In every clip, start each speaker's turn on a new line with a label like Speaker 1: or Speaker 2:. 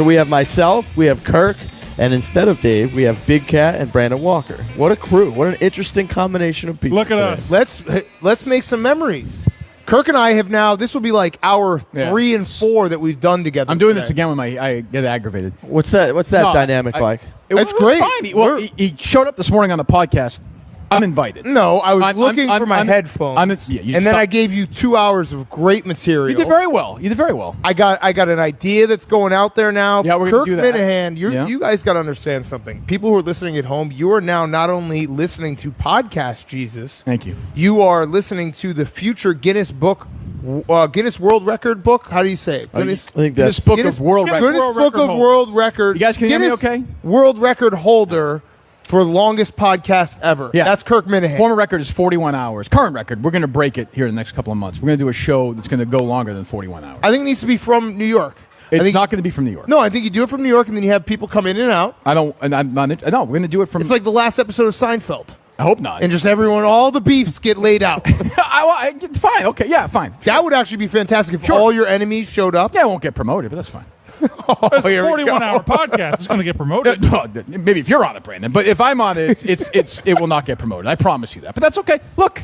Speaker 1: So we have myself, we have Kirk, and instead of Dave, we have Big Cat and Brandon Walker. What a crew. What an interesting combination of people.
Speaker 2: Look at
Speaker 1: today.
Speaker 2: us. Let's make some memories. Kirk and I have now, this will be like hour 3 and 4 that we've done together.
Speaker 3: I'm doing this again when I get aggravated.
Speaker 1: What's that dynamic like?
Speaker 2: It's great.
Speaker 3: Fine. He showed up this morning on the podcast. I'm invited.
Speaker 2: No, I was looking for my headphones.
Speaker 3: And
Speaker 2: then I gave you 2 hours of great material.
Speaker 3: You did very well. I
Speaker 2: got an idea that's going out there now.
Speaker 3: Yeah, we're
Speaker 2: Kirk
Speaker 3: going to do that.
Speaker 2: Minihane, you guys got to understand something. People who are listening at home, you are now not only listening to Podcast Jesus.
Speaker 3: Thank you.
Speaker 2: You are listening to the future Guinness World Record book. How do you say it?
Speaker 3: Guinness Book of World Record.
Speaker 2: Guinness Book of World Record.
Speaker 3: You guys can hear me okay?
Speaker 2: World Record holder for longest podcast ever.
Speaker 3: Yeah.
Speaker 2: That's Kirk Minihane.
Speaker 3: Former record is 41 hours. Current record, we're going to break it here in the next couple of months. We're going to do a show that's going to go longer than 41 hours.
Speaker 2: I think it needs to be from New York.
Speaker 3: It's not going to be from New York.
Speaker 2: No, I think you do it from New York, and then you have people come in and out.
Speaker 3: No, we're going to do it from...
Speaker 2: It's like the last episode of Seinfeld.
Speaker 3: I hope not.
Speaker 2: And just all the beefs get laid out.
Speaker 3: Fine, okay, yeah, fine.
Speaker 2: That would actually be fantastic if all your enemies showed up.
Speaker 3: Yeah, I won't get promoted, but that's fine.
Speaker 4: It's a 41-hour podcast. It's going to get promoted.
Speaker 3: No, maybe if you're on it, Brandon. But if I'm on it, it will not get promoted. I promise you that. But that's okay. Look,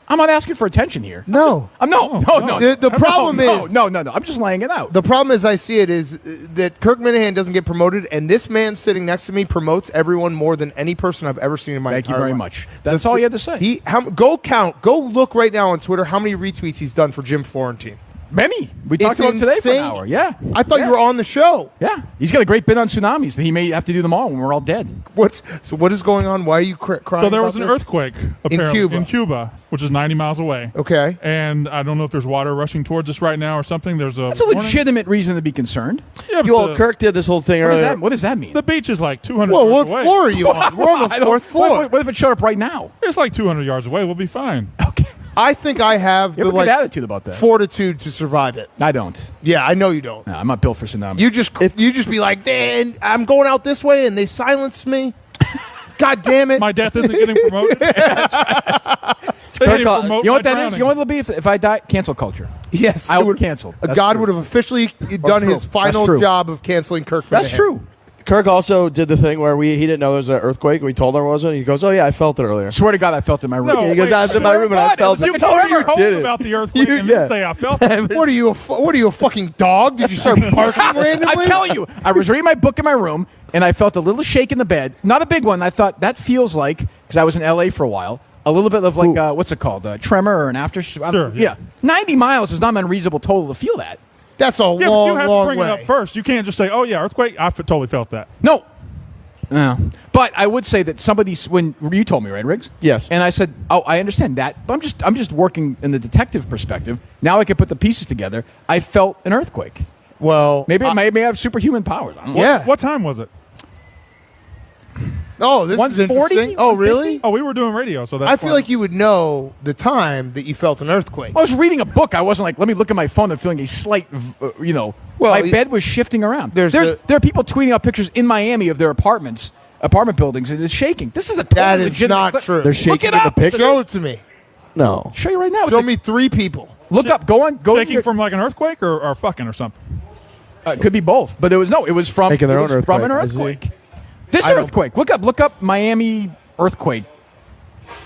Speaker 3: I'm not asking for attention here.
Speaker 2: No.
Speaker 3: No.
Speaker 2: The problem is...
Speaker 3: No. I'm just laying it out.
Speaker 2: The problem as I see it is that Kirk Minihane doesn't get promoted, and this man sitting next to me promotes everyone more than any person I've ever seen in my entire life.
Speaker 3: Thank you very much. That's all you had to say.
Speaker 2: Go look right now on Twitter how many retweets he's done for Jim Florentine.
Speaker 3: Many. We talked about him today for an hour. Yeah.
Speaker 2: I thought you were on the show.
Speaker 3: Yeah. He's got a great bit on tsunamis. He may have to do them all when we're all dead.
Speaker 2: What is going on? Why are you crying?
Speaker 4: So there was an earthquake apparently
Speaker 2: in
Speaker 4: Cuba, which is 90 miles away.
Speaker 2: Okay.
Speaker 4: And I don't know if there's water rushing towards us right now or something. That's
Speaker 3: a legitimate reason to be concerned.
Speaker 4: Yeah,
Speaker 1: Kirk did this whole thing earlier.
Speaker 3: What does that mean?
Speaker 4: The beach is like 200
Speaker 2: yards
Speaker 4: away.
Speaker 2: What floor are you on? We're on the 4th floor.
Speaker 3: What if it showed up right now?
Speaker 4: It's like 200 yards away. We'll be fine.
Speaker 3: Okay.
Speaker 2: I think I have
Speaker 3: the good attitude about that.
Speaker 2: Fortitude to survive it.
Speaker 3: I don't.
Speaker 2: Yeah, I know you don't.
Speaker 3: No, I'm not built for tsunami.
Speaker 2: You just be like, "Dan, I'm going out this way," and they silenced me. God damn it!
Speaker 4: My death isn't getting promoted.
Speaker 3: You know what that is? You know what it'll be if I die? Cancel culture.
Speaker 2: Yes,
Speaker 3: I would cancel.
Speaker 2: God would have officially done his final job of canceling Kirk.
Speaker 3: That's true.
Speaker 1: Kirk also did the thing where he didn't know there was an earthquake. We told him it wasn't. He goes, "Oh yeah, I felt it earlier."
Speaker 3: Swear to God, I felt it in my room.
Speaker 1: No, he goes, "I was in my room and I felt it."
Speaker 4: You told your home about the earthquake and didn't say I felt it.
Speaker 2: What are you? A fucking dog? Did you start barking randomly?
Speaker 3: I tell you, I was reading my book in my room and I felt a little shake in the bed. Not a big one. I thought that feels like, because I was in LA for a while, a little bit of like what's it called, a tremor or an after.
Speaker 4: Sure.
Speaker 3: Yeah. 90 miles is not an unreasonable total to feel that.
Speaker 2: That's a long,
Speaker 4: but you have
Speaker 2: long
Speaker 4: to bring
Speaker 2: way.
Speaker 4: it up first. You can't just say, "Oh yeah, earthquake." I totally felt that.
Speaker 3: No. But I would say that when you told me, right, Riggs?
Speaker 1: Yes.
Speaker 3: And I said, "Oh, I understand that, but I'm just working in the detective perspective. Now I can put the pieces together. I felt an earthquake.
Speaker 2: Well,
Speaker 3: maybe I may have superhuman powers. I don't know.
Speaker 2: Yeah.
Speaker 4: What time was it?
Speaker 2: Oh, this is interesting. Oh, really?
Speaker 4: Oh, we were doing radio, so that's
Speaker 2: I feel like you would know the time that you felt an earthquake.
Speaker 3: I was reading a book. I wasn't like, let me look at my phone and feeling a slight, Well, my bed was shifting around. There are people tweeting out pictures in Miami of their apartment buildings, and it's shaking. This is
Speaker 2: that is not true.
Speaker 1: They're shaking in the picture.
Speaker 2: Show it to me.
Speaker 1: No.
Speaker 3: I'll show you right now.
Speaker 2: Show me 3 people.
Speaker 3: Look up. Go
Speaker 4: shaking from like an earthquake or fucking or something.
Speaker 3: It could be both, but it was from
Speaker 1: Making their own
Speaker 3: from an
Speaker 1: earthquake.
Speaker 3: earthquake. This earthquake. Look up Miami earthquake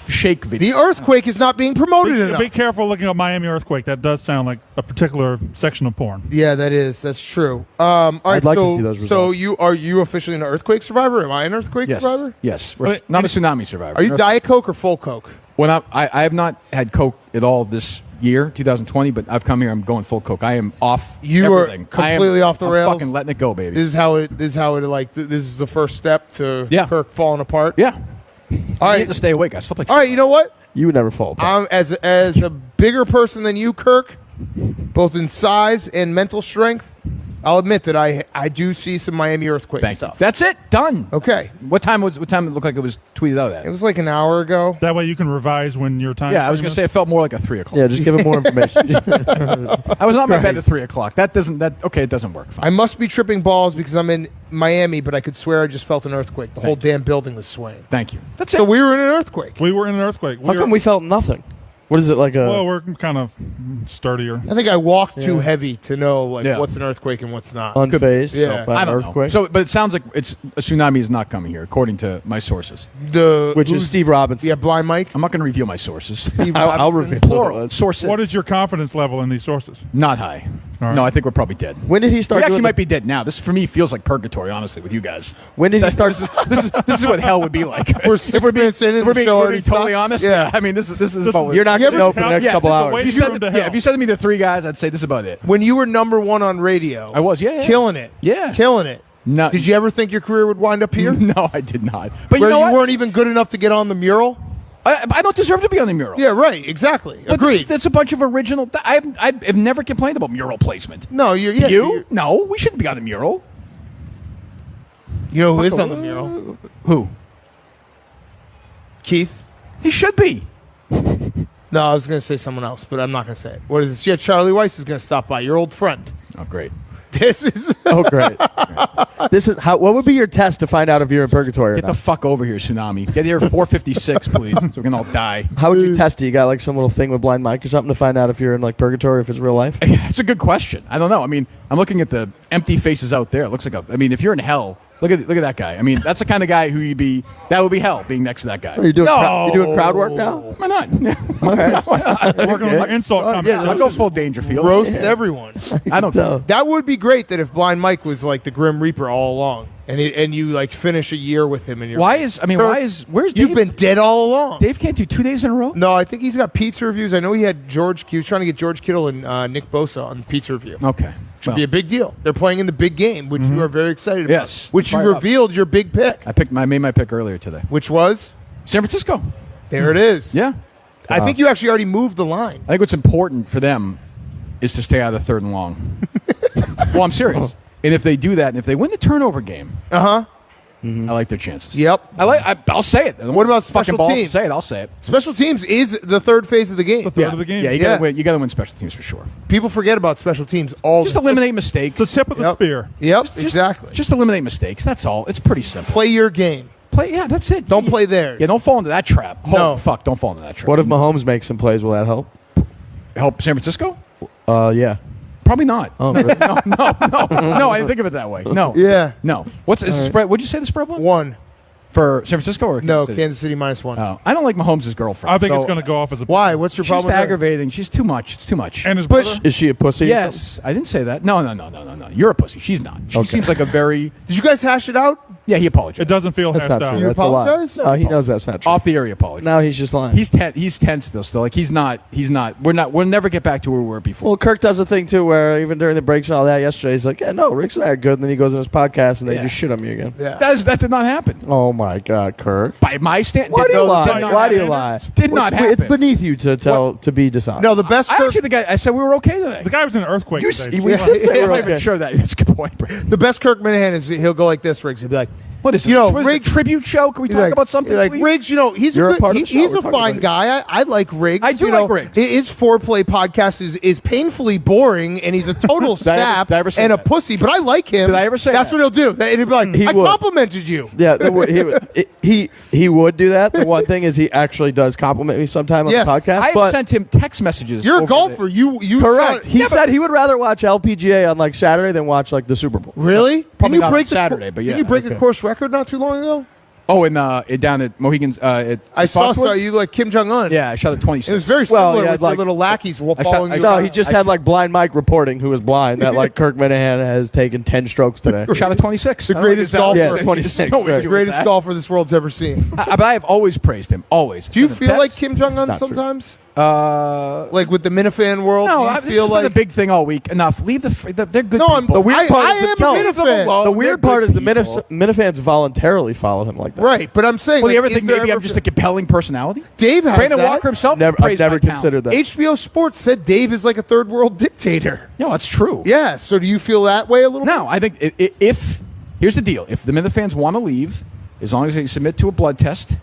Speaker 3: shake video.
Speaker 2: The earthquake is not being promoted enough.
Speaker 4: Be careful looking up Miami earthquake. That does sound like a particular section of porn.
Speaker 2: Yeah, that's true. All right,
Speaker 1: I'd like to see those results.
Speaker 2: So are you officially an earthquake survivor? Am I an earthquake survivor?
Speaker 3: Yes. Not a tsunami survivor.
Speaker 2: Are you Diet Coke or full Coke?
Speaker 3: When I have not had Coke at all this year, 2020, but I've come here. I'm going full Coke. I am off.
Speaker 2: You
Speaker 3: everything.
Speaker 2: are completely off the rails.
Speaker 3: Fucking letting it go, baby.
Speaker 2: This is how it. This is the first step to Kirk falling apart.
Speaker 3: Yeah.
Speaker 2: All right.
Speaker 3: I need to stay awake. I slept like.
Speaker 2: All right. You know what?
Speaker 1: You would never fall apart.
Speaker 2: As a bigger person than you, Kirk, both in size and mental strength, I'll admit that I do see some Miami earthquake stuff.
Speaker 3: That's it. Done.
Speaker 2: Okay.
Speaker 3: What time it looked like it was tweeted out at?
Speaker 2: It was like an hour ago.
Speaker 4: That way you can revise when your time.
Speaker 3: Yeah, I was going to say it felt more like a 3 o'clock.
Speaker 1: Yeah, just give him more information.
Speaker 3: I was not in my bed at 3 o'clock. It doesn't work. Fine.
Speaker 2: I must be tripping balls because I'm in Miami, but I could swear I just felt an earthquake. The whole damn building was swaying.
Speaker 3: Thank you. That's
Speaker 2: So
Speaker 3: it.
Speaker 2: we were in an earthquake.
Speaker 4: We were in an earthquake.
Speaker 1: How come we felt nothing? What is it like
Speaker 4: Well, we're kind of sturdier.
Speaker 2: I think I walked too heavy to know what's an earthquake and what's not.
Speaker 1: unfazed?
Speaker 2: Yeah.
Speaker 1: by
Speaker 3: I
Speaker 1: an
Speaker 3: don't know.
Speaker 1: earthquake?
Speaker 3: So, but it sounds like a tsunami is not coming here, according to my sources.
Speaker 1: Which is Steve Robinson.
Speaker 2: Yeah, Blind Mike.
Speaker 3: I'm not going to reveal my sources.
Speaker 1: I'll reveal
Speaker 3: Plural
Speaker 1: it.
Speaker 3: sources.
Speaker 4: What is your confidence level in these sources?
Speaker 3: Not high.
Speaker 4: All right.
Speaker 3: No, I think we're probably dead.
Speaker 1: When did he start?
Speaker 3: We actually
Speaker 1: doing
Speaker 3: might be dead now. This for me feels like purgatory, honestly, with you guys.
Speaker 1: When did he start?
Speaker 3: This is what hell would be like.
Speaker 2: We're 6 minutes in, and
Speaker 3: We're
Speaker 2: the
Speaker 3: being,
Speaker 2: show
Speaker 3: we're
Speaker 2: already
Speaker 3: being totally
Speaker 2: stopped.
Speaker 3: honest.
Speaker 2: Yeah.
Speaker 3: I mean, this is about.
Speaker 1: You're not
Speaker 2: You
Speaker 1: going to
Speaker 2: ever
Speaker 1: know for the next
Speaker 3: yeah,
Speaker 1: couple
Speaker 4: this is the
Speaker 1: hours.
Speaker 4: way-
Speaker 3: If you said,
Speaker 4: room to
Speaker 3: yeah,
Speaker 4: hell.
Speaker 3: if you said to me the three guys, I'd say this is about it.
Speaker 2: When you were #1 on radio,
Speaker 3: I was, yeah.
Speaker 2: killing it.
Speaker 3: Yeah.
Speaker 2: killing it.
Speaker 3: No,
Speaker 2: Did you ever think your career would wind up here?
Speaker 3: No, I did not. But
Speaker 2: Where
Speaker 3: you know what?
Speaker 2: weren't even good enough to get on the mural?
Speaker 3: I don't deserve to be on the mural.
Speaker 2: Yeah, right. Exactly.
Speaker 3: But
Speaker 2: Agreed.
Speaker 3: that's a bunch of original. I've never complained about mural placement.
Speaker 2: No, you're. Yeah,
Speaker 3: You? No, we shouldn't be on the mural.
Speaker 2: You know who is on the mural?
Speaker 3: Who?
Speaker 2: Keith.
Speaker 3: He should be.
Speaker 2: No, I was going to say someone else, but I'm not going to say it. What is this? Yeah, Charlie Weis is going to stop by. Your old friend.
Speaker 3: Oh, great.
Speaker 2: This is.
Speaker 1: Oh, great. This is how. What would be your test to find out if you're in purgatory or
Speaker 3: Get
Speaker 1: not?
Speaker 3: the fuck over here, Tsunami. Get here at 4:56, please, so we can all die.
Speaker 1: How would you test it? You got like some little thing with Blind Mike or something to find out if you're in like purgatory, if it's real life?
Speaker 3: It's a good question. I don't know. I mean, I'm looking at the empty faces out there. It looks like I mean, if you're in hell, look at that guy. I mean, that's the kind of guy who that would be hell being next to that guy.
Speaker 1: Are you doing you're doing crowd work now?
Speaker 3: Why not?
Speaker 4: Working on the insult comment.
Speaker 3: I'll go full Dangerfield.
Speaker 2: Roast everyone.
Speaker 3: I don't know.
Speaker 2: That would be great. That if Blind Mike was like the Grim Reaper all along, and you like finish a year with him, and you're
Speaker 3: Where's
Speaker 2: You've
Speaker 3: Dave?
Speaker 2: been dead all along.
Speaker 3: Dave can't do 2 days in a row.
Speaker 2: No, I think he's got pizza reviews. I know he had George. He was trying to get George Kittle and Nick Bosa on pizza review.
Speaker 3: Okay.
Speaker 2: Should be a big deal. They're playing in the big game, which you are very excited about.
Speaker 3: Yes.
Speaker 2: Which you
Speaker 3: Fired up.
Speaker 2: revealed your big pick,
Speaker 3: I made my pick earlier today.
Speaker 2: which was
Speaker 3: San Francisco.
Speaker 2: there it is.
Speaker 3: Yeah.
Speaker 2: I think you actually already moved the line.
Speaker 3: I think what's important for them is to stay out of the third and long. Well, I'm serious. And if they do that, and if they win the turnover game, I like their chances.
Speaker 2: Yep.
Speaker 3: I'll say it.
Speaker 2: What about
Speaker 3: fucking
Speaker 2: special
Speaker 3: balls
Speaker 2: teams?
Speaker 3: to say it? I'll say it.
Speaker 2: Special teams is the third phase of the game.
Speaker 4: The third of the game.
Speaker 3: Yeah, you
Speaker 2: Yeah.
Speaker 3: gotta win. You gotta win special teams for sure.
Speaker 2: People forget about special teams all
Speaker 3: Just
Speaker 2: the
Speaker 3: eliminate mistakes.
Speaker 4: The tip of the
Speaker 2: Yep.
Speaker 4: spear.
Speaker 2: Yep, exactly.
Speaker 3: Just eliminate mistakes. That's all. It's pretty simple.
Speaker 2: Play your game.
Speaker 3: Yeah, that's it.
Speaker 2: Don't play theirs.
Speaker 3: Yeah, don't fall into that trap.
Speaker 2: No.
Speaker 3: Fuck, don't fall into that trap.
Speaker 1: What if Mahomes makes some plays? Will that help?
Speaker 3: Help San Francisco?
Speaker 1: Yeah.
Speaker 3: Probably not.
Speaker 1: Oh, really?
Speaker 3: No, I didn't think of it that way. No.
Speaker 2: Yeah.
Speaker 3: No. What's is the spread? What'd you say the spread was?
Speaker 2: 1.
Speaker 3: For San Francisco or
Speaker 2: No,
Speaker 3: Kansas City?
Speaker 2: Kansas City -1.
Speaker 3: Oh, I don't like Mahomes' girlfriend.
Speaker 4: I think it's
Speaker 3: so
Speaker 4: going to go off as a.
Speaker 2: Why? What's your
Speaker 3: She's
Speaker 2: problem with her?
Speaker 3: aggravating. She's too much. It's too much.
Speaker 4: And his brother.
Speaker 1: Is she a pussy?
Speaker 3: Yes, I didn't say that. No. You're a pussy. She's not. She seems like a very.
Speaker 2: Did you guys hash it out?
Speaker 3: Yeah, he apologized.
Speaker 4: It doesn't feel
Speaker 1: That's
Speaker 4: hashed
Speaker 1: not
Speaker 4: out.
Speaker 1: true.
Speaker 2: You
Speaker 1: That's a lie.
Speaker 2: apologize?
Speaker 1: No, he knows that's not true.
Speaker 3: Off the area apology.
Speaker 1: Now he's just lying.
Speaker 3: He's tense still. Like he's not. We'll never get back to where we were before.
Speaker 1: Well, Kirk does a thing too where even during the breaks and all that yesterday, he's like, yeah, no, Rick's not good. And then he goes on his podcast and they
Speaker 3: Yeah.
Speaker 1: just shit on me again.
Speaker 2: Yeah.
Speaker 3: That did not happen.
Speaker 1: Oh, my God, Kirk.
Speaker 3: By my stand.
Speaker 1: Why do you
Speaker 3: did
Speaker 1: lie?
Speaker 3: not
Speaker 1: Why do you
Speaker 3: happen.
Speaker 1: lie?
Speaker 3: Did not
Speaker 1: It's
Speaker 3: happen.
Speaker 1: beneath you to be dishonest.
Speaker 2: No, the best
Speaker 3: I
Speaker 2: Kirk,
Speaker 3: actually think I said we were okay today.
Speaker 4: The guy was in an earthquake today.
Speaker 1: we
Speaker 3: I'm
Speaker 1: did say we're
Speaker 3: not even
Speaker 1: okay.
Speaker 3: sure that. That's a good point, Brad.
Speaker 2: the best Kirk Minihane is he'll go like this, Riggs. He'll be like,
Speaker 3: What is it?
Speaker 2: You know,
Speaker 3: What is it,
Speaker 2: Riggs-
Speaker 3: a tribute show? Can we
Speaker 2: he's
Speaker 3: talk
Speaker 2: like-
Speaker 3: about something?
Speaker 2: Like
Speaker 3: please?
Speaker 2: Riggs, he's
Speaker 1: You're a
Speaker 2: good,
Speaker 1: part of the show.
Speaker 2: he's
Speaker 1: We're
Speaker 2: a
Speaker 1: talking
Speaker 2: fine
Speaker 1: about
Speaker 2: guy. I like Riggs.
Speaker 3: I do like Riggs.
Speaker 2: His foreplay podcast is painfully boring, and he's a total
Speaker 3: Did I ever-
Speaker 2: sap
Speaker 3: did I ever say
Speaker 2: and a
Speaker 3: that?
Speaker 2: pussy. But I like him.
Speaker 3: Did I ever say
Speaker 2: That's
Speaker 3: that?
Speaker 2: what he'll do. And he'll be like,
Speaker 1: He
Speaker 2: I
Speaker 1: would.
Speaker 2: complimented you.
Speaker 1: Yeah, he would do that. The one thing is he actually does compliment me sometime on
Speaker 2: Yes.
Speaker 1: the podcast.
Speaker 3: I
Speaker 1: but
Speaker 3: sent him text messages.
Speaker 2: You're a
Speaker 3: over
Speaker 2: golfer.
Speaker 3: the-
Speaker 2: You
Speaker 1: correct.
Speaker 2: shot-
Speaker 1: He said he would rather watch LPGA on like Saturday than watch like the Super Bowl.
Speaker 2: Really?
Speaker 3: Probably
Speaker 2: Can you
Speaker 3: not
Speaker 2: break
Speaker 3: on Saturday, but yeah,
Speaker 2: Can you break
Speaker 1: okay.
Speaker 2: a course record not too long ago?
Speaker 3: Oh, down at Mohegan's. At
Speaker 2: I saw
Speaker 3: Foxwoods?
Speaker 2: you like Kim Jong Un.
Speaker 3: Yeah, I shot at 26.
Speaker 2: It was very
Speaker 1: Well,
Speaker 2: similar
Speaker 1: yeah,
Speaker 2: with
Speaker 1: like-
Speaker 2: your little lackeys
Speaker 3: shot-
Speaker 2: following
Speaker 3: I
Speaker 2: you.
Speaker 3: shot-
Speaker 1: No, he just had like Blind Mike reporting who was blind that like Kirk Minihane has taken 10 strokes today.
Speaker 3: Shot at 26.
Speaker 2: The greatest golfer.
Speaker 1: Yeah, 26,
Speaker 3: No way
Speaker 1: right.
Speaker 3: to do
Speaker 2: Greatest
Speaker 3: that.
Speaker 2: golfer this world's ever seen.
Speaker 3: But I have always praised him. Always.
Speaker 2: Do you
Speaker 3: Said the
Speaker 2: feel like
Speaker 3: best-
Speaker 2: Kim Jong Un
Speaker 1: not true.
Speaker 2: sometimes?
Speaker 3: Uh,
Speaker 2: Like with the Minifan world?
Speaker 3: no,
Speaker 2: do you
Speaker 3: this
Speaker 2: feel
Speaker 3: has
Speaker 2: like
Speaker 3: been the big thing all week. Enough. Leave they're good
Speaker 2: No, I'm
Speaker 3: people.
Speaker 1: The weird part
Speaker 2: I
Speaker 1: is
Speaker 2: am
Speaker 1: the,
Speaker 2: a
Speaker 1: no,
Speaker 2: Minifan.
Speaker 3: alone.
Speaker 1: the
Speaker 3: They're
Speaker 1: weird part
Speaker 3: good
Speaker 1: is the
Speaker 3: people.
Speaker 1: Minifans voluntarily follow him like that.
Speaker 2: Right, but I'm saying.
Speaker 3: Well, you ever
Speaker 2: is
Speaker 3: think
Speaker 2: there
Speaker 3: maybe I'm
Speaker 2: ever-
Speaker 3: just a compelling personality?
Speaker 2: Dave has
Speaker 3: Brandon
Speaker 2: that.
Speaker 3: Walker himself
Speaker 1: I've
Speaker 3: praised
Speaker 1: never
Speaker 3: my talent.
Speaker 1: considered that.
Speaker 2: HBO Sports said Dave is like a third world dictator.
Speaker 3: No, that's true.
Speaker 2: Yeah, so do you feel that way a little bit?
Speaker 3: No, I think if here's the deal: if the Minifans want to leave, as long as they submit to a blood test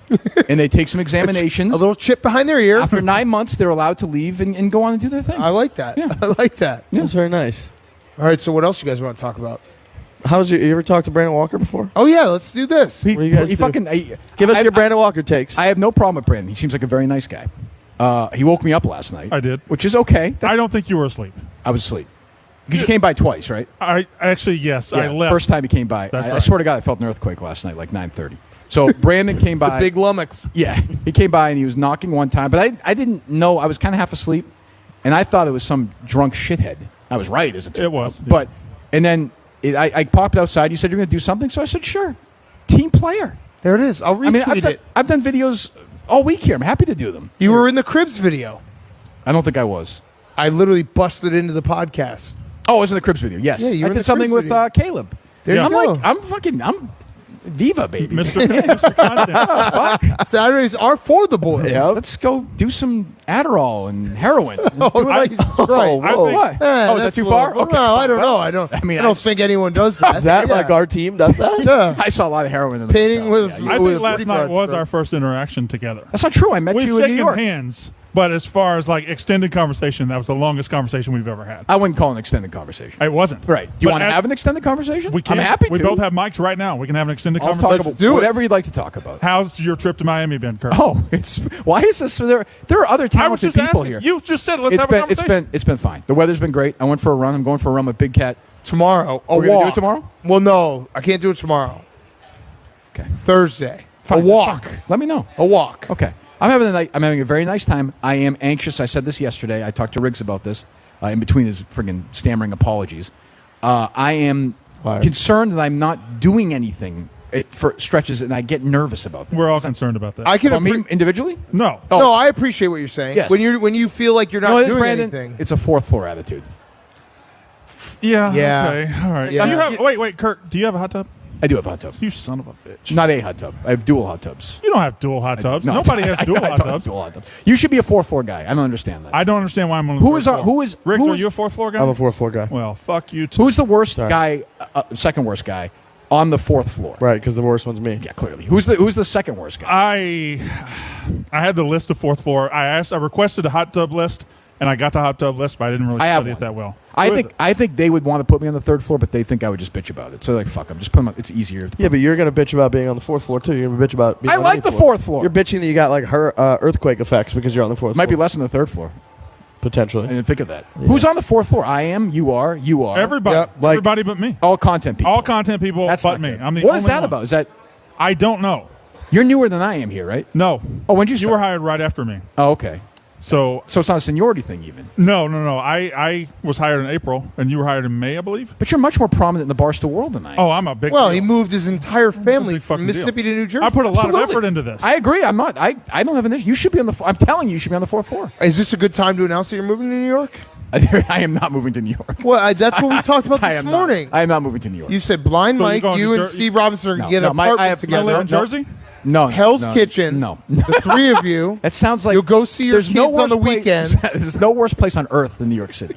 Speaker 3: and they take some examinations,
Speaker 2: A little chip behind their ear.
Speaker 3: after 9 months, they're allowed to leave and go on and do their thing.
Speaker 2: I like that.
Speaker 3: Yeah.
Speaker 2: I like that.
Speaker 1: That's very nice.
Speaker 2: All right, so what else you guys want to talk about?
Speaker 1: You ever talked to Brandon Walker before?
Speaker 2: Oh, yeah, let's do this.
Speaker 1: What do you guys do?
Speaker 3: Fucking,
Speaker 1: Give us
Speaker 3: I-
Speaker 1: your Brandon Walker takes.
Speaker 3: I have no problem with Brandon. He seems like a very nice guy. He woke me up last night.
Speaker 4: I did.
Speaker 3: Which is okay.
Speaker 4: I don't think you were asleep.
Speaker 3: I was asleep. Because you came by twice, right?
Speaker 4: I actually, yes.
Speaker 3: Yeah,
Speaker 4: I left.
Speaker 3: first time he came by.
Speaker 4: That's
Speaker 3: I
Speaker 4: right.
Speaker 3: swear to God, I felt an earthquake last night, like 9:30. So Brandon came by.
Speaker 2: Big lummox.
Speaker 3: Yeah, he came by and he was knocking one time, but I didn't know. I was kind of half asleep, and I thought it was some drunk shithead. I was right, as it turned out.
Speaker 4: It was, yeah.
Speaker 3: But and then I popped outside. You said you're going to do something, so I said sure. Team player.
Speaker 2: There it is. I'll retweet it.
Speaker 3: I've done videos all week here. I'm happy to do them.
Speaker 2: You were in the Cribs video.
Speaker 3: I don't think I was.
Speaker 2: I literally busted into the podcast.
Speaker 3: Oh, it was in the Cribs video. Yes.
Speaker 2: Yeah, you were
Speaker 3: I
Speaker 2: in
Speaker 3: did
Speaker 2: the
Speaker 3: something
Speaker 2: Cribs
Speaker 3: with
Speaker 2: video.
Speaker 3: Caleb.
Speaker 2: There you
Speaker 3: I'm
Speaker 2: go.
Speaker 3: like, I'm Viva, baby.
Speaker 4: Mr. Content.
Speaker 2: Saturdays are for the boys.
Speaker 1: Yep.
Speaker 3: Let's go do some Adderall and heroin.
Speaker 2: Oh, Jesus Christ.
Speaker 1: whoa.
Speaker 3: What?
Speaker 2: Eh,
Speaker 3: Oh, is that
Speaker 2: that's
Speaker 3: too
Speaker 2: a
Speaker 3: far?
Speaker 2: little-
Speaker 3: Okay,
Speaker 2: No, I don't
Speaker 3: fine.
Speaker 2: know. I don't.
Speaker 3: I mean,
Speaker 2: I don't think anyone does that.
Speaker 1: Is that like our team does that?
Speaker 2: Yeah.
Speaker 3: I saw a lot of heroin in the
Speaker 2: Painting
Speaker 3: hotel.
Speaker 2: with-
Speaker 3: Yeah,
Speaker 4: I
Speaker 2: with
Speaker 4: think last night
Speaker 2: regards,
Speaker 4: was
Speaker 2: bro.
Speaker 4: our first interaction together.
Speaker 3: That's not true. I met
Speaker 4: We've
Speaker 3: you in New
Speaker 4: shaken
Speaker 3: York.
Speaker 4: hands, but as far as like extended conversation, that was the longest conversation we've ever had.
Speaker 3: I wouldn't call it an extended conversation.
Speaker 4: It wasn't.
Speaker 3: Right. Do you
Speaker 4: But
Speaker 3: want to
Speaker 4: as-
Speaker 3: have an extended conversation?
Speaker 4: We can.
Speaker 3: I'm happy to.
Speaker 4: We both have mics right now. We can have an extended
Speaker 3: I'll talk
Speaker 4: conversation.
Speaker 3: about
Speaker 2: do it.
Speaker 3: whatever you'd like to talk about.
Speaker 4: How's your trip to Miami been, Kirk?
Speaker 3: Oh, it's why is this? There are other
Speaker 4: I was
Speaker 3: talented
Speaker 4: just
Speaker 3: people
Speaker 4: asking.
Speaker 3: here.
Speaker 4: You just said let's
Speaker 3: It's
Speaker 4: have a
Speaker 3: been
Speaker 4: conversation.
Speaker 3: it's been fine. The weather's been great. I went for a run. I'm going for a run with Big Cat.
Speaker 2: Tomorrow. A
Speaker 3: We're gonna
Speaker 2: walk.
Speaker 3: do it tomorrow?
Speaker 2: Well, no. I can't do it tomorrow.
Speaker 3: Okay.
Speaker 2: Thursday.
Speaker 3: Fine,
Speaker 2: a walk.
Speaker 3: that's fine. Let me know.
Speaker 2: A walk.
Speaker 3: Okay. I'm having a very nice time. I am anxious. I said this yesterday. I talked to Riggs about this in between his friggin' stammering apologies. I am
Speaker 1: Fire.
Speaker 3: concerned that I'm not doing anything for stretches, and I get nervous about that.
Speaker 4: We're all concerned about that.
Speaker 2: I can
Speaker 3: I mean, individually?
Speaker 4: no.
Speaker 3: Oh.
Speaker 2: No, I appreciate what you're saying.
Speaker 3: Yes.
Speaker 2: When you feel like you're not
Speaker 3: No, it's
Speaker 2: doing
Speaker 3: Brandon.
Speaker 2: anything.
Speaker 3: It's a fourth floor attitude.
Speaker 4: Yeah.
Speaker 2: Yeah.
Speaker 4: Okay. All right.
Speaker 2: Yeah.
Speaker 4: Do you have, wait, Kirk. Do you have a hot tub?
Speaker 3: I do have a hot tub.
Speaker 4: You son of a bitch.
Speaker 3: Not a hot tub. I have dual hot tubs.
Speaker 4: You don't have dual hot tubs.
Speaker 3: No,
Speaker 4: Nobody has dual
Speaker 3: I
Speaker 4: hot
Speaker 3: don't have
Speaker 4: tubs.
Speaker 3: dual hot tubs. You should be a fourth floor guy. I don't understand that.
Speaker 4: I don't understand why I'm on the
Speaker 3: Who
Speaker 4: third
Speaker 3: is our-
Speaker 4: floor.
Speaker 3: who is-
Speaker 4: Riggs,
Speaker 3: who
Speaker 4: are
Speaker 3: is-
Speaker 4: you a fourth floor guy?
Speaker 1: I'm a fourth floor guy.
Speaker 4: Well, fuck you too.
Speaker 3: Who's the worst
Speaker 1: Sorry.
Speaker 3: guy? Second worst guy on the fourth floor.
Speaker 1: Right, because the worst one's me.
Speaker 3: Yeah, clearly. Who's the second worst guy?
Speaker 4: I had the list of fourth floor. I requested a hot tub list, and I got the hot tub list, but I didn't really
Speaker 3: I have
Speaker 4: study
Speaker 3: one.
Speaker 4: it that well.
Speaker 3: I think they would want to put me on the third floor, but they think I would just bitch about it. So like, fuck, I'm just putting. It's easier.
Speaker 1: Yeah, but you're gonna bitch about being on the fourth floor too. You're gonna bitch about being
Speaker 3: I
Speaker 1: on
Speaker 3: like
Speaker 1: any
Speaker 3: the fourth floor.
Speaker 1: You're bitching that you got like earthquake effects because you're on the fourth
Speaker 3: Might be
Speaker 1: floor.
Speaker 3: less than the third floor.
Speaker 1: Potentially.
Speaker 3: I didn't think of that. Who's on the fourth floor? I am. You are. You are.
Speaker 4: Everybody,
Speaker 2: Yep.
Speaker 1: Like-
Speaker 4: everybody but me.
Speaker 3: All content people.
Speaker 4: All content people
Speaker 3: That's
Speaker 4: but
Speaker 3: not
Speaker 4: me.
Speaker 3: good.
Speaker 4: I'm the
Speaker 3: What is
Speaker 4: only
Speaker 3: that
Speaker 4: one.
Speaker 3: about? Is that
Speaker 4: I don't know.
Speaker 3: you're newer than I am here, right?
Speaker 4: No.
Speaker 3: Oh, when did you
Speaker 4: You
Speaker 3: start?
Speaker 4: were hired right after me.
Speaker 3: Oh, okay.
Speaker 4: So
Speaker 3: So it's not a seniority thing even.
Speaker 4: no. I was hired in April, and you were hired in May, I believe.
Speaker 3: But you're much more prominent in the Barstool world than I am.
Speaker 4: Oh, I'm a big.
Speaker 2: Well,
Speaker 4: deal.
Speaker 2: he moved his entire family
Speaker 4: big
Speaker 2: from
Speaker 4: fucking
Speaker 2: Mississippi to New Jersey.
Speaker 4: I put a lot
Speaker 3: Absolutely.
Speaker 4: of effort into this.
Speaker 3: I agree. I'm not. I don't have an issue. You should be on the. I'm telling you, you should be on the fourth floor.
Speaker 2: Is this a good time to announce that you're moving to New York?
Speaker 3: I am not moving to New York.
Speaker 2: Well, that's what we talked about
Speaker 3: I
Speaker 2: this
Speaker 3: am
Speaker 2: morning.
Speaker 3: Not. I am not moving to New York.
Speaker 2: You said Blind
Speaker 4: So you're
Speaker 2: Mike,
Speaker 4: going
Speaker 2: you
Speaker 4: to
Speaker 2: and
Speaker 4: Jer-
Speaker 2: Steve Robinson are
Speaker 3: No,
Speaker 2: going to get
Speaker 3: no,
Speaker 2: an
Speaker 3: I
Speaker 2: apartment
Speaker 3: have-
Speaker 4: you
Speaker 2: together.
Speaker 4: live in Jersey?
Speaker 3: no.
Speaker 2: Hell's
Speaker 3: no,
Speaker 2: Kitchen.
Speaker 3: No.
Speaker 2: The three of you.
Speaker 3: That sounds like
Speaker 2: You'll go see your
Speaker 3: there's no
Speaker 2: kids on the
Speaker 3: worse place-
Speaker 2: weekend.
Speaker 3: There's no worse place on earth than New York City.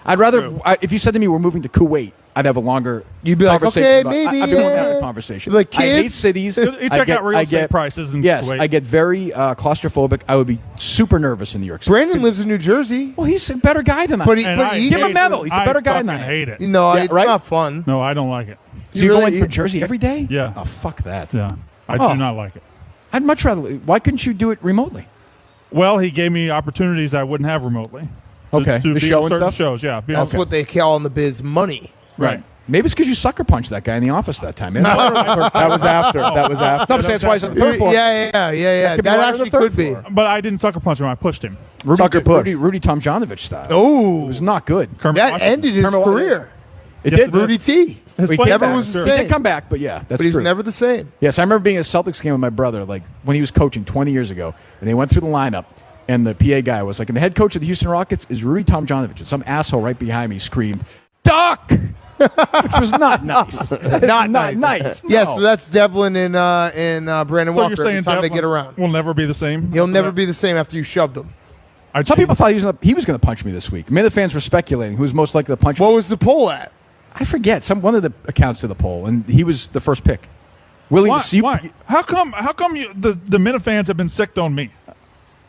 Speaker 3: I'd rather if you said to me we're moving to Kuwait, I'd have a longer.
Speaker 2: You'd be like,
Speaker 3: conversation
Speaker 2: okay,
Speaker 3: about-
Speaker 2: maybe,
Speaker 3: I'd be willing to have
Speaker 2: yeah.
Speaker 3: a conversation.
Speaker 2: Like,
Speaker 3: I hate
Speaker 2: kids?
Speaker 3: cities.
Speaker 4: You check out real
Speaker 3: I
Speaker 4: estate
Speaker 3: get-
Speaker 4: prices in
Speaker 3: Yes,
Speaker 4: Kuwait.
Speaker 3: I get very claustrophobic. I would be super nervous in New York City.
Speaker 2: Brandon lives in New Jersey.
Speaker 3: Well, he's a better guy than I.
Speaker 2: But
Speaker 3: am.
Speaker 2: he-
Speaker 4: And
Speaker 2: but
Speaker 4: I
Speaker 2: he-
Speaker 3: Give him a
Speaker 4: hate
Speaker 3: medal.
Speaker 4: it.
Speaker 3: He's a better guy
Speaker 4: I
Speaker 3: than I
Speaker 4: fucking
Speaker 3: am.
Speaker 4: hate it.
Speaker 2: No,
Speaker 3: Yeah,
Speaker 2: it's
Speaker 3: right?
Speaker 2: not fun.
Speaker 4: No, I don't like it.
Speaker 3: So you're
Speaker 2: really-
Speaker 3: going for Jersey every day?
Speaker 4: Yeah.
Speaker 3: Oh, fuck that.
Speaker 4: Yeah, I
Speaker 3: Oh.
Speaker 4: do not like it.
Speaker 3: I'd much rather. Why couldn't you do it remotely?
Speaker 4: Well, he gave me opportunities I wouldn't have remotely.
Speaker 3: Okay,
Speaker 4: to
Speaker 3: the
Speaker 4: be
Speaker 3: show
Speaker 4: on
Speaker 3: and
Speaker 4: certain
Speaker 3: stuff?
Speaker 4: shows. Yeah, be
Speaker 2: That's
Speaker 4: on-
Speaker 2: what they call in the biz money.
Speaker 4: right.
Speaker 3: Maybe it's because you sucker punched that guy in the office that time.
Speaker 1: That was after. That was after.
Speaker 3: No, I'm saying that's why he's on the third floor.
Speaker 2: Yeah.
Speaker 3: could be
Speaker 2: That
Speaker 3: right on
Speaker 2: actually
Speaker 3: the third
Speaker 2: could be.
Speaker 3: floor.
Speaker 4: But I didn't sucker punch him. I pushed him.
Speaker 1: Sucker push.
Speaker 3: Rudy Tomjanovich style. It
Speaker 2: Oh,
Speaker 3: was not good.
Speaker 4: Kermit
Speaker 2: that
Speaker 4: Washington.
Speaker 2: ended his
Speaker 3: Kermit
Speaker 2: career.
Speaker 3: It
Speaker 4: Yes,
Speaker 3: did.
Speaker 4: it did.
Speaker 2: Rudy T.
Speaker 4: His
Speaker 3: He
Speaker 4: play
Speaker 2: never
Speaker 4: back,
Speaker 2: was the
Speaker 4: sure.
Speaker 3: He
Speaker 2: same.
Speaker 3: did come back, but yeah, that's
Speaker 2: But he's
Speaker 3: true.
Speaker 2: never the same.
Speaker 3: Yes, I remember being at a Celtics game with my brother, like when he was coaching 20 years ago, and they went through the lineup, and the PA guy was like, and the head coach of the Houston Rockets is Rudy Tomjanovich, and some asshole right behind me screamed, "Duck!" which was not nice.
Speaker 2: Not
Speaker 3: nice.
Speaker 2: Yes,
Speaker 3: No.
Speaker 2: so that's Devlin and Brandon
Speaker 4: So
Speaker 2: Walker
Speaker 4: you're saying
Speaker 2: every time they
Speaker 4: Devlin
Speaker 2: get around.
Speaker 4: will never be the same?
Speaker 2: He'll never be the same after you shoved him.
Speaker 3: Some people thought he was going to punch me this week. Many of the fans were speculating who's most likely to punch me.
Speaker 2: What was the poll at?
Speaker 3: I forget. One of the accounts to the poll, and he was the first pick. Willie,
Speaker 4: Why?
Speaker 3: so you-
Speaker 4: Why? How come the Minifans have been sicked on me?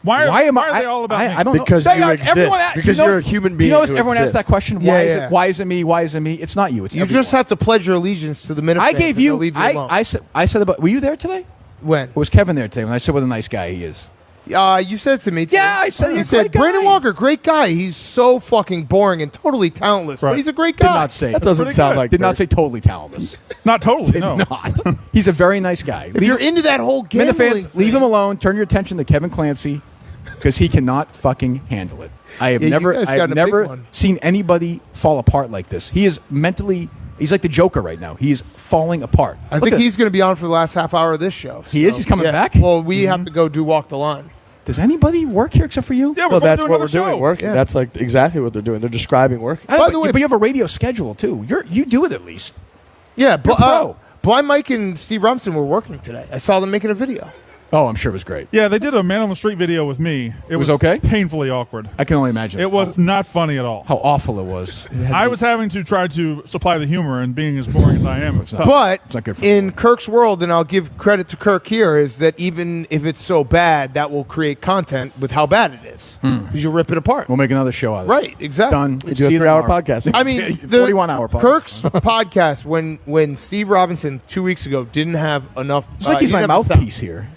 Speaker 4: Why are they all about me?
Speaker 3: I don't
Speaker 1: Because
Speaker 3: know.
Speaker 1: you exist. Because you're a human being
Speaker 3: You know,
Speaker 1: who
Speaker 3: everyone asks that
Speaker 1: exists.
Speaker 3: question.
Speaker 2: Yeah,
Speaker 3: Why is
Speaker 2: yeah.
Speaker 3: it? Why is it me? Why is it me? It's not you. It's
Speaker 2: You
Speaker 3: everyone.
Speaker 2: just have to pledge your allegiance to the Minifans.
Speaker 3: I gave
Speaker 2: and they'll
Speaker 3: you.
Speaker 2: leave you alone.
Speaker 3: I said about. Were you there today?
Speaker 2: When?
Speaker 3: Or was Kevin there today? When I said what a nice guy he is.
Speaker 2: You said it to me. Too.
Speaker 3: Yeah, I said
Speaker 2: you
Speaker 3: he's a
Speaker 2: said
Speaker 3: great guy.
Speaker 2: Brandon Walker, great guy. He's so fucking boring and totally talentless, but
Speaker 4: Right.
Speaker 2: he's a great
Speaker 3: Did
Speaker 2: guy.
Speaker 3: not say.
Speaker 1: That doesn't
Speaker 4: pretty
Speaker 1: sound
Speaker 4: good.
Speaker 1: like.
Speaker 3: Did not
Speaker 1: Kirk.
Speaker 3: say totally talentless.
Speaker 4: Not totally.
Speaker 3: Did
Speaker 4: No.
Speaker 3: not. He's a very nice guy.
Speaker 2: If you're into that whole
Speaker 3: Men the
Speaker 2: gambling,
Speaker 3: fans, leave him alone. Turn your attention to Kevin Clancy because he cannot fucking handle it. I have
Speaker 2: Yeah, you
Speaker 3: never,
Speaker 2: guys
Speaker 3: I
Speaker 2: got
Speaker 3: have
Speaker 2: a big
Speaker 3: never
Speaker 2: one.
Speaker 3: seen anybody fall apart like this. He is mentally. He's like the Joker right now. He is falling apart.
Speaker 2: I think he's going to be on for the last half hour of this show.
Speaker 3: He is? He's coming back?
Speaker 2: Well, we have to go do Walk the Line.
Speaker 3: Does anybody work here except for you?
Speaker 4: Yeah, we're
Speaker 1: Well,
Speaker 4: going
Speaker 1: that's
Speaker 4: to do
Speaker 1: what
Speaker 4: another
Speaker 1: we're doing.
Speaker 4: show.
Speaker 1: Working.
Speaker 2: Yeah.
Speaker 1: That's like exactly what they're doing. They're describing work.
Speaker 3: By
Speaker 2: the way-
Speaker 3: but you have a radio schedule too. You do it at least.
Speaker 2: Yeah, but
Speaker 3: pro.
Speaker 2: Blind Mike and Steve Robinson were working today. I saw them making a video.
Speaker 3: Oh, I'm sure it was great.
Speaker 4: Yeah, they did a man on the street video with me. It
Speaker 3: was okay?
Speaker 4: Painfully awkward.
Speaker 3: I can only imagine.
Speaker 4: It was not funny at all.
Speaker 3: how awful it was.
Speaker 4: I was having to try to supply the humor, and being as boring as I am, it's tough.
Speaker 2: But
Speaker 3: It's not good for
Speaker 2: in
Speaker 3: me.
Speaker 2: Kirk's world, and I'll give credit to Kirk here, is that even if it's so bad, that will create content with how bad it is. Because you rip it apart.
Speaker 3: We'll make another show out of it.
Speaker 2: Right, exactly.
Speaker 3: Done.
Speaker 1: You do a 3-hour podcast.
Speaker 2: I mean, the
Speaker 3: 41-hour podcast.
Speaker 2: Kirk's podcast, when Steve Robinson 2 weeks ago didn't have enough.
Speaker 3: It's like he's
Speaker 2: he
Speaker 3: my
Speaker 2: didn't have the sound.
Speaker 3: mouthpiece here.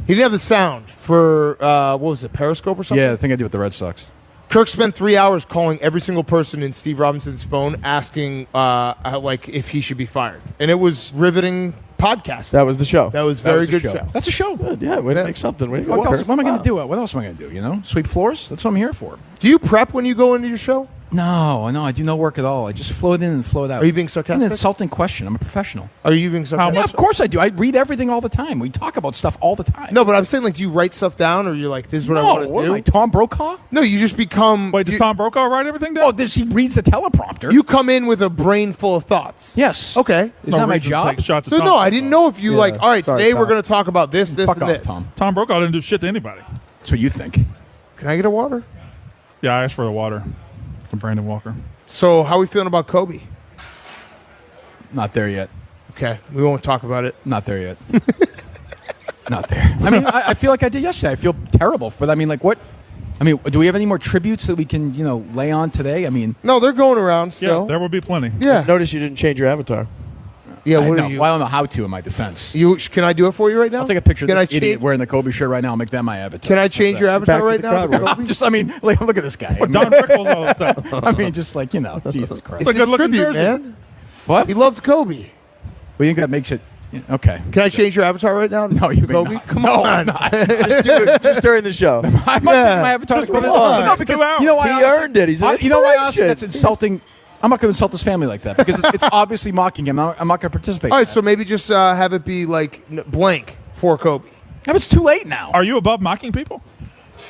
Speaker 2: He didn't have the sound for, what was it, Periscope or something?
Speaker 3: Yeah, the thing I do with the Red Sox.
Speaker 2: Kirk spent 3 hours calling every single person in Steve Robinson's phone asking, like, if he should be fired. And it was riveting podcast.
Speaker 1: That was the show.
Speaker 2: That was
Speaker 3: That
Speaker 2: very
Speaker 3: was the
Speaker 2: good
Speaker 3: show.
Speaker 2: show.
Speaker 3: That's a show.
Speaker 1: Good. Yeah, way to make something. Way to
Speaker 3: What
Speaker 1: go,
Speaker 3: else
Speaker 1: Kirk.
Speaker 3: am I going to do? What else am I going to do? You know, sweep floors. That's what I'm here for.
Speaker 2: Do you prep when you go into your show?
Speaker 3: No, I do no work at all. I just float in and float out.
Speaker 2: Are you being
Speaker 3: An
Speaker 2: sarcastic?
Speaker 3: insulting question. I'm a professional.
Speaker 2: Are you being sarcastic?
Speaker 3: Yeah, of course I do. I read everything all the time. We talk about stuff all the time.
Speaker 2: No, but I'm saying, like, do you write stuff down, or you're like, this is what I want to
Speaker 3: what
Speaker 2: do?
Speaker 3: am I, Tom Brokaw?
Speaker 2: No, you just become.
Speaker 4: Wait, does
Speaker 2: you,
Speaker 4: Tom Brokaw write everything down?
Speaker 3: Oh, he reads the teleprompter.
Speaker 2: you come in with a brain full of thoughts.
Speaker 3: Yes.
Speaker 2: Okay.
Speaker 3: Isn't that my
Speaker 4: reason to
Speaker 3: job?
Speaker 4: take shots at
Speaker 2: So
Speaker 4: Tom
Speaker 2: no, I
Speaker 4: Brokaw.
Speaker 2: didn't know if you
Speaker 1: Yeah.
Speaker 2: like. All right,
Speaker 1: Sorry,
Speaker 2: today
Speaker 1: Tom.
Speaker 2: we're going to talk about this,
Speaker 3: Fuck
Speaker 2: and
Speaker 3: off,
Speaker 2: this.
Speaker 3: Tom.
Speaker 4: Tom Brokaw didn't do shit to anybody.
Speaker 3: That's what you think.
Speaker 2: Can I get a water?
Speaker 4: Yeah, I asked for the water from Brandon Walker.
Speaker 2: So, how are we feeling about Kobe?
Speaker 3: Not there yet.
Speaker 2: Okay, we won't talk about it.
Speaker 3: Not there yet. Not there. I mean, I feel like I did yesterday. I feel terrible. But I mean, like, what? I mean, do we have any more tributes that we can, lay on today? I mean,
Speaker 2: No, they're going around
Speaker 4: Yeah,
Speaker 2: still.
Speaker 4: there will be plenty.
Speaker 2: Yeah,
Speaker 1: Notice you didn't change your avatar.
Speaker 2: yeah.
Speaker 3: I
Speaker 2: What
Speaker 3: know.
Speaker 2: are you?
Speaker 3: Well, I don't know how to in my defense.
Speaker 2: Can I do it for you right now?
Speaker 3: I'll take a picture of
Speaker 2: Can
Speaker 3: this
Speaker 2: I
Speaker 3: idiot
Speaker 2: change?
Speaker 3: wearing the Kobe shirt right now. I'll make that my avatar.
Speaker 2: Can I change your avatar
Speaker 1: Back to
Speaker 2: right
Speaker 1: the
Speaker 2: now?
Speaker 1: crowd, Will.
Speaker 3: I'm just, I mean, like, look at this guy.
Speaker 4: Don Rickles all of a sudden.
Speaker 3: I mean, just like, Jesus Christ.
Speaker 2: It's
Speaker 4: a
Speaker 2: his
Speaker 4: good-looking
Speaker 2: tribute,
Speaker 4: jersey.
Speaker 2: man.
Speaker 3: What?
Speaker 2: He loved Kobe.
Speaker 3: We think that makes it okay.
Speaker 2: Can I change your avatar right now?
Speaker 3: No, you may
Speaker 2: Kobe.
Speaker 3: not.
Speaker 2: Come
Speaker 3: No,
Speaker 2: on.
Speaker 3: I'm not.
Speaker 1: Just during the show.
Speaker 3: I'm not
Speaker 2: Yeah.
Speaker 3: taking my avatar to
Speaker 2: Just
Speaker 3: Kobe.
Speaker 2: come on.
Speaker 3: No,
Speaker 4: It's
Speaker 3: because
Speaker 4: 2 hours.
Speaker 3: you know why?
Speaker 1: He earned it. He's an
Speaker 3: You know why, Austin?
Speaker 1: inspiration.
Speaker 3: That's insulting. I'm not going to insult his family like that because it's obviously mocking him. I'm not going to participate.
Speaker 2: All
Speaker 3: in
Speaker 2: right,
Speaker 3: that.
Speaker 2: so maybe just have it be like blank for Kobe.
Speaker 3: No, it's too late now.
Speaker 4: Are you above mocking people?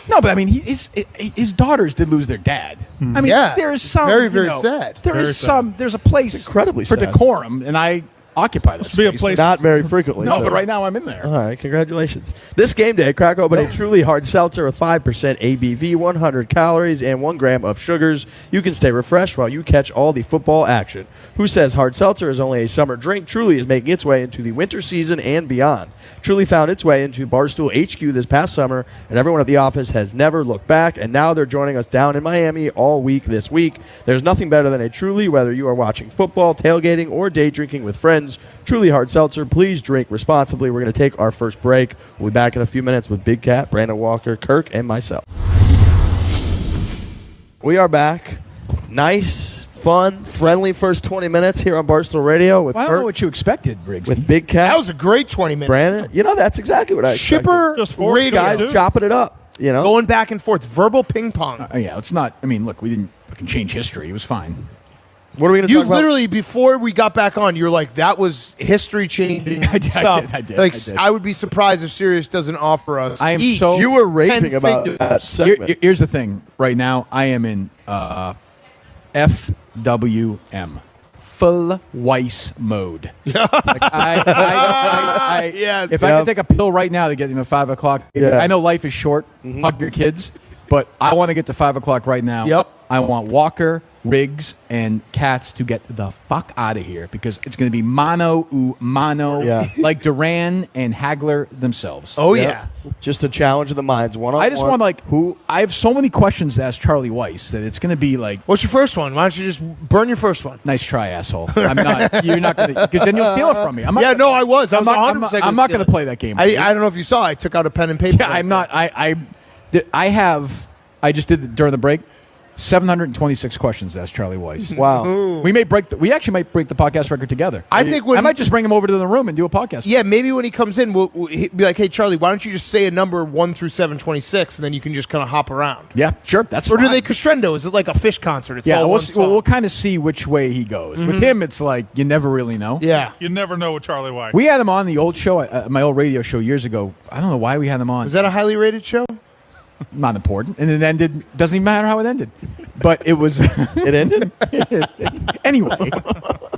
Speaker 3: No, but I mean, his daughters did lose their dad. I mean,
Speaker 2: Yeah.
Speaker 3: there is some
Speaker 2: Very, very sad.
Speaker 3: There
Speaker 4: Very
Speaker 3: is
Speaker 4: sad.
Speaker 3: some. There's a place
Speaker 1: incredibly
Speaker 3: for
Speaker 1: sad.
Speaker 3: decorum, and I occupy that
Speaker 4: Should be a
Speaker 3: space.
Speaker 4: place.
Speaker 1: Not very frequently.
Speaker 3: No,
Speaker 1: so.
Speaker 3: but right now I'm in there.
Speaker 1: All right, congratulations. This game day, crack open a truly hard seltzer with 5% ABV, 100 calories, and 1 gram of sugars. You can stay refreshed while you catch all the football action. Who says hard seltzer is only a summer drink? Truly is making its way into the winter season and beyond. Truly found its way into Barstool HQ this past summer, and everyone at the office has never looked back, and now they're joining us down in Miami all week this week. There's nothing better than a Truly, whether you are watching football, tailgating, or day drinking with friends. Truly hard seltzer. Please drink responsibly. We're going to take our first break. We'll be back in a few minutes with Big Cat, Brandon Walker, Kirk, and myself. We are back. Nice, fun, friendly first 20 minutes here on Barstool Radio with
Speaker 3: Well, I don't know
Speaker 1: Kirk,
Speaker 3: what you expected, Briggs.
Speaker 1: with Big Cat,
Speaker 2: That was a great 20 minutes.
Speaker 1: Brandon. That's exactly what I expected.
Speaker 2: Shipper
Speaker 4: Just four
Speaker 2: radio.
Speaker 1: Guys
Speaker 4: Dude.
Speaker 1: chopping it up,
Speaker 2: Going back and forth. Verbal ping pong.
Speaker 3: Yeah, it's not. I mean, look, we didn't fucking change history. It was fine.
Speaker 1: What are we going to
Speaker 2: You
Speaker 1: talk about?
Speaker 2: literally, before we got back on, you're like, that was history-changing
Speaker 3: I did,
Speaker 2: stuff.
Speaker 3: I did,
Speaker 2: Like,
Speaker 3: I did.
Speaker 2: I would be surprised if Sirius doesn't offer us
Speaker 3: I am
Speaker 2: each.
Speaker 3: so-
Speaker 1: You were raving
Speaker 2: 10
Speaker 1: about
Speaker 2: fingers.
Speaker 1: that segment.
Speaker 3: Here's the thing. Right now, I am in FWM, full Weiss mode. Like
Speaker 2: Yes.
Speaker 3: If I could take a pill right now to get him at 5 o'clock,
Speaker 1: Yeah.
Speaker 3: I know life is short. Hug your kids, but I want to get to 5 o'clock right now.
Speaker 2: Yep.
Speaker 3: I want Walker, Riggs, and Katz to get the fuck out of here because it's going to be mano a mano, like Duran and Hagler themselves.
Speaker 2: Oh, yeah.
Speaker 1: Just a challenge of the minds. One on
Speaker 3: I just
Speaker 1: one.
Speaker 3: want I have so many questions to ask Charlie Weis that it's going to be like,
Speaker 2: What's your first one? Why don't you just burn your first one?
Speaker 3: nice try, asshole. I'm not. You're not going to because then you'll steal it from me. I'm not
Speaker 2: Yeah, no, I was.
Speaker 3: I'm not
Speaker 2: 100%
Speaker 3: I'm not
Speaker 2: steal
Speaker 3: going
Speaker 2: it.
Speaker 3: to play that game.
Speaker 2: I don't know if you saw. I took out a pen and paper.
Speaker 3: Yeah, I'm not. I just did it during the break. 726 questions to ask Charlie Weis.
Speaker 1: Wow.
Speaker 3: We actually might break the podcast record together.
Speaker 2: I think
Speaker 3: I might just bring him over to the room and do a podcast.
Speaker 2: Yeah, maybe when he comes in, we'll be like, "Hey, Charlie, why don't you just say a number 1 through 726, and then you can just kind of hop around."
Speaker 3: Yeah, sure. That's
Speaker 2: Or
Speaker 3: fine.
Speaker 2: do they crescendo? Is it like a fish concert? It's
Speaker 3: Yeah,
Speaker 2: all
Speaker 3: we'll,
Speaker 2: one song.
Speaker 3: we'll kind of see which way he goes. With him, it's like you never really know.
Speaker 2: Yeah.
Speaker 4: You never know with Charlie Weis.
Speaker 3: We had him on the old show, my old radio show years ago. I don't know why we had him on.
Speaker 2: Was that a highly rated show?
Speaker 3: Not important. And it ended. Doesn't even matter how it ended. But it was.
Speaker 1: It ended?
Speaker 3: Anyway,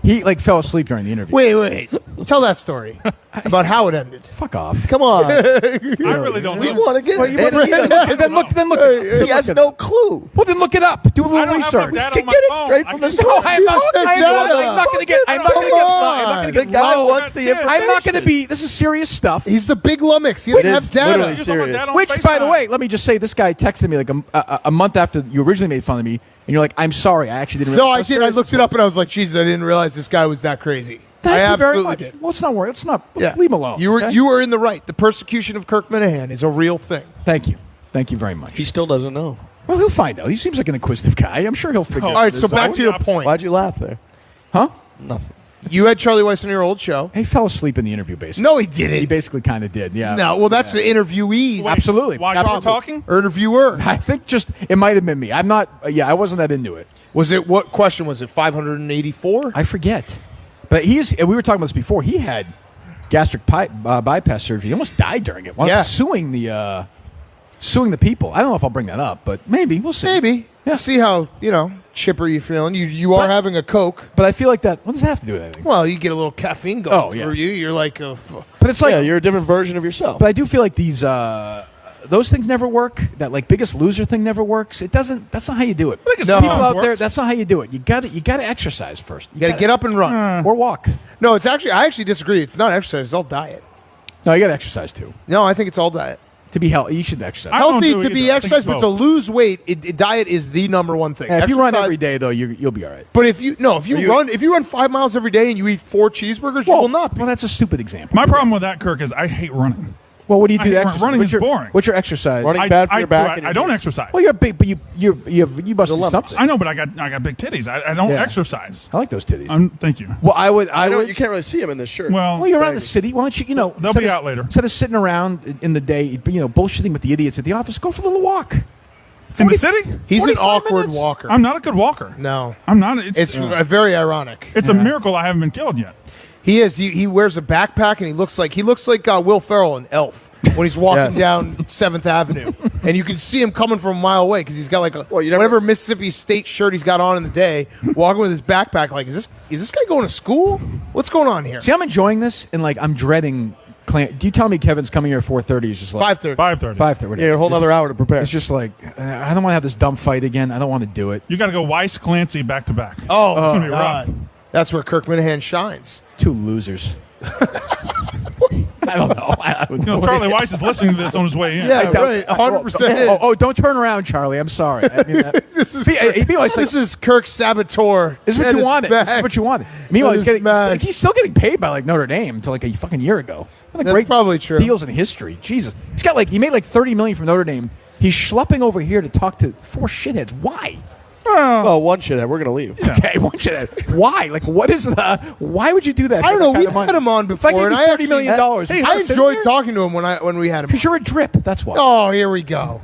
Speaker 3: he fell asleep during the interview.
Speaker 2: Wait. Tell that story about how it ended.
Speaker 3: Fuck off.
Speaker 1: Come on.
Speaker 4: I really don't
Speaker 1: We
Speaker 4: know.
Speaker 1: want to get
Speaker 3: Well, then look.
Speaker 1: He has no clue.
Speaker 3: Well, then look it up. Do a
Speaker 4: I
Speaker 3: little
Speaker 4: don't have my
Speaker 3: research.
Speaker 4: data
Speaker 1: Can
Speaker 4: on my
Speaker 1: get it
Speaker 4: phone.
Speaker 1: straight
Speaker 4: I
Speaker 1: from the
Speaker 4: can-
Speaker 1: source.
Speaker 3: No, I'm not going to get. I'm not going to get. I'm not going to
Speaker 1: The
Speaker 3: get.
Speaker 1: guy
Speaker 3: low.
Speaker 1: wants the information.
Speaker 3: I'm not going to be. This is serious stuff.
Speaker 2: He's the big lummox. He doesn't have
Speaker 1: is
Speaker 2: data.
Speaker 1: literally
Speaker 4: Just on my
Speaker 1: serious.
Speaker 4: dad on
Speaker 3: Which, by the
Speaker 4: FaceTime.
Speaker 3: way, let me just say, this guy texted me like a month after you originally made fun of me, and you're like, "I'm sorry, I actually didn't."
Speaker 2: No,
Speaker 3: realize
Speaker 2: I
Speaker 3: how
Speaker 2: did. I
Speaker 3: serious
Speaker 2: looked it up and I was like, Jesus, I didn't realize this guy was that crazy.
Speaker 3: Thank
Speaker 2: I
Speaker 3: you very
Speaker 2: absolutely
Speaker 3: much.
Speaker 2: did.
Speaker 3: Well, let's not worry. Let's
Speaker 2: Yeah.
Speaker 3: leave him alone.
Speaker 2: You were
Speaker 3: okay?
Speaker 2: you were in the right. The persecution of Kirk Minihane is a real thing.
Speaker 3: Thank you. Thank you very much.
Speaker 1: He still doesn't know.
Speaker 3: Well, he'll find out. He seems like an inquisitive guy. I'm sure he'll figure
Speaker 2: All
Speaker 3: it out.
Speaker 2: right, so back to your point.
Speaker 1: Why'd you laugh there?
Speaker 3: Huh?
Speaker 1: Nothing.
Speaker 2: You had Charlie Weis on your old show.
Speaker 3: He fell asleep in the interview, basically.
Speaker 2: No, he
Speaker 3: He
Speaker 2: didn't.
Speaker 3: basically kind of did, yeah.
Speaker 2: No, well, that's the interviewees
Speaker 4: Wait,
Speaker 3: Absolutely.
Speaker 4: While you're
Speaker 3: Absolutely.
Speaker 4: talking?
Speaker 2: or interviewer.
Speaker 3: I think it might have been me. I'm not, I wasn't that into it.
Speaker 2: Was it what question was it? 584?
Speaker 3: I forget. But we were talking about this before. He had gastric bypass surgery. He almost died during it. Well,
Speaker 2: Yeah.
Speaker 3: suing the people. I don't know if I'll bring that up, but maybe. We'll see.
Speaker 2: Maybe.
Speaker 3: Yeah.
Speaker 2: See how chipper you feeling. You are having a Coke.
Speaker 3: But I feel like that. What does that have to do with anything?
Speaker 2: Well, you get a little caffeine going
Speaker 3: Oh, yeah.
Speaker 2: through you. You're like
Speaker 3: But it's like,
Speaker 1: Yeah, you're a different version of yourself.
Speaker 3: but I do feel like these those things never work. That Biggest Loser thing never works. It doesn't. That's not how you do it.
Speaker 4: Biggest
Speaker 2: No.
Speaker 3: People
Speaker 4: Loser
Speaker 3: out there,
Speaker 4: works.
Speaker 3: that's not how you do it. You got to exercise first.
Speaker 2: you got to get up and run.
Speaker 3: Or walk.
Speaker 2: No, I actually disagree. It's not exercise. It's all diet.
Speaker 3: No, you got to exercise too.
Speaker 2: No, I think it's all diet.
Speaker 3: To be healthy, you should exercise.
Speaker 4: I don't
Speaker 2: Healthy
Speaker 4: do
Speaker 2: to
Speaker 4: either.
Speaker 2: be
Speaker 4: I think
Speaker 2: exercise,
Speaker 4: it's
Speaker 2: but to
Speaker 4: both.
Speaker 2: lose weight, diet is the number one thing.
Speaker 3: If you run
Speaker 2: Exercise-
Speaker 3: every day, though, you'll be all right.
Speaker 2: But if you run 5 miles every day and you eat 4 cheeseburgers, you will not be.
Speaker 3: Well, that's a stupid example.
Speaker 4: My problem with that, Kirk, is I hate running.
Speaker 3: Well, what do you do to
Speaker 4: I hate
Speaker 3: exercise?
Speaker 4: running
Speaker 3: What's
Speaker 4: is
Speaker 3: your,
Speaker 4: boring.
Speaker 3: What's your exercise?
Speaker 1: Running bad for your back. and
Speaker 4: I
Speaker 1: your
Speaker 4: don't
Speaker 1: knees.
Speaker 4: exercise.
Speaker 3: Well, you're big, but you must do something.
Speaker 4: I know, but I got big titties. I don't
Speaker 3: Yeah.
Speaker 4: exercise.
Speaker 3: I like those titties.
Speaker 4: Thank you.
Speaker 3: Well, I would.
Speaker 1: You can't really see him in this shirt.
Speaker 4: Well,
Speaker 3: Well, you're around the city. Why don't you?
Speaker 4: They'll
Speaker 3: instead
Speaker 4: be
Speaker 3: of-
Speaker 4: out later.
Speaker 3: Instead of sitting around in the day, bullshitting with the idiots at the office, go for a little walk.
Speaker 4: in the city,
Speaker 2: He's an
Speaker 3: 45
Speaker 2: awkward
Speaker 3: minutes?
Speaker 2: walker.
Speaker 4: I'm not a good walker.
Speaker 2: No.
Speaker 4: I'm not.
Speaker 2: It's very ironic.
Speaker 4: It's a miracle I haven't been killed yet.
Speaker 2: He is. He wears a backpack and he looks like Will Ferrell in Elf when he's walking
Speaker 1: Yes.
Speaker 2: down 7th Avenue, and you can see him coming from a mile away because he's got like whatever Mississippi State shirt he's got on in the day, walking with his backpack. Like, is this guy going to school? What's going on here?
Speaker 3: See, I'm enjoying this, and I'm dreading. Do you tell me Kevin's coming here at 4:30? He's just like
Speaker 2: 5:30.
Speaker 4: 5:30.
Speaker 3: 5:30.
Speaker 1: Yeah, a whole other hour to prepare.
Speaker 3: It's just like I don't want to have this dumb fight again. I don't want to do it.
Speaker 4: You got to go Weis Clancy back to back.
Speaker 2: Oh,
Speaker 4: It's gonna be
Speaker 2: God.
Speaker 4: rough.
Speaker 2: That's where Kirk Minihane shines.
Speaker 3: Two losers. I don't know.
Speaker 4: Charlie Weis is listening to this on his way in.
Speaker 2: Yeah,
Speaker 3: doubt-
Speaker 2: right. 100%.
Speaker 3: Oh, don't turn around, Charlie. I'm sorry. I mean,
Speaker 2: This is
Speaker 3: this
Speaker 2: is Kirk's saboteur.
Speaker 3: is what
Speaker 2: At
Speaker 3: you
Speaker 2: his
Speaker 3: wanted. This is
Speaker 2: back.
Speaker 3: what you wanted. Meanwhile,
Speaker 2: At his back.
Speaker 3: he's still getting paid by Notre Dame until a fucking year ago. One of the
Speaker 2: That's
Speaker 3: great
Speaker 2: probably true.
Speaker 3: deals in history. Jesus, he made like $30 million from Notre Dame. He's schlepping over here to talk to 4 shitheads. Why?
Speaker 1: Well, one shithead. We're gonna leave.
Speaker 4: Yeah.
Speaker 3: Okay, one shithead. Why? What is the? Why would you do that?
Speaker 2: I don't know.
Speaker 3: We've
Speaker 2: We've had him on
Speaker 3: If I
Speaker 2: before,
Speaker 3: gave
Speaker 2: and
Speaker 3: you
Speaker 2: I
Speaker 3: $30 million,
Speaker 4: Hey,
Speaker 2: I enjoyed talking to him when we had him.
Speaker 3: because you're a drip. That's why.
Speaker 2: Oh, here we go.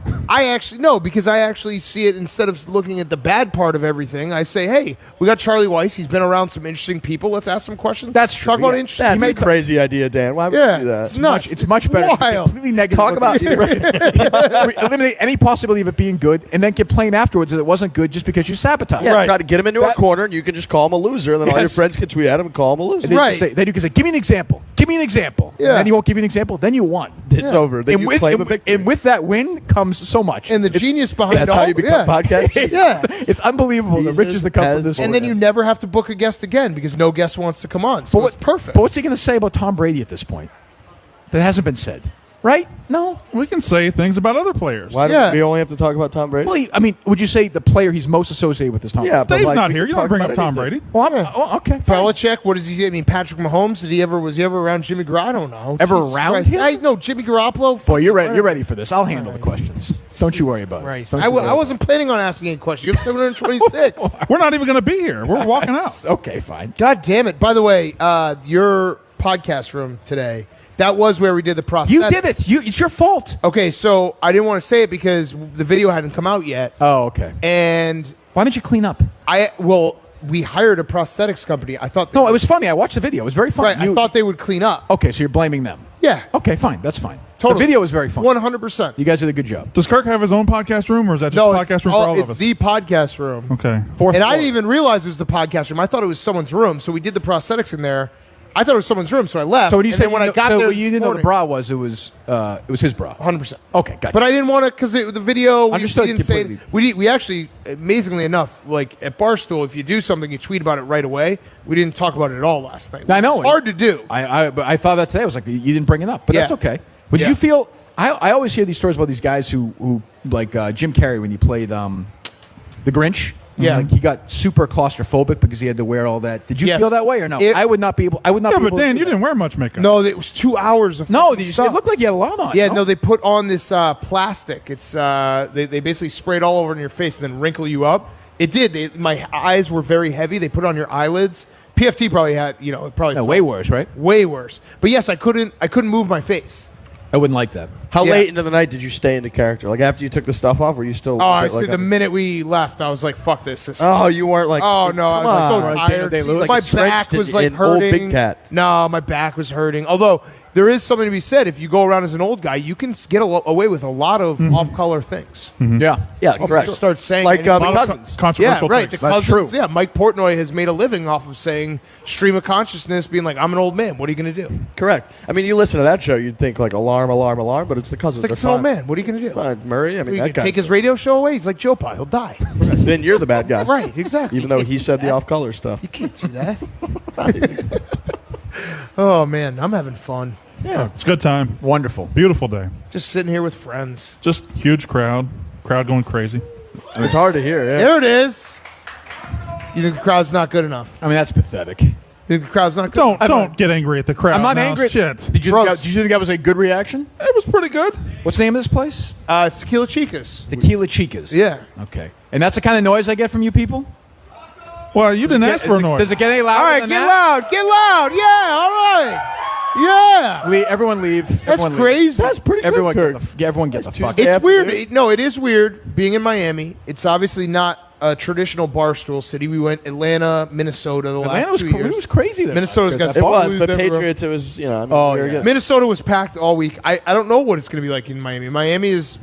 Speaker 2: Because I actually see it instead of looking at the bad part of everything. I say, hey, we got Charlie Weis. He's been around some interesting people. Let's ask some questions.
Speaker 3: That's true,
Speaker 2: Talk about
Speaker 3: yeah.
Speaker 2: interesting.
Speaker 1: That's
Speaker 3: You
Speaker 1: a
Speaker 3: may
Speaker 1: crazy idea, Dan. Why would
Speaker 2: Yeah,
Speaker 1: you do that?
Speaker 2: it's nuts.
Speaker 3: It's much better. to be
Speaker 2: Wild.
Speaker 3: completely negative.
Speaker 1: Talk about
Speaker 3: eliminate any possibility of it being good, and then complain afterwards that it wasn't good just because you sabotaged.
Speaker 1: Yeah,
Speaker 2: Right.
Speaker 1: try to get him into a corner, and you can just call him a loser, and then all your
Speaker 3: Yes.
Speaker 1: friends can tweet at him and call him a loser.
Speaker 3: And then
Speaker 2: Right.
Speaker 3: you can say, give me an example. Give give me an example.
Speaker 2: Yeah.
Speaker 3: And then he won't give you an example. Then you won.
Speaker 1: It's over. Then you claim a victory.
Speaker 3: And with that win comes so much.
Speaker 2: And the genius behind
Speaker 1: That's
Speaker 2: it
Speaker 1: how
Speaker 2: all,
Speaker 1: you become podcast.
Speaker 3: It's unbelievable. The riches that come from this.
Speaker 2: And then you never have to book a guest again because no guest wants to come on. So it's perfect.
Speaker 3: But what's he going to say about Tom Brady at this point? That hasn't been said. Right? No.
Speaker 4: We can say things about other players.
Speaker 1: Why do we only have to talk about Tom Brady?
Speaker 3: Well, would you say the player he's most associated with is Tom Brady?
Speaker 1: Yeah, but
Speaker 4: Dave's not
Speaker 1: we
Speaker 4: here.
Speaker 1: can
Speaker 4: You don't
Speaker 1: talk
Speaker 4: bring up
Speaker 1: about
Speaker 4: Tom
Speaker 1: anything.
Speaker 4: Brady.
Speaker 3: Well, okay. Fine.
Speaker 2: Belichick, what does he say? I mean, Patrick Mahomes, was he ever around Jimmy Garoppolo? I don't know.
Speaker 3: Ever
Speaker 2: Jesus
Speaker 3: around
Speaker 2: Christ.
Speaker 3: him?
Speaker 2: No, Jimmy Garoppolo.
Speaker 3: Boy, you're ready for this. I'll handle the questions. Don't you worry about it.
Speaker 2: Christ.
Speaker 3: Don't
Speaker 2: I
Speaker 3: you worry
Speaker 2: wasn't planning on asking any questions. You have 726.
Speaker 4: We're not even going to be here. We're walking out.
Speaker 3: Okay, fine.
Speaker 2: God damn it. By the way, your podcast room today, that was where we did the prosthetics.
Speaker 3: You did it. It's your fault.
Speaker 2: Okay, so I didn't want to say it because the video hadn't come out yet.
Speaker 3: Oh, okay.
Speaker 2: And
Speaker 3: Why didn't you clean up?
Speaker 2: we hired a prosthetics company. I thought
Speaker 3: No, it was funny. I watched the video. It was very funny.
Speaker 2: right. I thought they would clean up.
Speaker 3: Okay, so you're blaming them.
Speaker 2: Yeah.
Speaker 3: Okay, fine. That's fine.
Speaker 2: Totally.
Speaker 3: The video was very funny.
Speaker 2: 100%.
Speaker 3: You guys did a good job.
Speaker 4: Does Kirk have his own podcast room, or is that just
Speaker 2: No,
Speaker 4: a podcast room for all of
Speaker 2: it's
Speaker 4: us?
Speaker 2: the podcast room.
Speaker 4: Okay.
Speaker 3: Fourth
Speaker 2: And I
Speaker 3: floor.
Speaker 2: didn't even realize it was the podcast room. I thought it was someone's room. So we did the prosthetics in there. I thought it was someone's room, so I left.
Speaker 3: So when you
Speaker 2: and
Speaker 3: said
Speaker 2: then when I got
Speaker 3: so
Speaker 2: there,
Speaker 3: you didn't know the bra was, it was his bra.
Speaker 2: 100%.
Speaker 3: Okay, gotcha.
Speaker 2: But I didn't want to because the video.
Speaker 3: Understood
Speaker 2: We didn't say
Speaker 3: completely.
Speaker 2: we actually, amazingly enough, like at Barstool, if you do something, you tweet about it right away. We didn't talk about it at all last night.
Speaker 3: I know.
Speaker 2: It's hard to do.
Speaker 3: But I thought that today. I was like, you didn't bring it up, but
Speaker 2: Yeah.
Speaker 3: that's okay. But did
Speaker 2: Yeah.
Speaker 3: you feel? I always hear these stories about these guys who like Jim Carrey when he played the Grinch.
Speaker 2: Yeah.
Speaker 3: Like he got super claustrophobic because he had to wear all that. Did you
Speaker 2: Yes.
Speaker 3: feel that way or no?
Speaker 2: It-
Speaker 3: I would not be able. I would not.
Speaker 4: Yeah,
Speaker 3: be
Speaker 4: but
Speaker 3: able to
Speaker 4: Dan,
Speaker 3: do
Speaker 4: you
Speaker 3: that.
Speaker 4: didn't wear much makeup.
Speaker 2: No, it was 2 hours of
Speaker 3: No,
Speaker 2: fucking
Speaker 3: it
Speaker 2: stuff.
Speaker 3: looked like you had a lot on.
Speaker 2: Yeah, no, they put on this plastic. It's they basically spray it all over in your face and then wrinkle you up. It did. My eyes were very heavy. They put it on your eyelids. PFT probably had, it probably
Speaker 3: No, way worse, right?
Speaker 2: way worse. But yes, I couldn't move my face.
Speaker 3: I wouldn't like that.
Speaker 1: How
Speaker 2: Yeah.
Speaker 1: late into the night did you stay into character? Like after you took the stuff off, were you still?
Speaker 2: Oh,
Speaker 1: a
Speaker 2: I
Speaker 1: bit
Speaker 2: see.
Speaker 1: like
Speaker 2: The minute we left, I was like, "Fuck this."
Speaker 1: Oh, you weren't like.
Speaker 2: Oh no, I
Speaker 1: come
Speaker 2: was
Speaker 1: on.
Speaker 2: so
Speaker 3: Like
Speaker 2: tired.
Speaker 3: Daniel Day-Lewis.
Speaker 2: My
Speaker 1: Entrenched
Speaker 2: back was
Speaker 1: in-
Speaker 2: like
Speaker 1: in old
Speaker 2: hurting.
Speaker 1: Big Cat.
Speaker 2: No, my back was hurting. Although there is something to be said. If you go around as an old guy, you can get away with a lot of off-color things.
Speaker 3: Yeah.
Speaker 1: Yeah,
Speaker 2: Oh,
Speaker 1: correct.
Speaker 2: just start saying
Speaker 1: like
Speaker 2: anything.
Speaker 1: the
Speaker 4: A lot of
Speaker 1: cousins.
Speaker 2: Yeah,
Speaker 4: controversial
Speaker 2: right. The
Speaker 4: takes.
Speaker 3: That's
Speaker 2: cousins.
Speaker 3: true.
Speaker 2: Yeah, Mike Portnoy has made a living off of saying stream of consciousness, being like, "I'm an old man. What are you going to do?"
Speaker 1: Correct. I mean, you listen to that show, you'd think like alarm, alarm, alarm, but it's the cousins.
Speaker 2: It's like
Speaker 1: They're
Speaker 2: it's an old
Speaker 1: fine.
Speaker 2: man. What are you going to do?
Speaker 1: Fine, it's Murray. I mean,
Speaker 2: You
Speaker 1: that
Speaker 2: can
Speaker 1: guy's
Speaker 2: take his radio show away. He's like Joe Pie. He'll die.
Speaker 1: Then you're the bad guy,
Speaker 2: Right. Exactly.
Speaker 1: Even though he said the off-color stuff.
Speaker 2: You can't do that. Oh man, I'm having fun.
Speaker 1: Yeah.
Speaker 4: It's a good time.
Speaker 3: Wonderful.
Speaker 4: Beautiful day.
Speaker 2: Just sitting here with friends.
Speaker 4: Just huge crowd. Crowd going crazy.
Speaker 1: It's hard to hear. Yeah.
Speaker 2: There it is. You think the crowd's not good enough?
Speaker 3: I mean, that's pathetic.
Speaker 2: You think the crowd's not good?
Speaker 4: Don't get angry at the crowd.
Speaker 3: I'm not
Speaker 2: Oh,
Speaker 4: now.
Speaker 3: angry.
Speaker 4: Shit.
Speaker 3: Did you think that was a good reaction?
Speaker 4: It was pretty good.
Speaker 3: What's the name of this place?
Speaker 2: It's Tequila Chicas.
Speaker 3: Tequila Chicas.
Speaker 2: Yeah.
Speaker 3: Okay. And that's the kind of noise I get from you people?
Speaker 4: Well, you didn't ask for a noise.
Speaker 3: Does it get any louder
Speaker 2: All right,
Speaker 3: than
Speaker 2: get
Speaker 3: that?
Speaker 2: loud. Get loud. Yeah. All right. Yeah.
Speaker 3: Everyone leave.
Speaker 2: That's
Speaker 3: Everyone leave.
Speaker 2: crazy.
Speaker 1: That's pretty good,
Speaker 3: Everyone
Speaker 1: Kirk.
Speaker 3: everyone get the fuck
Speaker 1: Tuesday
Speaker 3: out.
Speaker 2: It's weird.
Speaker 1: afternoon.
Speaker 2: No, it is weird being in Miami. It's obviously not a traditional Barstool city. We went Atlanta, Minnesota the
Speaker 3: Atlanta
Speaker 2: last 2 years.
Speaker 3: it was crazy there.
Speaker 2: Minnesota's got
Speaker 1: It
Speaker 2: Ball
Speaker 1: was,
Speaker 2: Blues
Speaker 1: but
Speaker 2: everywhere.
Speaker 1: Patriots, it was, I mean,
Speaker 3: Oh,
Speaker 1: very
Speaker 3: yeah.
Speaker 1: good.
Speaker 2: Minnesota was packed all week. I don't know what it's going to be like in Miami. Miami is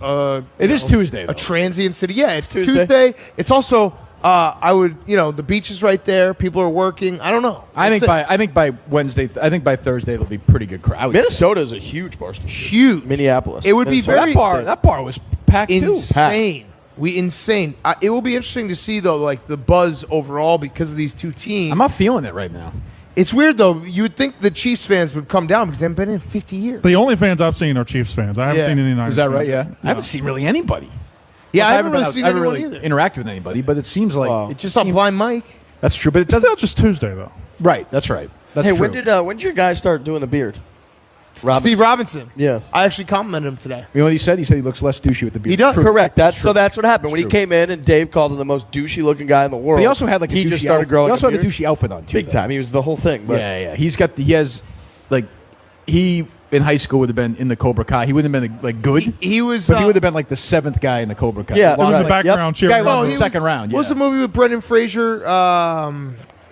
Speaker 3: It is Tuesday,
Speaker 2: a
Speaker 3: though.
Speaker 2: transient city. Yeah, it's
Speaker 1: Tuesday.
Speaker 2: Tuesday. It's also the beach is right there. People are working. I don't know.
Speaker 3: I think
Speaker 2: It's
Speaker 3: by Wednesday, I think by Thursday it'll be pretty good crowd.
Speaker 1: Minnesota is a huge Barstool.
Speaker 2: huge.
Speaker 1: Minneapolis.
Speaker 2: It would be
Speaker 1: Minnesota.
Speaker 2: very
Speaker 3: That bar was packed too.
Speaker 2: insane. Insane. It will be interesting to see though, like the buzz overall because of these two teams.
Speaker 3: I'm not feeling it right now.
Speaker 2: It's weird though. You would think the Chiefs fans would come down because they haven't been in 50 years.
Speaker 4: The only fans I've seen are Chiefs fans. I haven't
Speaker 2: Yeah.
Speaker 4: seen any Niners
Speaker 3: Is that
Speaker 4: fans.
Speaker 3: right? Yeah. I haven't seen really anybody.
Speaker 2: Yeah, I haven't
Speaker 3: been
Speaker 2: really
Speaker 3: out-
Speaker 2: seen
Speaker 3: I haven't
Speaker 2: anyone
Speaker 3: really
Speaker 2: either.
Speaker 3: interacted with anybody, but it seems like
Speaker 1: Wow.
Speaker 3: it just
Speaker 2: Just not
Speaker 3: seems,
Speaker 2: Blind Mike.
Speaker 3: That's true, but it
Speaker 4: It's
Speaker 3: doesn't.
Speaker 4: still just Tuesday, though.
Speaker 3: Right. That's right. That's
Speaker 1: Hey,
Speaker 3: true.
Speaker 1: when did your guy start doing the beard? Robin.
Speaker 2: Steve Robinson.
Speaker 1: Yeah.
Speaker 2: I actually complimented him today.
Speaker 3: You know what he said? He said he looks less douchey with the beard.
Speaker 2: He does.
Speaker 3: True.
Speaker 1: Correct. That's
Speaker 3: True.
Speaker 1: that's what happened when he
Speaker 3: True.
Speaker 1: came in and Dave called him the most douchey looking guy in the world.
Speaker 3: But he also had like a
Speaker 1: he
Speaker 3: douchey
Speaker 1: just started
Speaker 3: outfit.
Speaker 1: growing.
Speaker 3: He also
Speaker 1: a
Speaker 3: had a
Speaker 1: beard.
Speaker 3: douchey outfit on too.
Speaker 1: Big
Speaker 3: though.
Speaker 1: time. He was the whole thing. But
Speaker 3: Yeah. He has like he in high school would have been in the Cobra Kai. He wouldn't have been like good.
Speaker 2: He was.
Speaker 3: But he would have been like the 7th guy in the Cobra Kai.
Speaker 1: Yeah,
Speaker 4: It was
Speaker 1: Right.
Speaker 4: the background
Speaker 3: Guy
Speaker 4: cheering.
Speaker 3: lost
Speaker 2: he
Speaker 3: the second round.
Speaker 2: What was
Speaker 3: Yeah.
Speaker 2: the movie with Brendan Fraser?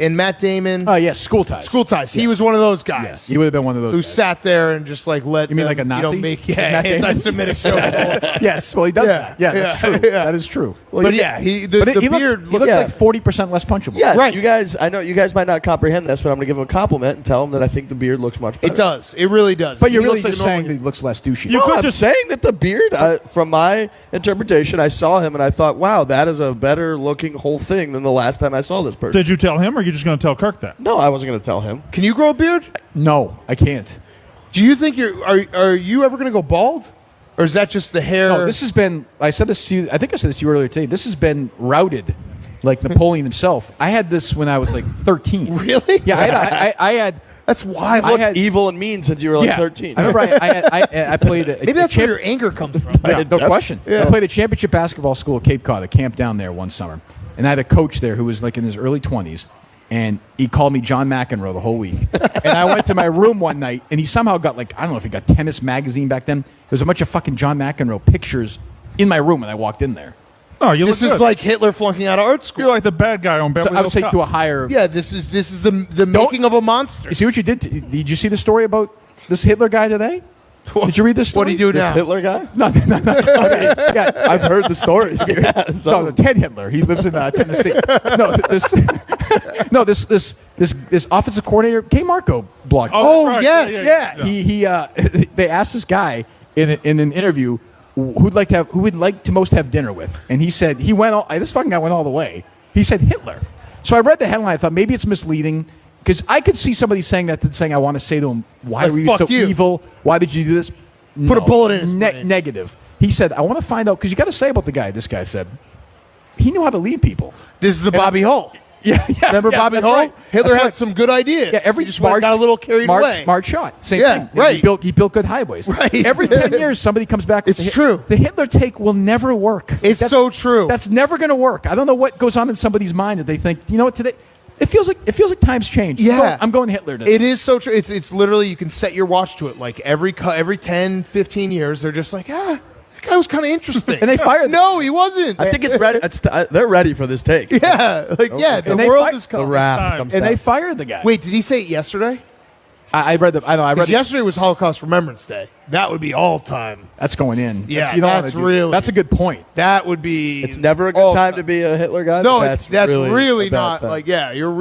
Speaker 2: and Matt Damon.
Speaker 3: Oh, yes, School Ties.
Speaker 2: School Ties.
Speaker 3: Yes.
Speaker 2: He was one of those guys.
Speaker 3: Yes, he would have been one of those
Speaker 2: who
Speaker 3: guys.
Speaker 2: sat there and just like let
Speaker 3: You mean
Speaker 2: them,
Speaker 3: like a Nazi?
Speaker 2: make
Speaker 3: Like Matt Damon?
Speaker 2: anti-Semitic shows all the time.
Speaker 3: Yes, well, he does
Speaker 2: Yeah.
Speaker 3: that. Yeah, that's
Speaker 2: Yeah.
Speaker 3: true.
Speaker 2: Yeah.
Speaker 3: That is true.
Speaker 2: But yeah, the beard
Speaker 3: he looks
Speaker 1: yeah.
Speaker 3: like 40% less punchable.
Speaker 1: Yeah,
Speaker 2: Right.
Speaker 1: You guys, I know you guys might not comprehend this, but I'm going to give him a compliment and tell him that I think the beard looks much better.
Speaker 2: It does. It really does.
Speaker 3: But you're
Speaker 2: He
Speaker 3: really
Speaker 2: looks like
Speaker 3: just
Speaker 2: a
Speaker 3: saying
Speaker 2: normal-
Speaker 3: that he looks less douchey.
Speaker 1: No, I'm saying that the beard, from my interpretation, I saw him and I thought, wow, that is a better looking whole thing than the last time I saw this person.
Speaker 4: Did you tell him, or are you just going to tell Kirk that?
Speaker 1: No, I wasn't going to tell him.
Speaker 2: Can you grow a beard?
Speaker 3: No, I can't.
Speaker 2: Do you think are you ever going to go bald? Or is that just the hair?
Speaker 3: No, this has been, I said this to you, I think I said this to you earlier today. This has been routed like Napoleon himself. I had this when I was like 13.
Speaker 2: Really?
Speaker 3: Yeah, I had.
Speaker 2: That's wild.
Speaker 1: You looked evil and mean since you were like 13.
Speaker 3: I remember I played.
Speaker 2: Maybe that's where your anger comes from.
Speaker 3: No question.
Speaker 2: Yeah.
Speaker 3: I played a championship basketball school at Cape Cod, a camp down there one summer. And I had a coach there who was like in his early 20s. And he called me John McEnroe the whole week. And I went to my room one night, and he somehow got like, I don't know if he got Tennis Magazine back then. There was a bunch of fucking John McEnroe pictures in my room when I walked in there.
Speaker 4: Oh, you
Speaker 2: This
Speaker 4: look
Speaker 2: is
Speaker 4: good.
Speaker 2: like Hitler flunking out of art school.
Speaker 4: You're like the bad guy on
Speaker 3: So
Speaker 4: Beverly
Speaker 3: I would
Speaker 4: Hills
Speaker 3: say
Speaker 4: Cop.
Speaker 3: to a higher.
Speaker 2: Yeah, this is the making of a monster.
Speaker 3: You see what you did? Did you see the story about this Hitler guy today? Did you read this story?
Speaker 2: What do you do
Speaker 1: This
Speaker 2: now?
Speaker 1: Hitler guy?
Speaker 3: No. Yeah,
Speaker 1: I've heard the stories. Yeah, so-
Speaker 3: no, Ted Hitler. He lives in Tennessee. This offensive coordinator, K. Marco, blog.
Speaker 2: Oh,
Speaker 4: right.
Speaker 2: yes.
Speaker 4: Yeah.
Speaker 3: They asked this guy in an interview who would like to most have dinner with, and he said this fucking guy went all the way. He said Hitler. So I read the headline. I thought maybe it's misleading because I could see somebody saying that, saying I want to say to him, why
Speaker 2: Like,
Speaker 3: were you
Speaker 2: fuck
Speaker 3: so
Speaker 2: you.
Speaker 3: evil? Why did you do this?
Speaker 2: Put a bullet in his brain.
Speaker 3: Negative. He said, I want to find out because you got to say about the guy. This guy said he knew how to lead people.
Speaker 2: This is the Bobby Hull.
Speaker 3: Yeah,
Speaker 2: Remember Bobby
Speaker 3: that's
Speaker 2: Hull?
Speaker 3: right.
Speaker 2: Hitler
Speaker 3: That's
Speaker 2: had
Speaker 3: right.
Speaker 2: some good ideas.
Speaker 3: Yeah, every
Speaker 2: he just got a little carried away.
Speaker 3: Smart shot. Same
Speaker 2: Yeah,
Speaker 3: thing.
Speaker 2: right.
Speaker 3: He built good highways.
Speaker 2: Right.
Speaker 3: Every 10 years, somebody comes back with
Speaker 2: It's true.
Speaker 3: The Hitler take will never work.
Speaker 2: It's so true.
Speaker 3: That's never going to work. I don't know what goes on in somebody's mind that they think, you know what, today it feels like times change.
Speaker 2: Yeah.
Speaker 3: I'm going Hitler today.
Speaker 2: It is so true. It's literally you can set your watch to it. Like every 10, 15 years, they're just like, that guy was kind of interesting.
Speaker 3: And they fired
Speaker 2: No, he wasn't.
Speaker 1: I think it's ready. They're ready for this take.
Speaker 2: Yeah, the
Speaker 3: And they
Speaker 2: world
Speaker 3: fight-
Speaker 2: is
Speaker 1: The
Speaker 2: coming.
Speaker 1: wrath comes
Speaker 3: and
Speaker 1: down.
Speaker 3: they fired the guy.
Speaker 2: Wait, did he say it yesterday?
Speaker 3: I read the. I know. I read.
Speaker 2: Because yesterday was Holocaust Remembrance Day. That would be all time.
Speaker 3: That's going in.
Speaker 2: Yeah,
Speaker 3: you don't wanna
Speaker 2: that's
Speaker 3: do-
Speaker 2: really-
Speaker 3: That's a good point.
Speaker 2: That would be.
Speaker 1: It's never a
Speaker 2: all
Speaker 1: good time to be a Hitler guy.
Speaker 2: No,
Speaker 1: but
Speaker 2: that's really
Speaker 1: a bad
Speaker 2: not.
Speaker 1: time.
Speaker 2: Like, yeah, you're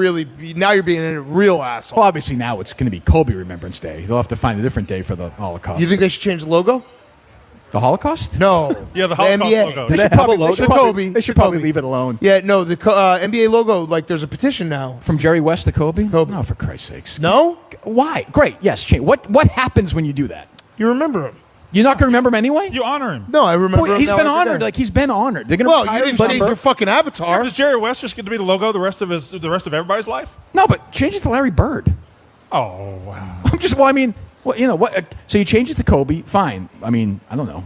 Speaker 2: being a real asshole.
Speaker 3: Well, obviously now it's going to be Kobe Remembrance Day. They'll have to find a different day for the Holocaust.
Speaker 2: You think they should change the logo?
Speaker 3: the Holocaust?
Speaker 2: No.
Speaker 4: Yeah, the Holocaust
Speaker 2: NBA.
Speaker 4: logo.
Speaker 1: Do they have a logo?
Speaker 3: They should probably leave it alone.
Speaker 2: Yeah, no, the NBA logo, like, there's a petition now.
Speaker 3: From Jerry West to Kobe?
Speaker 2: Kobe.
Speaker 3: No, for Christ's sakes.
Speaker 2: No?
Speaker 3: Why? Great. Yes. Change. What happens when you do that?
Speaker 2: You remember him?
Speaker 3: You're not going to remember him anyway?
Speaker 4: You honor him.
Speaker 2: No, I remember
Speaker 3: Boy,
Speaker 2: him.
Speaker 3: he's
Speaker 2: now
Speaker 3: been
Speaker 2: every
Speaker 3: honored.
Speaker 2: day.
Speaker 3: Like he's been honored. They're going to
Speaker 2: Well, you didn't change your fucking avatar.
Speaker 4: Does Jerry West just get to be the logo the rest of everybody's life?
Speaker 3: No, but change it to Larry Bird.
Speaker 4: Oh wow.
Speaker 3: I'm just. Well, I mean, well, you know what? So you change it to Kobe. Fine. I mean, I don't know.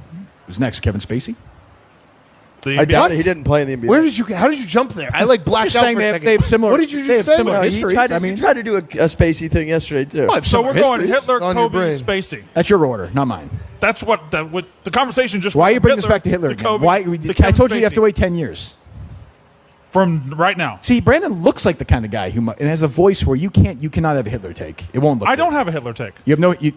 Speaker 3: Who's next? Kevin Spacey?
Speaker 4: The
Speaker 1: I doubt
Speaker 2: What?
Speaker 1: he didn't play in the NBA.
Speaker 2: How did you jump there? I like blacked
Speaker 3: Just
Speaker 2: out
Speaker 3: saying
Speaker 2: for a
Speaker 3: they have-
Speaker 2: second.
Speaker 3: they have similar-
Speaker 2: What did you
Speaker 3: they
Speaker 2: just
Speaker 3: have
Speaker 2: say?
Speaker 3: similar
Speaker 1: No,
Speaker 3: history.
Speaker 1: he tried to do a Spacey thing yesterday too.
Speaker 3: Well,
Speaker 4: So we're
Speaker 3: similar
Speaker 4: going
Speaker 3: histories.
Speaker 4: Hitler,
Speaker 2: on your
Speaker 4: Kobe,
Speaker 2: brain.
Speaker 4: Spacey.
Speaker 3: That's your order, not mine.
Speaker 4: That's what the conversation just.
Speaker 3: Why
Speaker 4: went
Speaker 3: you
Speaker 4: from
Speaker 3: bring this back to Hitler again?
Speaker 4: Kobe,
Speaker 3: Why?
Speaker 4: to
Speaker 3: I
Speaker 4: Kevin
Speaker 3: told you you have to
Speaker 4: Spacey.
Speaker 3: wait 10 years.
Speaker 4: From right now.
Speaker 3: See, Brandon looks like the kind of guy who and has a voice where you cannot have a Hitler take. It won't look.
Speaker 4: I
Speaker 3: good.
Speaker 4: don't have a Hitler take.
Speaker 3: You have no. You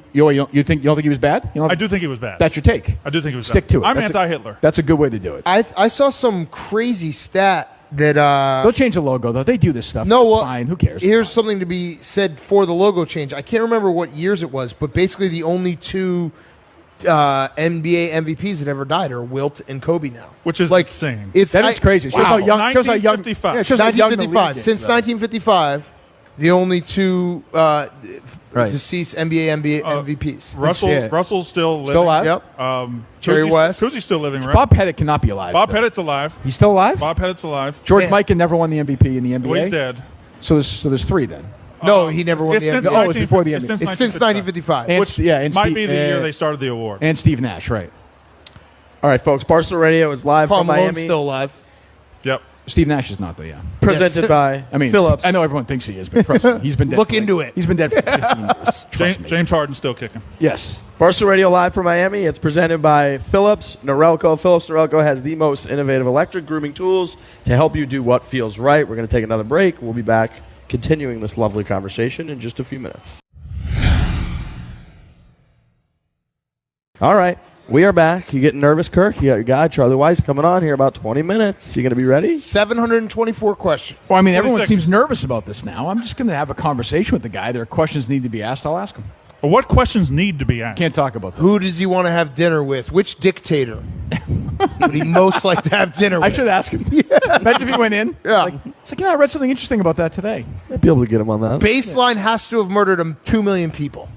Speaker 3: think you don't think he was bad? You don't,
Speaker 4: I do think he was bad.
Speaker 3: That's your take.
Speaker 4: I do think he was
Speaker 3: Stick
Speaker 4: bad.
Speaker 3: to it.
Speaker 4: I'm
Speaker 3: That's
Speaker 4: anti-Hitler.
Speaker 3: That's a good way to do it.
Speaker 2: I saw some crazy stat that
Speaker 3: They'll change the logo though. They do this stuff.
Speaker 2: no,
Speaker 3: It's
Speaker 2: well,
Speaker 3: fine. Who cares?
Speaker 2: Here's something to be said for the logo change. I can't remember what years it was, but basically the only two NBA MVPs that ever died are Wilt and Kobe now.
Speaker 4: Which is
Speaker 2: like
Speaker 4: insane.
Speaker 2: It's
Speaker 3: That is crazy. It shows
Speaker 4: Wow.
Speaker 3: how young. Shows how young.
Speaker 4: 1955.
Speaker 3: Yeah, it shows how young the league
Speaker 2: 1955.
Speaker 3: is,
Speaker 2: Since
Speaker 3: though.
Speaker 2: 1955, the only two deceased NBA MVPs.
Speaker 3: Yeah.
Speaker 4: Russell's still living.
Speaker 3: Still alive?
Speaker 2: Yep. Jerry West.
Speaker 4: Who's he still living, right?
Speaker 3: Bob Pettit cannot be alive.
Speaker 4: Bob
Speaker 3: though.
Speaker 4: Pettit's alive.
Speaker 3: He's still alive.
Speaker 4: Bob Pettit's alive.
Speaker 3: George
Speaker 2: Man.
Speaker 3: Mikan never won the MVP in the NBA.
Speaker 4: Well, he's dead.
Speaker 3: So there's three then.
Speaker 2: No, he never won
Speaker 4: It's
Speaker 2: the
Speaker 4: since
Speaker 2: MVP.
Speaker 3: Oh, it's before the
Speaker 4: it's
Speaker 3: NBA.
Speaker 2: It's since 1955.
Speaker 3: And
Speaker 4: Which
Speaker 3: and
Speaker 4: might
Speaker 3: Steve-
Speaker 4: be the year they started the award.
Speaker 3: And Steve Nash, right?
Speaker 1: All right, folks. Barstool Radio is live
Speaker 2: Paul
Speaker 1: from
Speaker 2: Malone's
Speaker 1: Miami,
Speaker 2: still alive.
Speaker 4: Yep.
Speaker 3: Steve Nash is not though. Yeah.
Speaker 1: presented by
Speaker 3: I mean,
Speaker 1: Phillips.
Speaker 3: I know everyone thinks he is, but trust me, he's been dead.
Speaker 2: Look
Speaker 3: for like-
Speaker 2: into it.
Speaker 3: He's been dead for 15 years. Trust me.
Speaker 4: James Harden's still kicking.
Speaker 3: Yes.
Speaker 1: Barstool Radio live from Miami. It's presented by Phillips Norelco. Phillips Norelco has the most innovative electric grooming tools to help you do what feels right. We're going to take another break. We'll be back continuing this lovely conversation in just a few minutes. All right, we are back. You getting nervous, Kirk? You got your guy, Charlie Weis, coming on here about 20 minutes. You going to be ready?
Speaker 2: 724 questions.
Speaker 3: Well, I mean, everyone
Speaker 4: 26.
Speaker 3: seems nervous about this now. I'm just going to have a conversation with the guy. There are questions need to be asked. I'll ask him.
Speaker 4: What questions need to be asked?
Speaker 3: Can't talk about that.
Speaker 2: Who does he want to have dinner with? Which dictator would he most like to have dinner with?
Speaker 3: I should ask him. Imagine if he went in.
Speaker 2: Yeah.
Speaker 3: It's like, yeah, I read something interesting about that today.
Speaker 1: I'd be able to get him on that.
Speaker 2: Baseline has to have murdered 2 million people.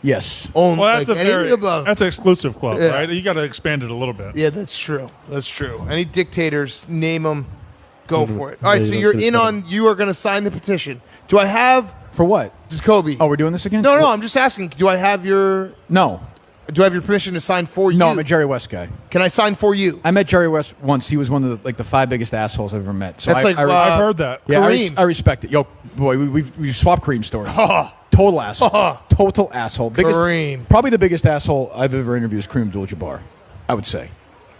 Speaker 3: Yes.
Speaker 2: Only,
Speaker 4: Well, that's
Speaker 2: like, anything above.
Speaker 4: that's an exclusive club,
Speaker 2: Yeah.
Speaker 4: right? You got to expand it a little bit.
Speaker 2: Yeah, that's true. That's true. Any dictators, name them, go for it. All right,
Speaker 1: Yeah,
Speaker 2: so
Speaker 1: that's
Speaker 2: you're
Speaker 1: just
Speaker 2: in on, you are going to sign the petition. Do I have,
Speaker 3: For what?
Speaker 2: Jacoby?
Speaker 3: Oh, we're doing this again?
Speaker 2: No, I'm just asking. Do I have your permission to sign for you?
Speaker 3: No, I'm a Jerry West guy.
Speaker 2: Can I sign for you?
Speaker 3: I met Jerry West once. He was one of the 5 biggest assholes I've ever met. So
Speaker 2: That's
Speaker 3: I,
Speaker 2: like,
Speaker 3: I,
Speaker 4: I've heard that.
Speaker 3: yeah,
Speaker 2: Kareem.
Speaker 3: I respect it. Yo, boy, we've swapped Kareem stories. Total asshole. Total asshole.
Speaker 2: Kareem.
Speaker 3: Probably the biggest asshole I've ever interviewed is Kareem Abdul-Jabbar, I would say.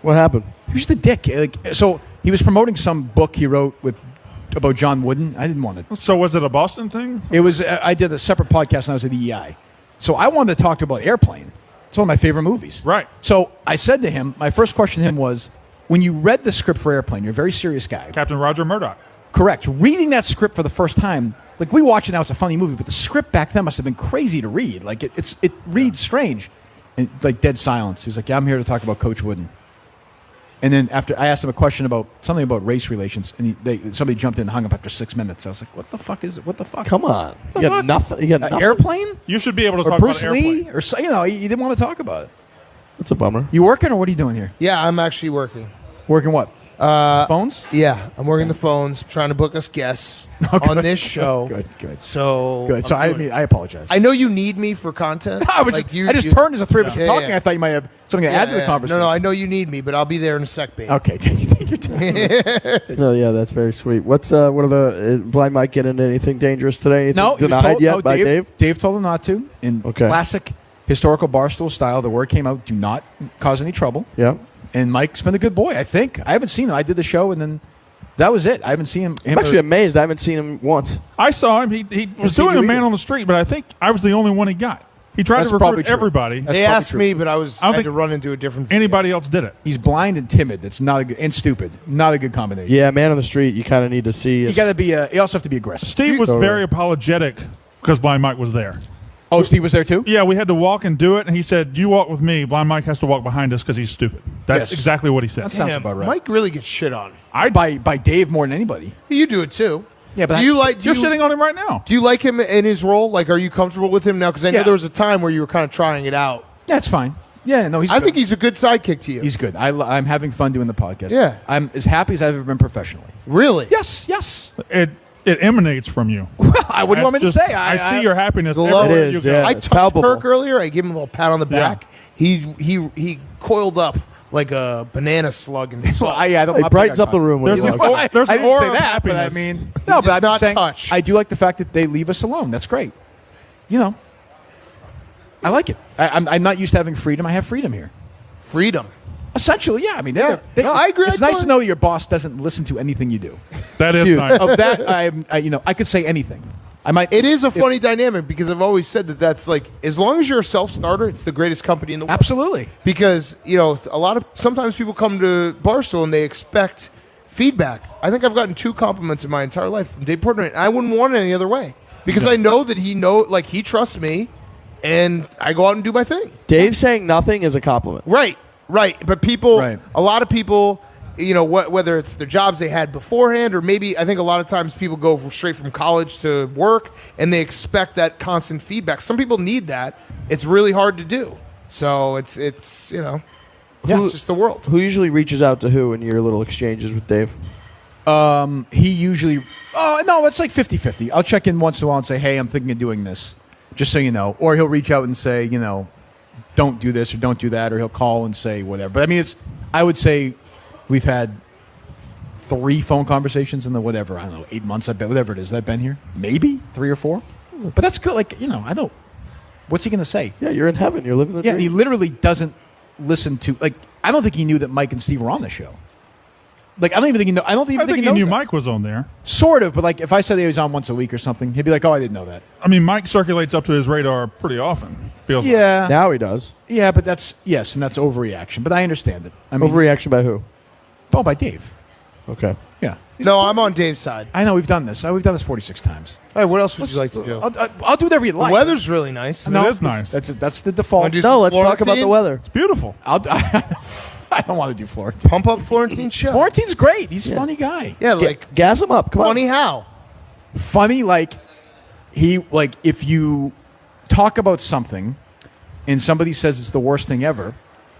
Speaker 1: What happened?
Speaker 3: He was the dick. So he was promoting some book he wrote about John Wooden. I didn't want to.
Speaker 4: So was it a Boston thing?
Speaker 3: It was. I did a separate podcast when I was at EEI. So I wanted to talk about Airplane. It's one of my favorite movies.
Speaker 4: Right.
Speaker 3: So I said to him, my first question to him was, when you read the script for Airplane, you're a very serious guy.
Speaker 4: Captain Roger Murdoch.
Speaker 3: Correct. Reading that script for the first time, like we watch it now, it's a funny movie, but the script back then must have been crazy to read. Like it reads strange. And like dead silence. He's like, yeah, I'm here to talk about Coach Wooden. And then after I asked him a question about something about race relations, and somebody jumped in and hung up after 6 minutes. I was like, what the fuck is it? What the fuck?
Speaker 1: Come on. You got
Speaker 3: fuck?
Speaker 1: nothing. You got nothing.
Speaker 3: Airplane?
Speaker 4: You should be able to
Speaker 3: Or
Speaker 4: talk
Speaker 3: Bruce
Speaker 4: about
Speaker 3: Lee?
Speaker 4: Airplane.
Speaker 3: Or he didn't want to talk about it.
Speaker 1: That's a bummer.
Speaker 3: You working or what are you doing here?
Speaker 2: Yeah, I'm actually working.
Speaker 3: Working what? Phones?
Speaker 2: Yeah, I'm working the phones, trying to book us guests on this show.
Speaker 3: Good.
Speaker 2: So
Speaker 3: Good. So
Speaker 2: I'm doing it.
Speaker 3: I apologize.
Speaker 2: I know you need me for content.
Speaker 3: I just turned as the three of us were
Speaker 2: Yeah,
Speaker 3: talking.
Speaker 2: yeah.
Speaker 3: I thought you might have something to add to the conversation.
Speaker 2: No, I know you need me, but I'll be there in a sec, babe.
Speaker 3: Okay, take your time.
Speaker 1: No, yeah, that's very sweet. What are the Blind Mike get into anything dangerous today? Anything
Speaker 3: No, he was
Speaker 1: denied
Speaker 3: told-
Speaker 1: yet
Speaker 3: no,
Speaker 1: by Dave?
Speaker 3: Dave told him not to. In
Speaker 1: Okay.
Speaker 3: classic historical Barstool style, the word came out: do not cause any trouble.
Speaker 1: Yeah.
Speaker 3: And Mike's been a good boy. I think I haven't seen him. I did the show, and then that was it. I haven't seen him.
Speaker 1: I'm actually amazed. I haven't seen him once.
Speaker 4: I saw him. He was
Speaker 1: seen
Speaker 4: doing
Speaker 1: you
Speaker 4: a man
Speaker 1: either.
Speaker 4: on the street, but I think I was the only one he got. He tried
Speaker 3: That's
Speaker 4: to
Speaker 3: probably
Speaker 4: recruit
Speaker 3: true.
Speaker 4: everybody.
Speaker 3: That's
Speaker 2: They
Speaker 3: probably
Speaker 2: asked
Speaker 3: true.
Speaker 2: me, but I
Speaker 4: I
Speaker 2: had
Speaker 4: don't
Speaker 2: to
Speaker 4: think
Speaker 2: run into a different.
Speaker 4: Anybody else did it.
Speaker 3: He's blind and timid. That's not a good, and stupid. Not a good combination.
Speaker 1: Yeah, man on the street, you kind of need to see.
Speaker 3: You got to be. You also have to be aggressive.
Speaker 4: Steve was
Speaker 1: Totally.
Speaker 4: very apologetic because Blind Mike was there.
Speaker 3: Oh, Steve was there too.
Speaker 4: Yeah, we had to walk and do it, and he said, "You walk with me. Blind Mike has to walk behind us because he's stupid." That's
Speaker 3: Yes.
Speaker 4: exactly what he said.
Speaker 3: That sounds
Speaker 2: Damn,
Speaker 3: about right.
Speaker 2: Mike really gets shit on.
Speaker 3: By Dave more than anybody.
Speaker 2: You do it too.
Speaker 3: Yeah, but
Speaker 2: do you like?
Speaker 4: You're shitting on him right now.
Speaker 2: Do you like him in his role? Like, are you comfortable with him now? Because I know
Speaker 3: Yeah.
Speaker 2: there was a time where you were kind of trying it out.
Speaker 3: That's fine. Yeah, no, he's.
Speaker 2: I
Speaker 3: good.
Speaker 2: think he's a good sidekick to you.
Speaker 3: He's good. I'm having fun doing the podcast.
Speaker 2: Yeah.
Speaker 3: I'm as happy as I've ever been professionally.
Speaker 2: really.
Speaker 3: Yes.
Speaker 4: It emanates from you.
Speaker 3: I wouldn't want me to
Speaker 4: Just-
Speaker 3: say.
Speaker 4: I see your happiness
Speaker 2: The love-
Speaker 4: everywhere
Speaker 1: It
Speaker 4: you
Speaker 1: is,
Speaker 4: go.
Speaker 1: yeah.
Speaker 2: I
Speaker 1: It's
Speaker 2: touched
Speaker 1: palpable.
Speaker 2: Kirk earlier. I gave him a little pat on the
Speaker 4: Yeah.
Speaker 2: back. He coiled up like a banana slug in the
Speaker 3: Well,
Speaker 2: sun.
Speaker 3: I don't.
Speaker 1: It
Speaker 3: I'll
Speaker 1: brightens
Speaker 3: pick
Speaker 1: up the
Speaker 3: on-
Speaker 1: room when
Speaker 4: There's
Speaker 1: you
Speaker 4: an
Speaker 1: walk.
Speaker 4: aura- there's
Speaker 3: I
Speaker 4: an
Speaker 3: didn't
Speaker 4: aura
Speaker 3: say
Speaker 4: of
Speaker 3: that, but I
Speaker 4: happiness.
Speaker 3: mean,
Speaker 2: He
Speaker 3: no,
Speaker 2: does
Speaker 3: but I'm
Speaker 2: not
Speaker 3: saying
Speaker 2: touch.
Speaker 3: I do like the fact that they leave us alone. That's great. You know, I like it. I'm not used to having freedom. I have freedom here.
Speaker 2: Freedom.
Speaker 3: Essentially, yeah. I mean,
Speaker 2: Yeah. No, I agree.
Speaker 3: It's
Speaker 2: I
Speaker 3: nice
Speaker 2: totally-
Speaker 3: to know your boss doesn't listen to anything you do.
Speaker 4: That is
Speaker 1: Huge.
Speaker 4: nice.
Speaker 3: Of that, I could say anything. I might.
Speaker 2: It is a funny dynamic because I've always said that that's like, as long as you're a self-starter, it's the greatest company in the world.
Speaker 3: Absolutely.
Speaker 2: Because, sometimes people come to Barstool and they expect feedback. I think I've gotten 2 compliments in my entire life from Dave Portnoy, and I wouldn't want it any other way. Because I know that he trusts me, and I go out and do my thing.
Speaker 1: Dave saying nothing is a compliment.
Speaker 2: Right. But people,
Speaker 3: Right.
Speaker 2: a lot of people, whether it's the jobs they had beforehand, or maybe I think a lot of times people go straight from college to work and they expect that constant feedback. Some people need that. It's really hard to do. So it's it's just the world.
Speaker 1: Who usually reaches out to who in your little exchanges with Dave?
Speaker 3: He usually. Oh no, it's like 50-50. I'll check in once in a while and say, "Hey, I'm thinking of doing this," just so you know. Or he'll reach out and say, "Don't do this or don't do that," or he'll call and say whatever. But I mean, I would say we've had 3 phone conversations in the 8 months. I bet whatever it is that I've been here, maybe 3 or 4. But that's good. Like I don't. What's he gonna say?
Speaker 1: Yeah, you're in heaven. You're living the
Speaker 3: Yeah,
Speaker 1: dream.
Speaker 3: he literally doesn't listen to. Like, I don't think he knew that Mike and Steve were on the show. Like I don't even think he know. I don't even
Speaker 4: I
Speaker 3: think
Speaker 4: think
Speaker 3: he
Speaker 4: he knew
Speaker 3: knows that.
Speaker 4: Mike was on there.
Speaker 3: Sort of, but like if I said he was on once a week or something, he'd be like, "Oh, I didn't know that."
Speaker 4: I mean, Mike circulates up to his radar pretty often. Feels like.
Speaker 3: Yeah,
Speaker 1: Now he does.
Speaker 3: yeah, but that's and that's overreaction. But I understand it. I mean,
Speaker 1: Overreaction by who?
Speaker 3: Oh, by Dave.
Speaker 1: Okay.
Speaker 3: Yeah,
Speaker 2: No, I'm on Dave's side.
Speaker 3: I know we've done this. We've done this 46 times.
Speaker 2: Hey, what else would you like to do?
Speaker 3: I'll do whatever you like.
Speaker 2: The weather's really nice.
Speaker 4: It is nice.
Speaker 3: That's the default.
Speaker 2: Wanna do
Speaker 1: No,
Speaker 2: some
Speaker 1: let's talk about the
Speaker 2: Florentine?
Speaker 1: weather.
Speaker 4: It's beautiful.
Speaker 3: I don't want to do Florentine.
Speaker 2: Pump up Florentine show.
Speaker 3: Florentine's great. He's a funny guy.
Speaker 2: Yeah, like
Speaker 1: Gas him up. Come
Speaker 2: funny
Speaker 1: on.
Speaker 2: how?
Speaker 3: Funny like if you talk about something and somebody says it's the worst thing ever,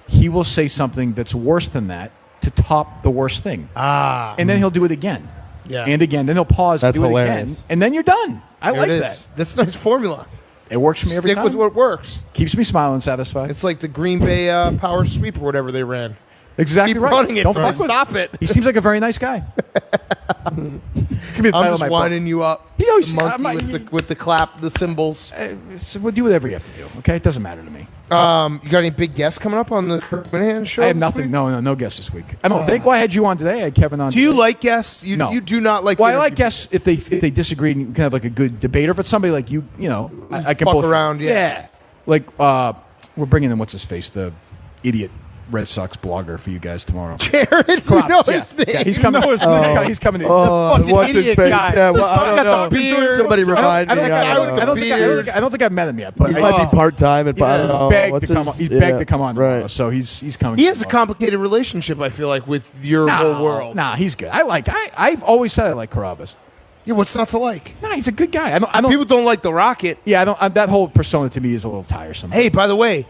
Speaker 3: he will say something that's worse than that to top the worst thing.
Speaker 2: Ah.
Speaker 3: And then he'll do it again.
Speaker 2: Yeah.
Speaker 3: And again. Then he'll pause
Speaker 1: That's
Speaker 3: and do
Speaker 1: hilarious.
Speaker 3: it again. And then you're done. I
Speaker 2: There
Speaker 3: like
Speaker 2: it
Speaker 3: that.
Speaker 2: is. That's a nice formula.
Speaker 3: It works for me every
Speaker 2: Stick
Speaker 3: time.
Speaker 2: with what works.
Speaker 3: Keeps me smiling, satisfied.
Speaker 2: It's like the Green Bay Power Sweep or whatever they ran.
Speaker 3: exactly
Speaker 2: Keep
Speaker 3: right.
Speaker 2: running it.
Speaker 3: Don't
Speaker 2: Don't
Speaker 3: fuck with
Speaker 2: stop it.
Speaker 3: He seems like a very nice guy. It's gonna be the title
Speaker 2: I'm
Speaker 3: of
Speaker 2: just
Speaker 3: my book.
Speaker 2: winding you up.
Speaker 3: You know,
Speaker 2: The monkey with the clap, the cymbals.
Speaker 3: So we'll do whatever you have to do. Okay, it doesn't matter to me.
Speaker 2: You got any big guests coming up on the Kirk Minihane show?
Speaker 3: I have
Speaker 2: this
Speaker 3: nothing.
Speaker 2: week?
Speaker 3: No guests this week. I don't think. Well, I had you on today. I had Kevin on.
Speaker 2: Do you
Speaker 3: today.
Speaker 2: like guests?
Speaker 3: No.
Speaker 2: You do not like.
Speaker 3: Well, I
Speaker 2: to
Speaker 3: like
Speaker 2: interview
Speaker 3: guests if they disagree and you can have like a good debate, or if it's somebody like you know, I can
Speaker 2: fuck
Speaker 3: bullshit.
Speaker 2: around, yeah.
Speaker 3: Like we're bringing in what's his face, the idiot Red Sox blogger for you guys tomorrow.
Speaker 2: Jared, you know his name.
Speaker 3: Yeah, he's coming.
Speaker 4: know his name.
Speaker 3: He's coming.
Speaker 2: fucking
Speaker 1: what's his
Speaker 2: idiot
Speaker 1: face?
Speaker 2: guy.
Speaker 1: Yeah, well,
Speaker 2: This
Speaker 1: I
Speaker 2: fucking
Speaker 1: don't
Speaker 2: got the
Speaker 1: know.
Speaker 2: beard.
Speaker 1: Somebody
Speaker 2: I don't-
Speaker 1: remind
Speaker 3: I
Speaker 1: me.
Speaker 3: don't,
Speaker 1: I
Speaker 3: think, I,
Speaker 1: don't
Speaker 3: don't,
Speaker 1: know.
Speaker 3: I, don't think, I don't think I've met him yet. But
Speaker 1: He might be part time, but I don't know.
Speaker 3: begged
Speaker 1: What's
Speaker 3: to come.
Speaker 1: his-
Speaker 3: He's begged
Speaker 1: yeah,
Speaker 3: to come on tomorrow,
Speaker 1: Right.
Speaker 3: so he's coming.
Speaker 2: He has a
Speaker 3: tomorrow.
Speaker 2: complicated relationship. I feel like with your whole world.
Speaker 3: Nah, he's good. I've always said I like Carabas.
Speaker 2: Yeah, what's not to like?
Speaker 3: Nah, he's a good guy. I don't.
Speaker 2: People don't like the Rocket.
Speaker 3: Yeah, I don't. That whole persona to me is a little tiresome.
Speaker 2: Hey, by the way,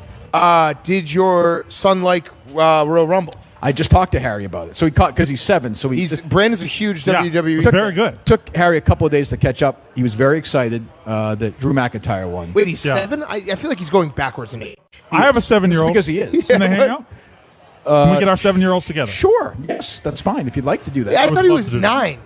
Speaker 2: did your son like Royal Rumble?
Speaker 3: I just talked to Harry about it. So he caught because he's 7. So
Speaker 2: Brandon's a huge
Speaker 4: Yeah,
Speaker 2: WWE.
Speaker 4: it's very good.
Speaker 3: took Harry a couple of days to catch up. He was very excited that Drew McIntyre won.
Speaker 2: Wait, he's
Speaker 4: Yeah.
Speaker 2: 7? I feel like he's going backwards in age.
Speaker 4: I have a
Speaker 3: It's
Speaker 4: 7-year-old.
Speaker 3: because he is.
Speaker 4: Can they hang out? Can we get our 7-year-olds together?
Speaker 3: Sure. Yes, that's fine if you'd like to do that.
Speaker 2: I
Speaker 4: would
Speaker 2: thought he
Speaker 4: love
Speaker 2: was
Speaker 4: to do that.
Speaker 2: 9.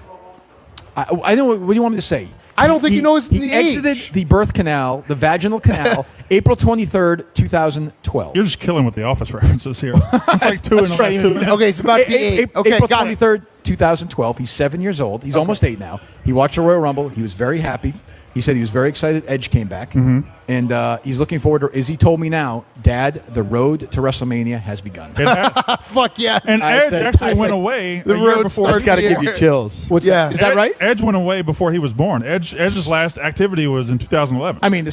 Speaker 3: I know. What do you want me to say?
Speaker 2: I don't think you know his
Speaker 3: He
Speaker 2: age.
Speaker 3: exited the birth canal, the vaginal canal, April 23rd, 2012.
Speaker 4: You're just killing with the Office references here. It's like 2 in the last 2 minutes.
Speaker 2: Okay, it's about to be 8. Okay,
Speaker 3: April
Speaker 2: got it.
Speaker 3: 23rd, 2012. He's 7 years old. He's almost 8 now. He watched the Royal Rumble. He was very happy. He said he was very excited Edge came back. And he's looking forward to, as he told me now, Dad, the road to WrestleMania has begun.
Speaker 4: It has.
Speaker 2: Fuck yes.
Speaker 4: And
Speaker 3: I
Speaker 4: Edge
Speaker 3: said-
Speaker 4: actually
Speaker 3: I
Speaker 4: went
Speaker 3: said-
Speaker 4: away
Speaker 2: The
Speaker 4: a year
Speaker 2: road
Speaker 4: before.
Speaker 1: That's got to
Speaker 2: Yeah.
Speaker 1: give you chills.
Speaker 3: What's
Speaker 2: Yeah.
Speaker 3: that? Is that right?
Speaker 4: Edge went away before he was born. Edge's last activity was in 2011.
Speaker 3: I mean,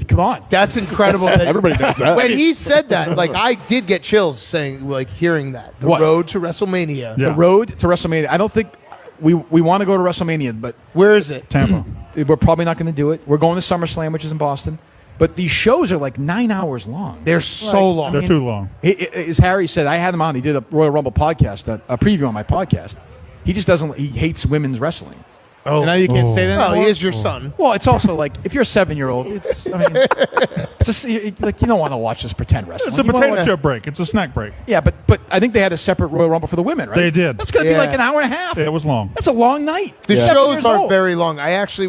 Speaker 3: come on.
Speaker 2: That's incredible. that-
Speaker 1: Everybody knows that.
Speaker 2: When he said that, like, I did get chills saying, like, hearing that. The
Speaker 3: What?
Speaker 2: road to WrestleMania.
Speaker 4: Yeah.
Speaker 3: The road to WrestleMania. I don't think we want to go to WrestleMania, but
Speaker 2: Where is it?
Speaker 4: Tampa.
Speaker 3: we're probably not going to do it. We're going to SummerSlam, which is in Boston. But these shows are like 9 hours long.
Speaker 2: They're so long.
Speaker 4: They're too long.
Speaker 3: As Harry said, I had him on. He did a Royal Rumble podcast, a preview on my podcast. He just doesn't. He hates women's wrestling.
Speaker 2: Oh.
Speaker 3: And now you can't say that
Speaker 2: Well, he
Speaker 3: anymore?
Speaker 2: is your son.
Speaker 3: Well, it's also like if you're a 7-year-old, it's just like you don't want to watch this pretend wrestling.
Speaker 4: It's a
Speaker 3: You wanna
Speaker 4: potato
Speaker 3: watch-
Speaker 4: chip break. It's a snack break.
Speaker 3: Yeah, but I think they had a separate Royal Rumble for the women, right?
Speaker 4: They did.
Speaker 3: That's going to be
Speaker 2: Yeah.
Speaker 3: like an hour and a half.
Speaker 4: It was long.
Speaker 3: That's a long night.
Speaker 2: The
Speaker 3: Seven
Speaker 2: shows
Speaker 3: years
Speaker 2: aren't
Speaker 3: old.
Speaker 2: very long.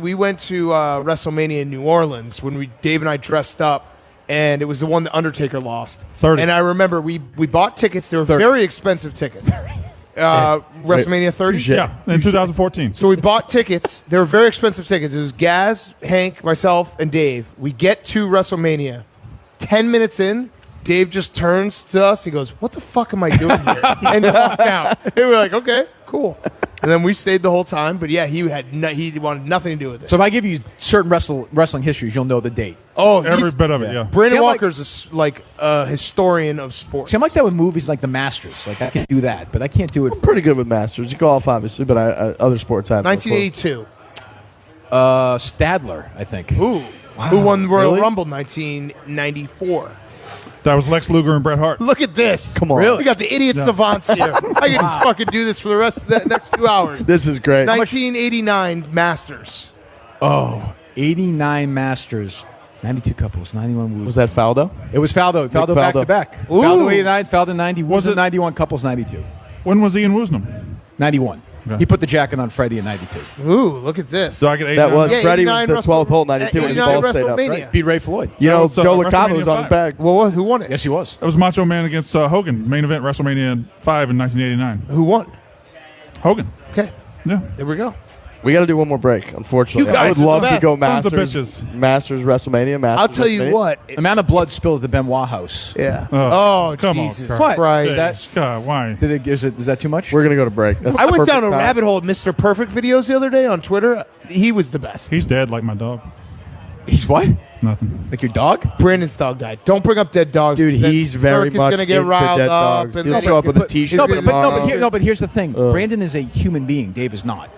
Speaker 2: We went to WrestleMania in New Orleans when Dave and I dressed up, and it was the one that Undertaker lost.
Speaker 4: 30.
Speaker 2: And I remember we bought tickets. They were
Speaker 3: 30.
Speaker 2: very expensive tickets. WrestleMania 30.
Speaker 4: Yeah, in 2014.
Speaker 2: So we bought tickets. They were very expensive tickets. It was Gaz, Hank, myself, and Dave. We get to WrestleMania. 10 minutes in, Dave just turns to us. He goes, "What the fuck am I doing here?" And walked out. And we were like, "Okay, cool." And then we stayed the whole time. But yeah, he wanted nothing to do with it.
Speaker 3: So if I give you certain wrestling histories, you'll know the date.
Speaker 2: Oh,
Speaker 4: Every bit of it, yeah.
Speaker 2: Brandon
Speaker 3: See, I'm like-
Speaker 2: Walker's a historian of sports.
Speaker 3: See, I'm like that with movies like The Masters. Like I can do that, but I can't do it.
Speaker 1: Pretty good with Masters. Golf, obviously, but other sports have.
Speaker 2: 1982.
Speaker 3: Stadler, I think.
Speaker 2: Ooh. Who won Royal
Speaker 1: Really?
Speaker 2: Rumble 1994?
Speaker 4: That was Lex Luger and Bret Hart.
Speaker 2: Look at this.
Speaker 1: Come on.
Speaker 3: Really?
Speaker 2: We got the idiot savants here. I can fucking do this for the rest of the next 2 hours.
Speaker 1: This is great.
Speaker 2: 1989 Masters.
Speaker 3: 89 Masters, 92 couples, 91 woos.
Speaker 1: Was that Faldo?
Speaker 3: It was Faldo. Faldo back
Speaker 1: Faldo.
Speaker 3: to back.
Speaker 2: Ooh.
Speaker 3: Faldo 89, Faldo 90.
Speaker 4: Was
Speaker 3: Was it
Speaker 4: it-
Speaker 3: 91 couples 92?
Speaker 4: When was Ian Woosnam?
Speaker 3: 91.
Speaker 4: Okay.
Speaker 3: He put the jacket on Freddie in 92.
Speaker 2: Ooh, look at this.
Speaker 4: So I get 8.
Speaker 1: That was
Speaker 2: Yeah,
Speaker 1: Freddie
Speaker 2: 89
Speaker 1: was the 12th hole, 92 when his
Speaker 2: 89
Speaker 1: ball stayed up.
Speaker 2: WrestleMania.
Speaker 1: Right?
Speaker 3: Beat Ray Floyd.
Speaker 1: You
Speaker 4: That
Speaker 1: know,
Speaker 4: was,
Speaker 1: Joe
Speaker 4: WrestleMania
Speaker 1: Licata was on his
Speaker 4: 5.
Speaker 1: back.
Speaker 2: Well, who won it?
Speaker 3: Yes, he was.
Speaker 4: That was Macho Man against Hogan, main event WrestleMania 5 in 1989.
Speaker 2: Who won?
Speaker 4: Hogan.
Speaker 2: Okay,
Speaker 4: Yeah.
Speaker 2: there we go.
Speaker 1: We got to do one more break, unfortunately.
Speaker 2: You
Speaker 1: I
Speaker 2: guys
Speaker 1: would
Speaker 2: are
Speaker 1: love
Speaker 2: the
Speaker 1: to
Speaker 2: best.
Speaker 1: go
Speaker 4: Sons of
Speaker 1: Masters
Speaker 4: bitches.
Speaker 1: WrestleMania. Masters
Speaker 2: I'll tell you
Speaker 1: WrestleMania.
Speaker 2: what.
Speaker 3: The amount of blood spilled at the Benoit house.
Speaker 2: Yeah.
Speaker 4: Oh, come on,
Speaker 2: Jesus
Speaker 4: Kirk.
Speaker 3: What?
Speaker 2: Christ.
Speaker 3: That's-
Speaker 4: God, why?
Speaker 3: Is that too much?
Speaker 1: We're going to go to break. That's
Speaker 2: I
Speaker 1: the
Speaker 2: went down
Speaker 1: perfect
Speaker 2: a
Speaker 1: time.
Speaker 2: rabbit hole of Mr. Perfect videos the other day on Twitter. He was the best.
Speaker 4: He's dead like my dog.
Speaker 3: He's what?
Speaker 4: Nothing.
Speaker 3: Like your dog?
Speaker 2: Brandon's dog died. Don't bring up dead dogs.
Speaker 1: Dude,
Speaker 2: Then
Speaker 1: he's very
Speaker 2: Kirk
Speaker 1: much
Speaker 2: is gonna get
Speaker 1: into
Speaker 2: riled
Speaker 1: dead
Speaker 2: up.
Speaker 1: dogs.
Speaker 2: And
Speaker 1: He'll
Speaker 2: then-
Speaker 1: show up with a T-shirt
Speaker 3: No, but
Speaker 1: tomorrow.
Speaker 3: here's the thing. Brandon is a human being. Dave is not.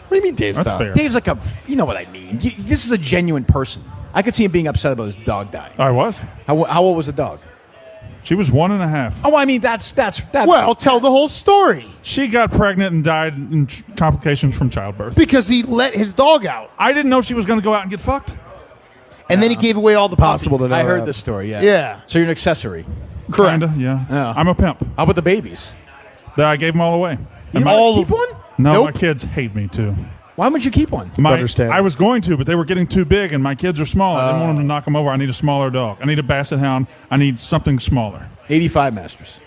Speaker 1: What do you mean Dave's
Speaker 4: That's
Speaker 1: not?
Speaker 4: fair.
Speaker 3: Dave's like you know what I mean. This is a genuine person. I could see him being upset about his dog dying.
Speaker 4: I was.
Speaker 3: How old was the dog?
Speaker 4: She was 1.5.
Speaker 3: Oh, I mean, that's
Speaker 2: Well, tell the whole story.
Speaker 4: She got pregnant and died in complications from childbirth.
Speaker 2: Because he let his dog out.
Speaker 4: I didn't know she was going to go out and get fucked.
Speaker 2: And then he gave away all the
Speaker 1: Possible to
Speaker 2: puppies.
Speaker 1: know.
Speaker 3: I heard
Speaker 1: that.
Speaker 3: this story, yeah.
Speaker 2: Yeah.
Speaker 3: So you're an accessory.
Speaker 2: Correct.
Speaker 4: Kinda, yeah.
Speaker 3: Yeah.
Speaker 4: I'm a pimp.
Speaker 3: How about the babies?
Speaker 4: That I gave them all away.
Speaker 3: You
Speaker 2: all
Speaker 3: keep
Speaker 2: of-
Speaker 3: one?
Speaker 4: No,
Speaker 2: Nope.
Speaker 4: my kids hate me too.
Speaker 3: Why would you keep one?
Speaker 1: understandable.
Speaker 4: I was going to, but they were getting too big, and my kids are small. I didn't want them to knock them over. I need a smaller dog. I need a basset hound. I need something smaller.
Speaker 3: 85 Masters.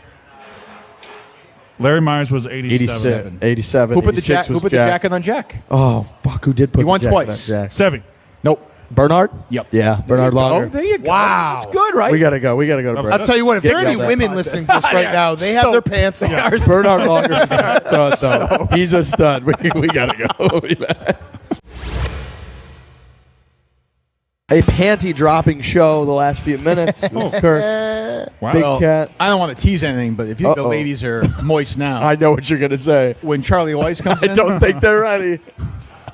Speaker 4: Larry Mize was 87.
Speaker 3: 87.
Speaker 1: 87.
Speaker 3: Who put the
Speaker 1: 86 was
Speaker 3: jacket on Jack?
Speaker 1: Oh, fuck. Who did put
Speaker 3: He won
Speaker 1: the jacket
Speaker 3: twice.
Speaker 1: on Jack?
Speaker 4: Sevy.
Speaker 3: Nope.
Speaker 1: Bernard?
Speaker 3: Yep.
Speaker 1: Yeah, Bernard Longer.
Speaker 3: Oh, there you go.
Speaker 2: Wow.
Speaker 3: It's good, right?
Speaker 1: We got to go. We got to go to break.
Speaker 2: I'll tell you what, if there are any
Speaker 1: yelled at.
Speaker 2: women listening to this right now, they have their pants on.
Speaker 1: Bernard Longer is a stud, though. He's a stud. We got to go. We'll be back. A panty-dropping show the last few minutes. Kirk,
Speaker 4: Wow.
Speaker 1: Big
Speaker 3: Well,
Speaker 1: Cat.
Speaker 3: I don't want to tease anything, but if you think the
Speaker 1: Uh-oh.
Speaker 3: ladies are moist now,
Speaker 1: I know what you're going to say.
Speaker 3: when Charlie Weis comes
Speaker 1: I
Speaker 3: in,
Speaker 1: don't think they're ready.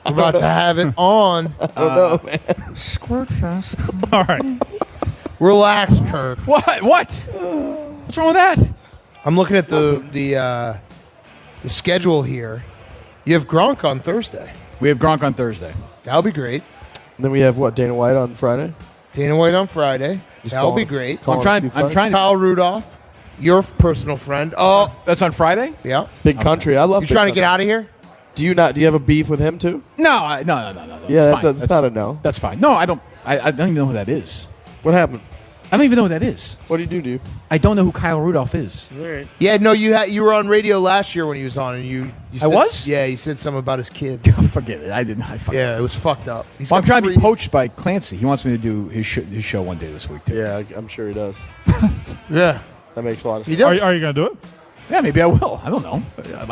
Speaker 2: We're about to have it on.
Speaker 1: I don't know, man.
Speaker 3: squirt fest.
Speaker 4: All right.
Speaker 2: Relax, Kirk.
Speaker 3: What? What's wrong with that?
Speaker 2: I'm looking at the schedule here. You have Gronk on Thursday.
Speaker 3: We have Gronk on Thursday.
Speaker 2: That'll be great.
Speaker 1: Then we have, what, Dana White on Friday?
Speaker 2: Dana White on Friday.
Speaker 1: Just
Speaker 2: That'll
Speaker 1: calling-
Speaker 2: be great.
Speaker 1: calling
Speaker 3: I'm
Speaker 1: a few
Speaker 3: trying to.
Speaker 2: Kyle Rudolph, your personal friend. Oh,
Speaker 3: That's on Friday?
Speaker 2: yeah.
Speaker 1: Big Country. I love
Speaker 2: You
Speaker 1: Big
Speaker 2: trying to get
Speaker 1: Country.
Speaker 2: out of here?
Speaker 1: Do you have a beef with him, too?
Speaker 3: No.
Speaker 1: Yeah,
Speaker 3: That's
Speaker 1: that's not a no.
Speaker 3: That's fine. No, I don't. I don't even know who that is.
Speaker 1: What happened?
Speaker 3: I don't even know who that is.
Speaker 1: What do you do?
Speaker 3: I don't know who Kyle Rudolph is.
Speaker 2: Yeah, no, you were on radio last year when he was on, and you
Speaker 3: I
Speaker 2: said,
Speaker 3: was?
Speaker 2: Yeah, you said something about his kid.
Speaker 3: Forget it. I didn't.
Speaker 2: Yeah, it was fucked up. He's
Speaker 3: Well, I'm
Speaker 2: got
Speaker 3: trying to be
Speaker 2: 3
Speaker 3: poached by Clancy. He wants me to do his show one day this week too.
Speaker 1: Yeah, I'm sure he does.
Speaker 2: Yeah,
Speaker 1: That makes a lot of
Speaker 2: he
Speaker 1: sense.
Speaker 2: does.
Speaker 4: Are you going to do it?
Speaker 3: Yeah, maybe I will. I don't know.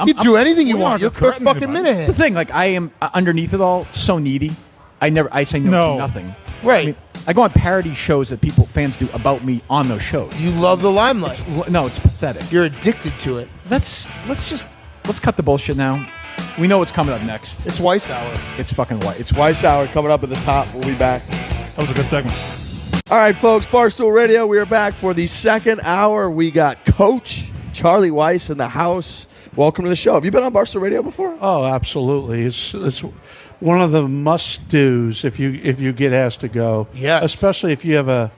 Speaker 2: You do anything you
Speaker 4: we
Speaker 2: want.
Speaker 4: aren't
Speaker 2: You're Kirk
Speaker 4: threatening
Speaker 2: fucking
Speaker 4: anybody.
Speaker 3: That's the
Speaker 2: Minihane.
Speaker 3: thing. Like I am underneath it all, so needy. I say no,
Speaker 4: No.
Speaker 3: to nothing.
Speaker 2: Right.
Speaker 3: I mean, I go on parody shows that fans do about me on those shows.
Speaker 2: You love the limelight.
Speaker 3: No, it's pathetic.
Speaker 2: You're addicted to it.
Speaker 3: Let's cut the bullshit now. We know what's coming up next.
Speaker 2: It's Weiss Hour.
Speaker 3: It's fucking white. It's
Speaker 1: Weiss Hour coming up at the top. We'll be back.
Speaker 4: That was a good segment.
Speaker 1: All right, folks, Barstool Radio, we are back for the second hour. We got Coach Charlie Weis in the house. Welcome to the show. Have you been on Barstool Radio before?
Speaker 5: Oh, absolutely. It's one of the must-dos if you get asked to go.
Speaker 2: Yes.
Speaker 5: Especially if you have a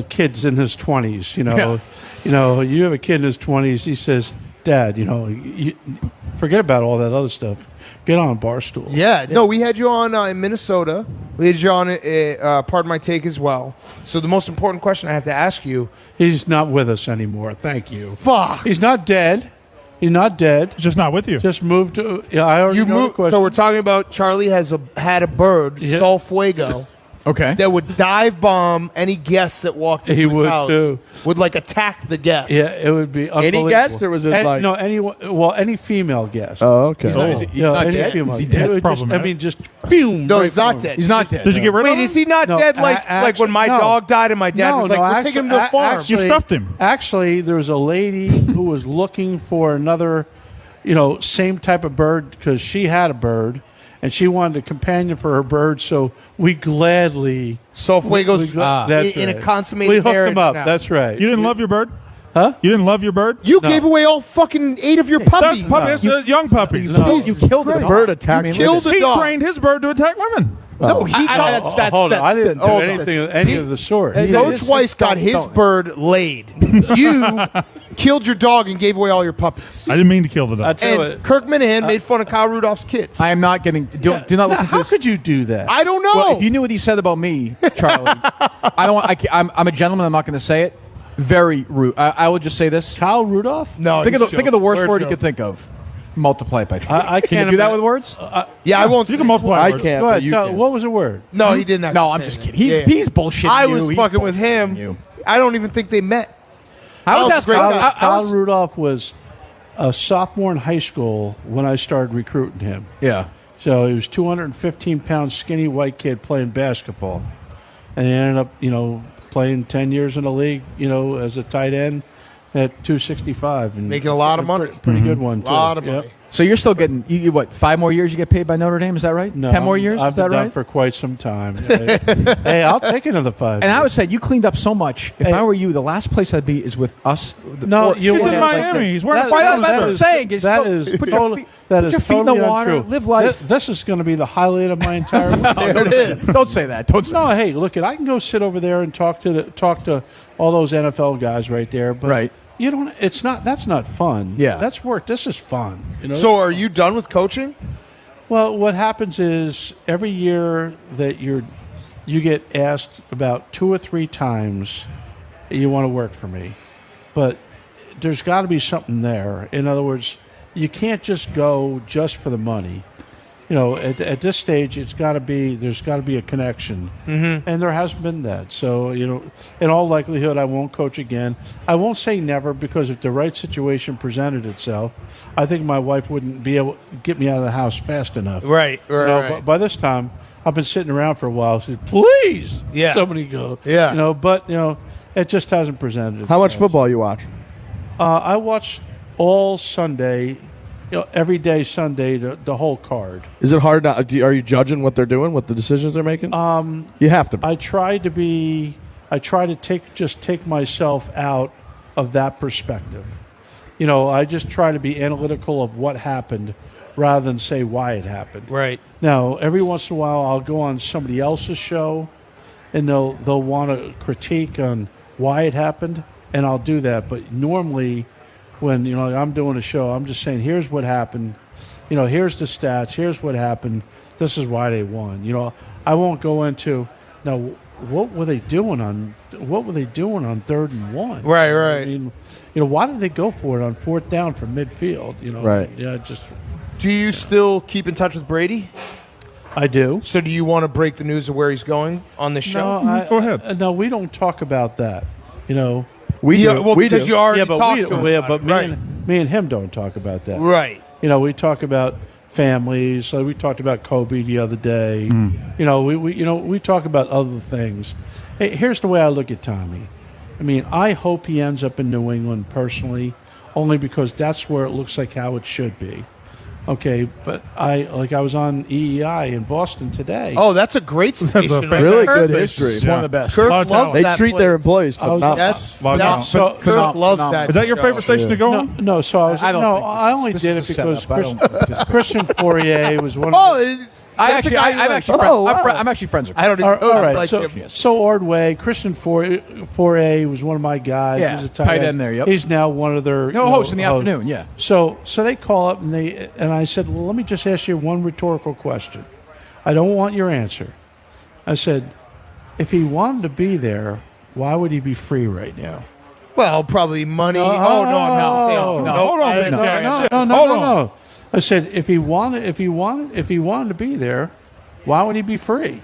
Speaker 5: kid's in his 20s, you have a kid in his 20s, he says, "Dad, forget about all that other stuff. Get on Barstool."
Speaker 2: Yeah, no, we had you on in Minnesota. We had you on Pardon My Take as well. So the most important question I have to ask you.
Speaker 5: He's not with us anymore. Thank you.
Speaker 2: Fuck.
Speaker 5: He's not dead. He's not dead.
Speaker 4: It's just not with you.
Speaker 5: Just moved to. Yeah, I already
Speaker 2: You
Speaker 5: know the
Speaker 2: moved.
Speaker 5: question.
Speaker 2: So we're talking about Charlie had a bird,
Speaker 5: Yeah.
Speaker 2: Sol Fuego,
Speaker 3: okay.
Speaker 2: that would dive bomb any guests that walked into
Speaker 5: He
Speaker 2: his
Speaker 5: would,
Speaker 2: house.
Speaker 5: too.
Speaker 2: Would like attack the guest.
Speaker 5: Yeah, it would be unbelievable.
Speaker 1: guest, or was it like-
Speaker 5: no? Any female guest.
Speaker 1: Oh, okay.
Speaker 3: He's not- is he- he's
Speaker 5: Yeah,
Speaker 3: not
Speaker 5: any
Speaker 3: dead?
Speaker 5: female.
Speaker 3: Is he
Speaker 5: It
Speaker 3: dead?
Speaker 5: would just,
Speaker 4: Problematic.
Speaker 5: just boom.
Speaker 2: No,
Speaker 5: right
Speaker 2: he's not
Speaker 5: from-
Speaker 2: dead.
Speaker 3: He's not dead.
Speaker 4: Did you get rid of
Speaker 2: Wait,
Speaker 4: him?
Speaker 2: is he not
Speaker 5: No,
Speaker 2: dead? Like when my
Speaker 5: no.
Speaker 2: dog died and my dad
Speaker 5: No,
Speaker 2: was like,
Speaker 5: no,
Speaker 2: "We're taking him to the farm."
Speaker 5: actually-
Speaker 4: You stuffed him.
Speaker 5: Actually, there was a lady who was looking for another, same type of bird because she had a bird and she wanted a companion for her bird. So we gladly.
Speaker 2: Sol Fuego's
Speaker 5: That's
Speaker 2: in a
Speaker 5: right.
Speaker 2: consummated
Speaker 5: We hooked
Speaker 2: marriage
Speaker 5: him up.
Speaker 2: now.
Speaker 5: That's right.
Speaker 4: You didn't love your bird?
Speaker 5: Huh?
Speaker 4: You didn't love your bird?
Speaker 2: You gave away all fucking 8 of your
Speaker 4: That's
Speaker 2: puppies.
Speaker 4: puppies. That's young puppies.
Speaker 5: No.
Speaker 3: You killed the
Speaker 1: The bird attacked
Speaker 3: mean,
Speaker 1: you.
Speaker 2: Killed the
Speaker 4: He
Speaker 2: dog.
Speaker 4: trained his bird to attack women.
Speaker 2: No, he
Speaker 3: I-
Speaker 2: got
Speaker 3: that's-
Speaker 5: Hold on. I didn't do
Speaker 2: hold on.
Speaker 5: anything of the sort.
Speaker 3: Hey,
Speaker 2: Coach
Speaker 3: This-
Speaker 2: Weiss got
Speaker 3: don't-
Speaker 2: his
Speaker 3: don't.
Speaker 2: bird laid. You killed your dog and gave away all your puppies.
Speaker 4: I didn't mean to kill the
Speaker 5: I
Speaker 4: dog.
Speaker 5: tell you
Speaker 2: And
Speaker 5: what.
Speaker 2: Kirk Minihane made fun of Kyle Rudolph's kids.
Speaker 3: I am not getting. Do not listen to
Speaker 5: How
Speaker 3: this.
Speaker 5: could you do that?
Speaker 2: I don't know.
Speaker 3: Well, if you knew what he said about me, Charlie, I don't want. I'm a gentleman. I'm not going to say it. Very rude. I will just say this.
Speaker 5: Kyle Rudolph?
Speaker 2: no,
Speaker 3: Think
Speaker 2: he's
Speaker 3: of the
Speaker 2: joking.
Speaker 3: worst
Speaker 2: We're
Speaker 3: word you
Speaker 2: joking.
Speaker 3: could think of. Multiply it by 3.
Speaker 5: I
Speaker 3: Can
Speaker 5: can't
Speaker 3: you do that
Speaker 5: ima-
Speaker 3: with words?
Speaker 2: Yeah, I won't.
Speaker 4: You
Speaker 2: say
Speaker 4: can
Speaker 2: it.
Speaker 4: multiply.
Speaker 1: I
Speaker 4: words.
Speaker 1: can't.
Speaker 5: Go
Speaker 1: but
Speaker 5: ahead.
Speaker 1: you
Speaker 5: Tell,
Speaker 1: can.
Speaker 5: what was the word?
Speaker 2: No, he didn't.
Speaker 3: No,
Speaker 2: actually
Speaker 3: I'm
Speaker 2: say
Speaker 3: just
Speaker 2: that.
Speaker 3: kidding. He's
Speaker 2: Yeah.
Speaker 3: he's bullshitting
Speaker 2: I
Speaker 3: you.
Speaker 2: was
Speaker 3: He's
Speaker 2: fucking with
Speaker 3: bullshitting
Speaker 2: him.
Speaker 3: you.
Speaker 2: I don't even think they met.
Speaker 3: I was
Speaker 2: Kyle's a
Speaker 3: asking.
Speaker 2: great guy.
Speaker 5: Kyle Rudolph was a sophomore in high school when I started recruiting him.
Speaker 3: Yeah.
Speaker 5: So he was 215-pound skinny white kid playing basketball, and he ended up, playing 10 years in the league, as a tight end at 265 and
Speaker 2: Making a lot of money.
Speaker 5: Pretty good one too.
Speaker 2: A lot of
Speaker 5: Yep.
Speaker 2: money.
Speaker 3: So you're still getting what? 5 more years you get paid by Notre Dame? Is that right?
Speaker 5: No,
Speaker 3: 10 more years?
Speaker 5: I've
Speaker 3: Is that
Speaker 5: been done
Speaker 3: right?
Speaker 5: for quite some time. Hey, I'll take another 5.
Speaker 3: And I
Speaker 5: years.
Speaker 3: would say you cleaned up so much. If
Speaker 5: Hey.
Speaker 3: I were you, the last place I'd be is with us.
Speaker 5: No,
Speaker 3: Or-
Speaker 5: you
Speaker 4: He's in
Speaker 5: wouldn't.
Speaker 4: Miami. He's wearing
Speaker 5: That-
Speaker 4: a
Speaker 3: Why
Speaker 4: flannel
Speaker 3: not? That's
Speaker 4: shirt.
Speaker 3: what I'm saying. Is
Speaker 5: That
Speaker 3: go-
Speaker 5: is
Speaker 3: put your
Speaker 5: total-
Speaker 3: feet-
Speaker 5: that
Speaker 3: put
Speaker 5: is
Speaker 3: your feet in the
Speaker 5: totally
Speaker 3: water,
Speaker 5: untrue.
Speaker 3: live life.
Speaker 5: This is going to be the highlight of my entire week.
Speaker 2: It is.
Speaker 3: Don't say that. Don't say
Speaker 5: No, hey, look, I can go sit over there and talk to all those NFL guys right there, but
Speaker 3: Right.
Speaker 5: you don't. It's not. That's not fun.
Speaker 3: Yeah.
Speaker 5: that's work. This is fun.
Speaker 2: So, are you done with coaching?
Speaker 5: Well, what happens is every year that you get asked about 2 or 3 times you want to work for me, but there's got to be something there. In other words, you can't just go just for the money. At this stage, there's got to be a connection, and there hasn't been that. So, in all likelihood, I won't coach again. I won't say never, because if the right situation presented itself, I think my wife wouldn't be able to get me out of the house fast enough.
Speaker 2: Right.
Speaker 5: But by this time, I've been sitting around for a while. She said, "Please,
Speaker 2: Yeah.
Speaker 5: somebody go."
Speaker 2: Yeah.
Speaker 5: But it just hasn't presented itself.
Speaker 1: How much football you watch?
Speaker 5: I watched all Sunday. Every day Sunday, the whole card.
Speaker 1: Is it hard? Are you judging what they're doing, what the decisions they're making? You have to.
Speaker 5: I try to take myself out of that perspective. I just try to be analytical of what happened rather than say why it happened.
Speaker 2: Right.
Speaker 5: Now, every once in a while, I'll go on somebody else's show, and they'll want to critique on why it happened, and I'll do that. But normally, when I'm doing a show, I'm just saying, here's what happened. Here's the stats. Here's what happened. This is why they won. I won't go into now. What were they doing on 3rd and 1?
Speaker 2: Right, right.
Speaker 5: I mean, why did they go for it on 4th down from midfield?
Speaker 1: Right.
Speaker 5: Yeah, just
Speaker 2: Do you still keep in touch with Brady?
Speaker 5: I do.
Speaker 2: So, do you want to break the news of where he's going on this show?
Speaker 5: No,
Speaker 4: Go ahead.
Speaker 5: No, we don't talk about that.
Speaker 1: We
Speaker 2: Yeah,
Speaker 1: do.
Speaker 2: well,
Speaker 1: we
Speaker 2: because
Speaker 1: do.
Speaker 2: you already
Speaker 5: Yeah, but
Speaker 2: talked to him.
Speaker 5: but
Speaker 2: about it.
Speaker 5: me and him don't talk about that.
Speaker 2: Right.
Speaker 5: We talk about families. So we talked about Kobe the other day. We talk about other things. Hey, here's the way I look at Tommy. I hope he ends up in New England personally, only because that's where it looks like how it should be. Okay, but I was on EEI in Boston today.
Speaker 2: Oh, that's a great station. right
Speaker 1: Really
Speaker 2: there.
Speaker 1: good history.
Speaker 3: It's one of the best.
Speaker 2: Kirk
Speaker 4: Lot of
Speaker 2: loves
Speaker 4: talent.
Speaker 1: They
Speaker 2: that
Speaker 1: treat their
Speaker 2: place.
Speaker 1: employees
Speaker 5: I was-
Speaker 1: phenomenal.
Speaker 2: That's
Speaker 4: Lot of
Speaker 2: that's
Speaker 4: talent.
Speaker 2: Kirk loves
Speaker 3: Phenomenal.
Speaker 2: that.
Speaker 4: Is that your
Speaker 2: show.
Speaker 4: favorite station to go on?
Speaker 5: No. So I was
Speaker 3: I don't think
Speaker 5: I only
Speaker 3: this
Speaker 5: did
Speaker 3: is
Speaker 5: it
Speaker 3: a
Speaker 5: because
Speaker 3: setup. I don't just-
Speaker 5: Christian Fourier was one
Speaker 2: Oh,
Speaker 5: of the.
Speaker 2: I'm actually
Speaker 3: I'm actually friends with.
Speaker 2: I don't even
Speaker 5: All
Speaker 2: know.
Speaker 5: right,
Speaker 2: Like
Speaker 5: so
Speaker 2: him.
Speaker 5: Ordway, Christian Fourier was one of my guys.
Speaker 3: Yeah,
Speaker 5: He's a
Speaker 3: tight end there, yep.
Speaker 5: He's now one of their
Speaker 3: host in the afternoon. Yeah.
Speaker 5: So they call up and I said, well, let me just ask you one rhetorical question. I don't want your answer. I said, if he wanted to be there, why would he be free right now?
Speaker 2: Well, probably money.
Speaker 5: No,
Speaker 2: Oh, no, I'm not saying.
Speaker 5: no,
Speaker 4: Hold on, Mr. Jackson.
Speaker 5: No. I said if he wanted to be there, why would he be free?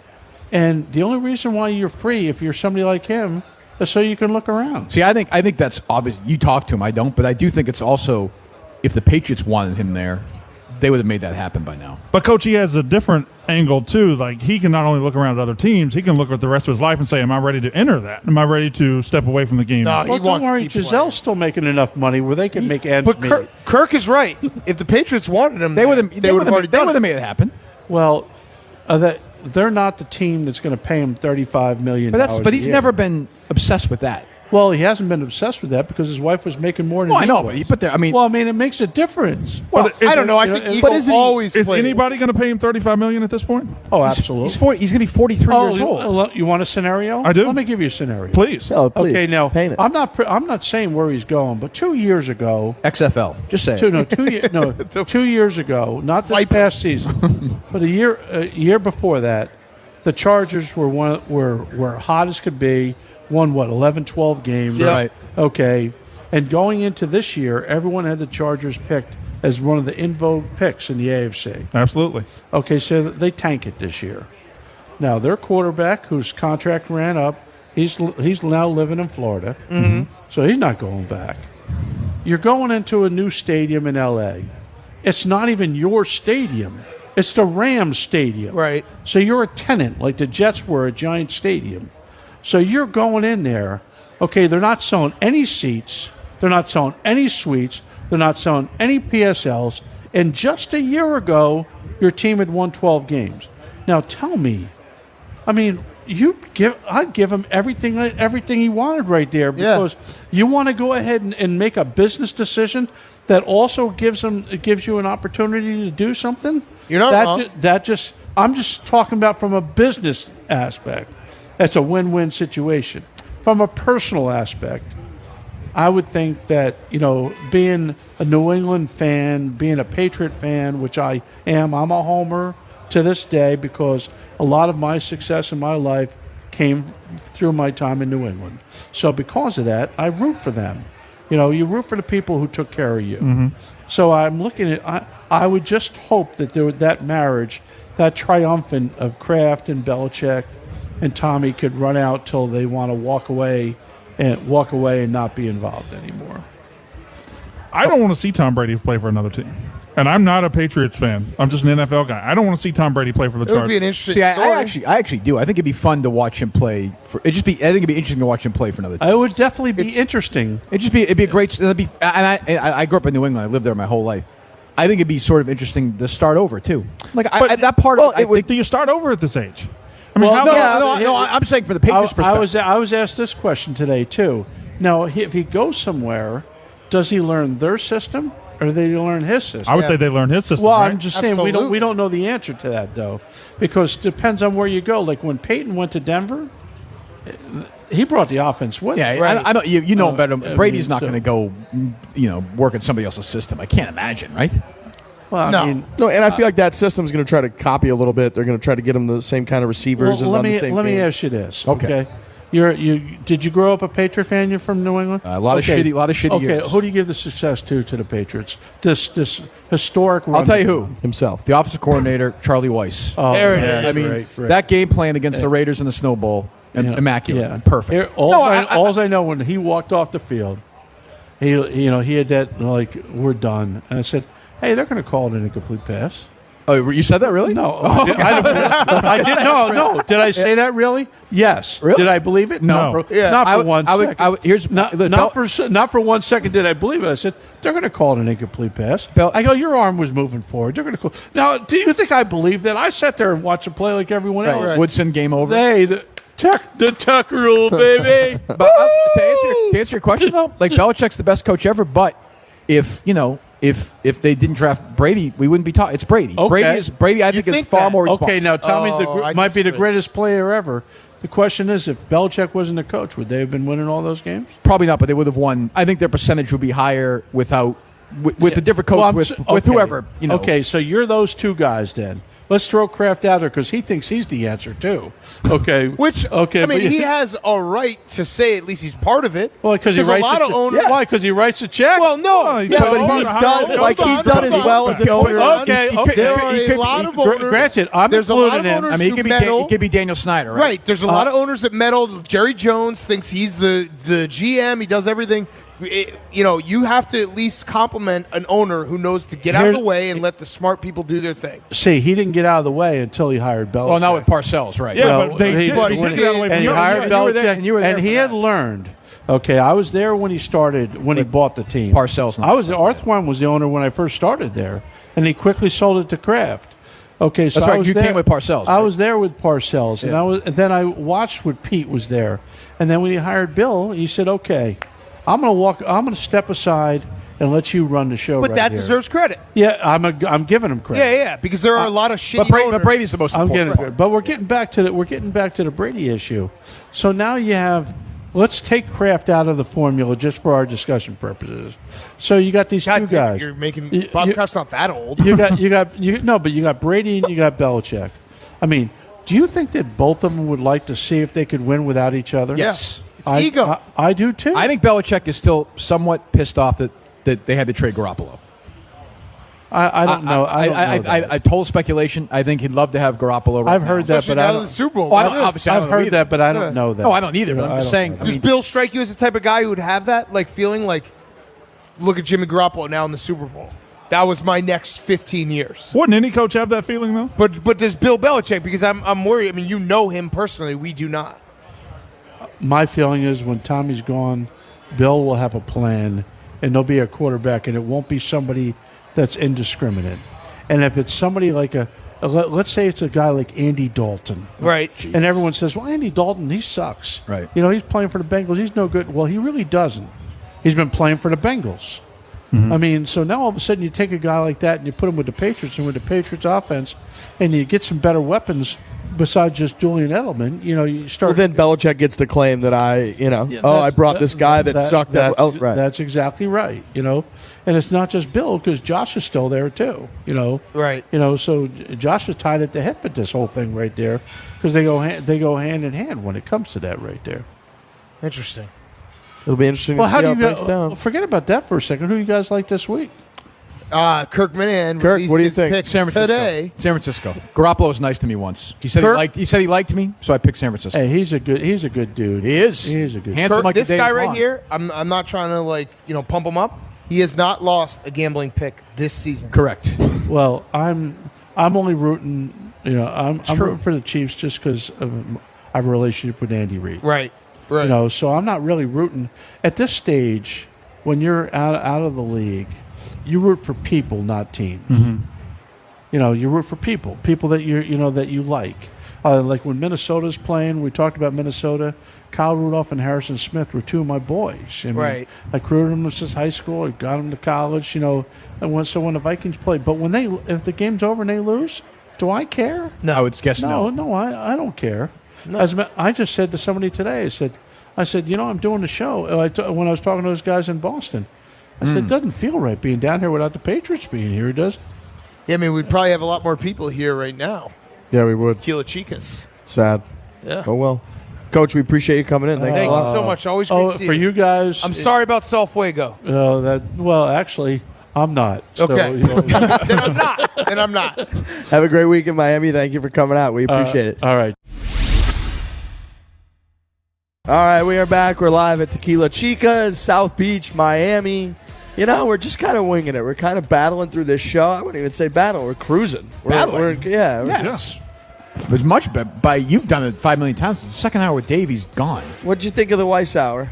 Speaker 5: And the only reason why you're free if you're somebody like him is so you can look around.
Speaker 3: See, I think that's obvious. You talk to him, I don't, but I do think it's also, if the Patriots wanted him there, they would have made that happen by now.
Speaker 4: But Coach, he has a different angle too. Like, he can not only look around at other teams, he can look at the rest of his life and say, "Am I ready to enter that? Am I ready to step away from the game?"
Speaker 2: No,
Speaker 5: Well,
Speaker 2: he
Speaker 5: don't
Speaker 2: wants to
Speaker 5: worry,
Speaker 2: keep
Speaker 5: Giselle's
Speaker 2: playing.
Speaker 5: still making enough money where they can make ends
Speaker 2: But
Speaker 5: meet.
Speaker 2: Kirk is right. If the Patriots wanted him,
Speaker 3: They would have.
Speaker 2: They would have already done it.
Speaker 3: made it happen.
Speaker 5: Well, they're not the team that's going to pay him $35 million.
Speaker 3: But he's never been obsessed with that.
Speaker 5: Well, he hasn't been obsessed with that because his wife was making more than
Speaker 3: Well, I
Speaker 5: he
Speaker 3: know,
Speaker 5: was.
Speaker 3: but there. I mean,
Speaker 5: Well, I mean, it makes a difference.
Speaker 2: Well,
Speaker 4: But is
Speaker 2: I don't
Speaker 4: it-
Speaker 2: know. I
Speaker 5: you
Speaker 2: think
Speaker 5: know,
Speaker 2: Eagles
Speaker 3: but isn't he-
Speaker 2: always
Speaker 4: Is
Speaker 2: play.
Speaker 4: anybody going to pay him $35 million at this point?
Speaker 5: Oh, absolutely.
Speaker 3: he's going to be 43 years old.
Speaker 5: You want a scenario?
Speaker 4: I do.
Speaker 5: Let me give you a scenario.
Speaker 4: Please.
Speaker 1: Oh, please.
Speaker 5: Okay, now
Speaker 1: Paint it.
Speaker 5: I'm not saying where he's going, but 2 years ago,
Speaker 3: XFL. Just say it.
Speaker 5: 2 years ago, not this past season, but a year before that, the Chargers were hot as could be. Won 11, 12 games.
Speaker 3: Yeah. Right.
Speaker 5: Okay, and going into this year, everyone had the Chargers picked as one of the in vogue picks in the AFC.
Speaker 4: Absolutely.
Speaker 5: Okay, so they tank it this year. Now their quarterback, whose contract ran up, he's now living in Florida, so he's not going back. You're going into a new stadium in LA. It's not even your stadium. It's the Rams stadium.
Speaker 2: Right.
Speaker 5: So you're a tenant, like the Jets were a Giant stadium. So you're going in there. Okay, they're not selling any seats. They're not selling any suites. They're not selling any PSLs. And just a year ago, your team had won 12 games. Now tell me, I mean, I'd give him everything he wanted right there, because you want to go ahead and make a business decision that also gives you an opportunity to do something.
Speaker 2: You're not wrong.
Speaker 5: I'm just talking about from a business aspect. That's a win-win situation. From a personal aspect, I would think that, being a New England fan, being a Patriot fan, which I am, I'm a homer to this day, because a lot of my success in my life came through my time in New England. So because of that, I root for them. You root for the people who took care of you. Mm-hmm. So I'm looking at, I would just hope that that marriage, that triumphant of Kraft and Belichick and Tommy, could run out till they want to walk away and not be involved anymore.
Speaker 4: I don't want to see Tom Brady play for another team. And I'm not a Patriots fan. I'm just an NFL guy. I don't want to see Tom Brady play for the Chargers.
Speaker 2: It would be an interesting
Speaker 3: See,
Speaker 2: story.
Speaker 3: I actually do. I think it'd be fun to watch him play. I think it'd be interesting to watch him play for another team.
Speaker 5: It would definitely be interesting.
Speaker 3: It'd be a great. I grew up in New England. I lived there my whole life. I think it'd be sort of interesting to start over too. That part.
Speaker 4: Do you start over at this age? I mean,
Speaker 3: No. I'm saying for the Patriots perspective.
Speaker 5: I was asked this question today too. Now, if he goes somewhere, does he learn their system or do they learn his system?
Speaker 4: I would say they learn his system.
Speaker 5: Well,
Speaker 4: right?
Speaker 5: I'm just saying we don't know the answer to that though, because it depends on where you go. Like when Peyton went to Denver, he brought the offense with him.
Speaker 3: Right. I know you know better. Brady's not going to go, work in somebody else's system. I can't imagine, right?
Speaker 5: Well,
Speaker 1: No, and I feel like that system's going to try to copy a little bit. They're going to try to get them the same kind of receivers.
Speaker 5: Well,
Speaker 1: and
Speaker 5: let me ask you this.
Speaker 3: Okay.
Speaker 5: Did you grow up a Patriot fan? You're from New England.
Speaker 3: A lot of shitty years.
Speaker 5: Okay, who do you give the success to the Patriots? This historic.
Speaker 3: I'll tell you who
Speaker 1: himself,
Speaker 3: the offensive coordinator, Charlie Weiss.
Speaker 5: Oh,
Speaker 2: There it
Speaker 5: yeah,
Speaker 2: is.
Speaker 3: I mean,
Speaker 5: right.
Speaker 3: that game plan against the Raiders in the Snow Bowl, immaculate, perfect.
Speaker 5: All I know, when he walked off the field, he had that we're done, and I said, hey, they're going to call it an incomplete pass.
Speaker 3: Oh, you said that really?
Speaker 5: No, I didn't. No. Did I say that really? Yes.
Speaker 3: Really?
Speaker 5: Did I believe it?
Speaker 4: No.
Speaker 5: Not for 1 second.
Speaker 3: Here's
Speaker 5: Not for 1 second did I believe it. I said they're going to call it an incomplete pass. I go, your arm was moving forward. They're going to call. Now, do you think I believe that? I sat there and watched them play like everyone else.
Speaker 3: right. Woodson game over.
Speaker 5: The Tuck rule, baby.
Speaker 3: But to answer your question though, Belichick's the best coach ever. But if they didn't draft Brady, we wouldn't be talking. It's Brady.
Speaker 5: Okay.
Speaker 3: Brady. I think is far more responsible.
Speaker 5: Okay, now Tommy might be the
Speaker 2: disagree.
Speaker 5: greatest player ever. The question is, if Belichick wasn't a coach, would they have been winning all those games?
Speaker 3: Probably not, but they would have won. I think their percentage would be higher with a different coach, with whoever.
Speaker 5: Okay, so you're those two guys then. Let's throw Kraft out there because he thinks he's the answer too. Okay.
Speaker 2: He has a right to say at least he's part of it.
Speaker 5: Well, because he writes
Speaker 2: a lot of owners.
Speaker 5: Why? Because he writes a check.
Speaker 2: Well, no.
Speaker 4: Well,
Speaker 1: Yeah, but he's done as well as an owner.
Speaker 5: Okay.
Speaker 2: There are a lot of owners.
Speaker 5: Granted, I'm
Speaker 2: there's a lot of
Speaker 5: including him.
Speaker 2: owners
Speaker 3: I mean,
Speaker 2: who
Speaker 3: he could be Daniel Snyder, right?
Speaker 2: Right. There's a lot of owners that meddle. Jerry Jones thinks he's the GM. He does everything. You have to at least compliment an owner who knows to get out of the way and let the smart people do their thing.
Speaker 5: See, he didn't get out of the way until he hired Belichick.
Speaker 3: Well, not with Parcells, right?
Speaker 4: Yeah, but they did.
Speaker 2: but
Speaker 4: He
Speaker 2: he
Speaker 4: did get out of the way
Speaker 2: did.
Speaker 4: from
Speaker 5: And he
Speaker 4: you.
Speaker 5: hired
Speaker 3: you were there-
Speaker 5: Belichick,
Speaker 3: and you were there
Speaker 5: and he
Speaker 3: for
Speaker 5: had
Speaker 3: that.
Speaker 5: learned. Okay, I was there when he started, when he bought the team.
Speaker 3: Parcells, not
Speaker 5: Arthwan was the owner when I first started there, and he quickly sold it to Kraft. Okay, so
Speaker 3: That's
Speaker 5: I
Speaker 3: right.
Speaker 5: was
Speaker 3: You
Speaker 5: there.
Speaker 3: came with Parcells,
Speaker 5: I
Speaker 3: right?
Speaker 5: was there with Parcells, and then I watched when Pete was there, and then when he hired Bill, he said, "Okay, I'm going to step aside and let you run the show."
Speaker 2: But
Speaker 5: right
Speaker 2: that
Speaker 5: here."
Speaker 2: deserves credit.
Speaker 5: Yeah, I'm giving him credit.
Speaker 2: Yeah, because there are a lot of shitty
Speaker 3: But
Speaker 2: owners.
Speaker 3: Brady's the most
Speaker 5: I'm
Speaker 3: important.
Speaker 5: getting, but we're getting back to the Brady issue. So now you have. Let's take Kraft out of the formula just for our discussion purposes. So you got these
Speaker 2: God
Speaker 5: two
Speaker 2: damn,
Speaker 5: guys.
Speaker 2: you're making Bob Kraft's not that old.
Speaker 5: But you got Brady and you got Belichick. I mean, do you think that both of them would like to see if they could win without each other?
Speaker 2: Yes. It's ego.
Speaker 5: I do too.
Speaker 3: I think Belichick is still somewhat pissed off that they had to trade Garoppolo.
Speaker 5: I don't know. I don't know that.
Speaker 3: I told speculation. I think he'd love to have Garoppolo. Right
Speaker 5: I've heard that,
Speaker 2: Especially
Speaker 5: but I
Speaker 2: now
Speaker 5: don't.
Speaker 2: the Super Bowl.
Speaker 3: Oh, I don't- obviously, I
Speaker 5: I've
Speaker 3: don't know
Speaker 5: heard
Speaker 3: either.
Speaker 5: that, but I don't know that.
Speaker 3: No, I don't either. But I'm
Speaker 5: I
Speaker 3: just
Speaker 5: don't
Speaker 3: saying.
Speaker 5: know.
Speaker 3: I
Speaker 2: Does
Speaker 3: mean,
Speaker 2: Bill strike you as the type of guy who would have that, like feeling like, look at Jimmy Garoppolo now in the Super Bowl. That was my next 15 years.
Speaker 4: Wouldn't any coach have that feeling though?
Speaker 2: But does Bill Belichick? Because I'm worried. I mean, you know him personally. We do not.
Speaker 5: My feeling is when Tommy's gone, Bill will have a plan, and there'll be a quarterback, and it won't be somebody that's indiscriminate. And if it's somebody like let's say it's a guy like Andy Dalton.
Speaker 2: Right.
Speaker 5: And everyone says, well, Andy Dalton, he sucks.
Speaker 3: Right.
Speaker 5: You know, he's playing for the Bengals. He's no good. Well, he really doesn't. He's been playing for the Bengals. I mean, so now all of a sudden you take a guy like that and you put him with the Patriots and with the Patriots offense, and you get some better weapons besides just Julian Edelman. You know, you start.
Speaker 1: Well, then Belichick gets to claim that I
Speaker 5: That's-
Speaker 1: brought this guy that sucked. Right.
Speaker 5: That's exactly right. You know, and it's not just Bill because Josh is still there too. You know,
Speaker 2: Right.
Speaker 5: You know, so Josh is tied at the hip with this whole thing right there because they go hand in hand when it comes to that right there.
Speaker 2: Interesting.
Speaker 1: It'll be interesting
Speaker 5: Well,
Speaker 1: to
Speaker 5: how
Speaker 1: see
Speaker 5: do
Speaker 1: how
Speaker 5: you
Speaker 1: it breaks
Speaker 5: go?
Speaker 1: down.
Speaker 4: Forget
Speaker 5: Forget about that for a second. Who you guys like this week?
Speaker 2: Kirk Minihane.
Speaker 1: Kirk,
Speaker 2: released
Speaker 1: what do you
Speaker 2: his
Speaker 1: think?
Speaker 2: pick
Speaker 3: San Francisco.
Speaker 2: today.
Speaker 3: San Francisco. Garoppolo was nice to me once. He said
Speaker 2: Kirk-
Speaker 3: he liked me, so I picked San Francisco.
Speaker 5: Hey, he's a good dude.
Speaker 3: He is.
Speaker 5: He's a good.
Speaker 3: Handsome
Speaker 2: Kirk,
Speaker 3: like
Speaker 2: this
Speaker 3: the day
Speaker 2: guy
Speaker 3: is
Speaker 2: right
Speaker 3: long.
Speaker 2: here, I'm not trying to pump him up. He has not lost a gambling pick this season.
Speaker 3: Correct.
Speaker 5: Well, I'm only rooting. You know, I'm
Speaker 3: True.
Speaker 5: rooting for the Chiefs just because I have a relationship with Andy Reid.
Speaker 2: Right. Right.
Speaker 5: You know, so I'm not really rooting at this stage. When you're out of the league, you root for people, not teams. You know, you root for people that that you like. Like when Minnesota's playing, we talked about Minnesota. Kyle Rudolph and Harrison Smith were two of my boys. I mean,
Speaker 2: Right.
Speaker 5: I recruited them since high school. I got them to college. You know, and so when the Vikings play, but if the game's over and they lose, do I care?
Speaker 3: No, I would guess no.
Speaker 5: No, I don't care. I just said to somebody today, I said, you know, I'm doing the show. When I was talking to those guys in Boston, I said, it doesn't feel right being down here without the Patriots being here. It does.
Speaker 2: Yeah, I mean, we'd probably have a lot more people here right now.
Speaker 1: Yeah, we would.
Speaker 2: Tequila Chicas.
Speaker 1: Sad.
Speaker 2: Yeah.
Speaker 1: Oh well, Coach, we appreciate you coming in. Thanks
Speaker 2: Thank
Speaker 1: a
Speaker 2: you
Speaker 1: lot.
Speaker 2: so much. Always great
Speaker 5: Oh,
Speaker 2: to see
Speaker 5: for you guys.
Speaker 2: I'm sorry about Sol Fuego.
Speaker 5: Well, actually, I'm not. So,
Speaker 2: Okay.
Speaker 5: you know,
Speaker 2: Then I'm not.
Speaker 1: Have a great week in Miami. Thank you for coming out. We appreciate it.
Speaker 5: all right.
Speaker 1: All right, we are back. We're live at Tequila Chicas, South Beach, Miami. You know, we're just kind of winging it. We're kind of battling through this show. I wouldn't even say battle. We're cruising. We're
Speaker 3: Yes. It was much better. You've done it 5 million times. The second hour with Davey's gone.
Speaker 1: What'd you think of the Weiss Hour?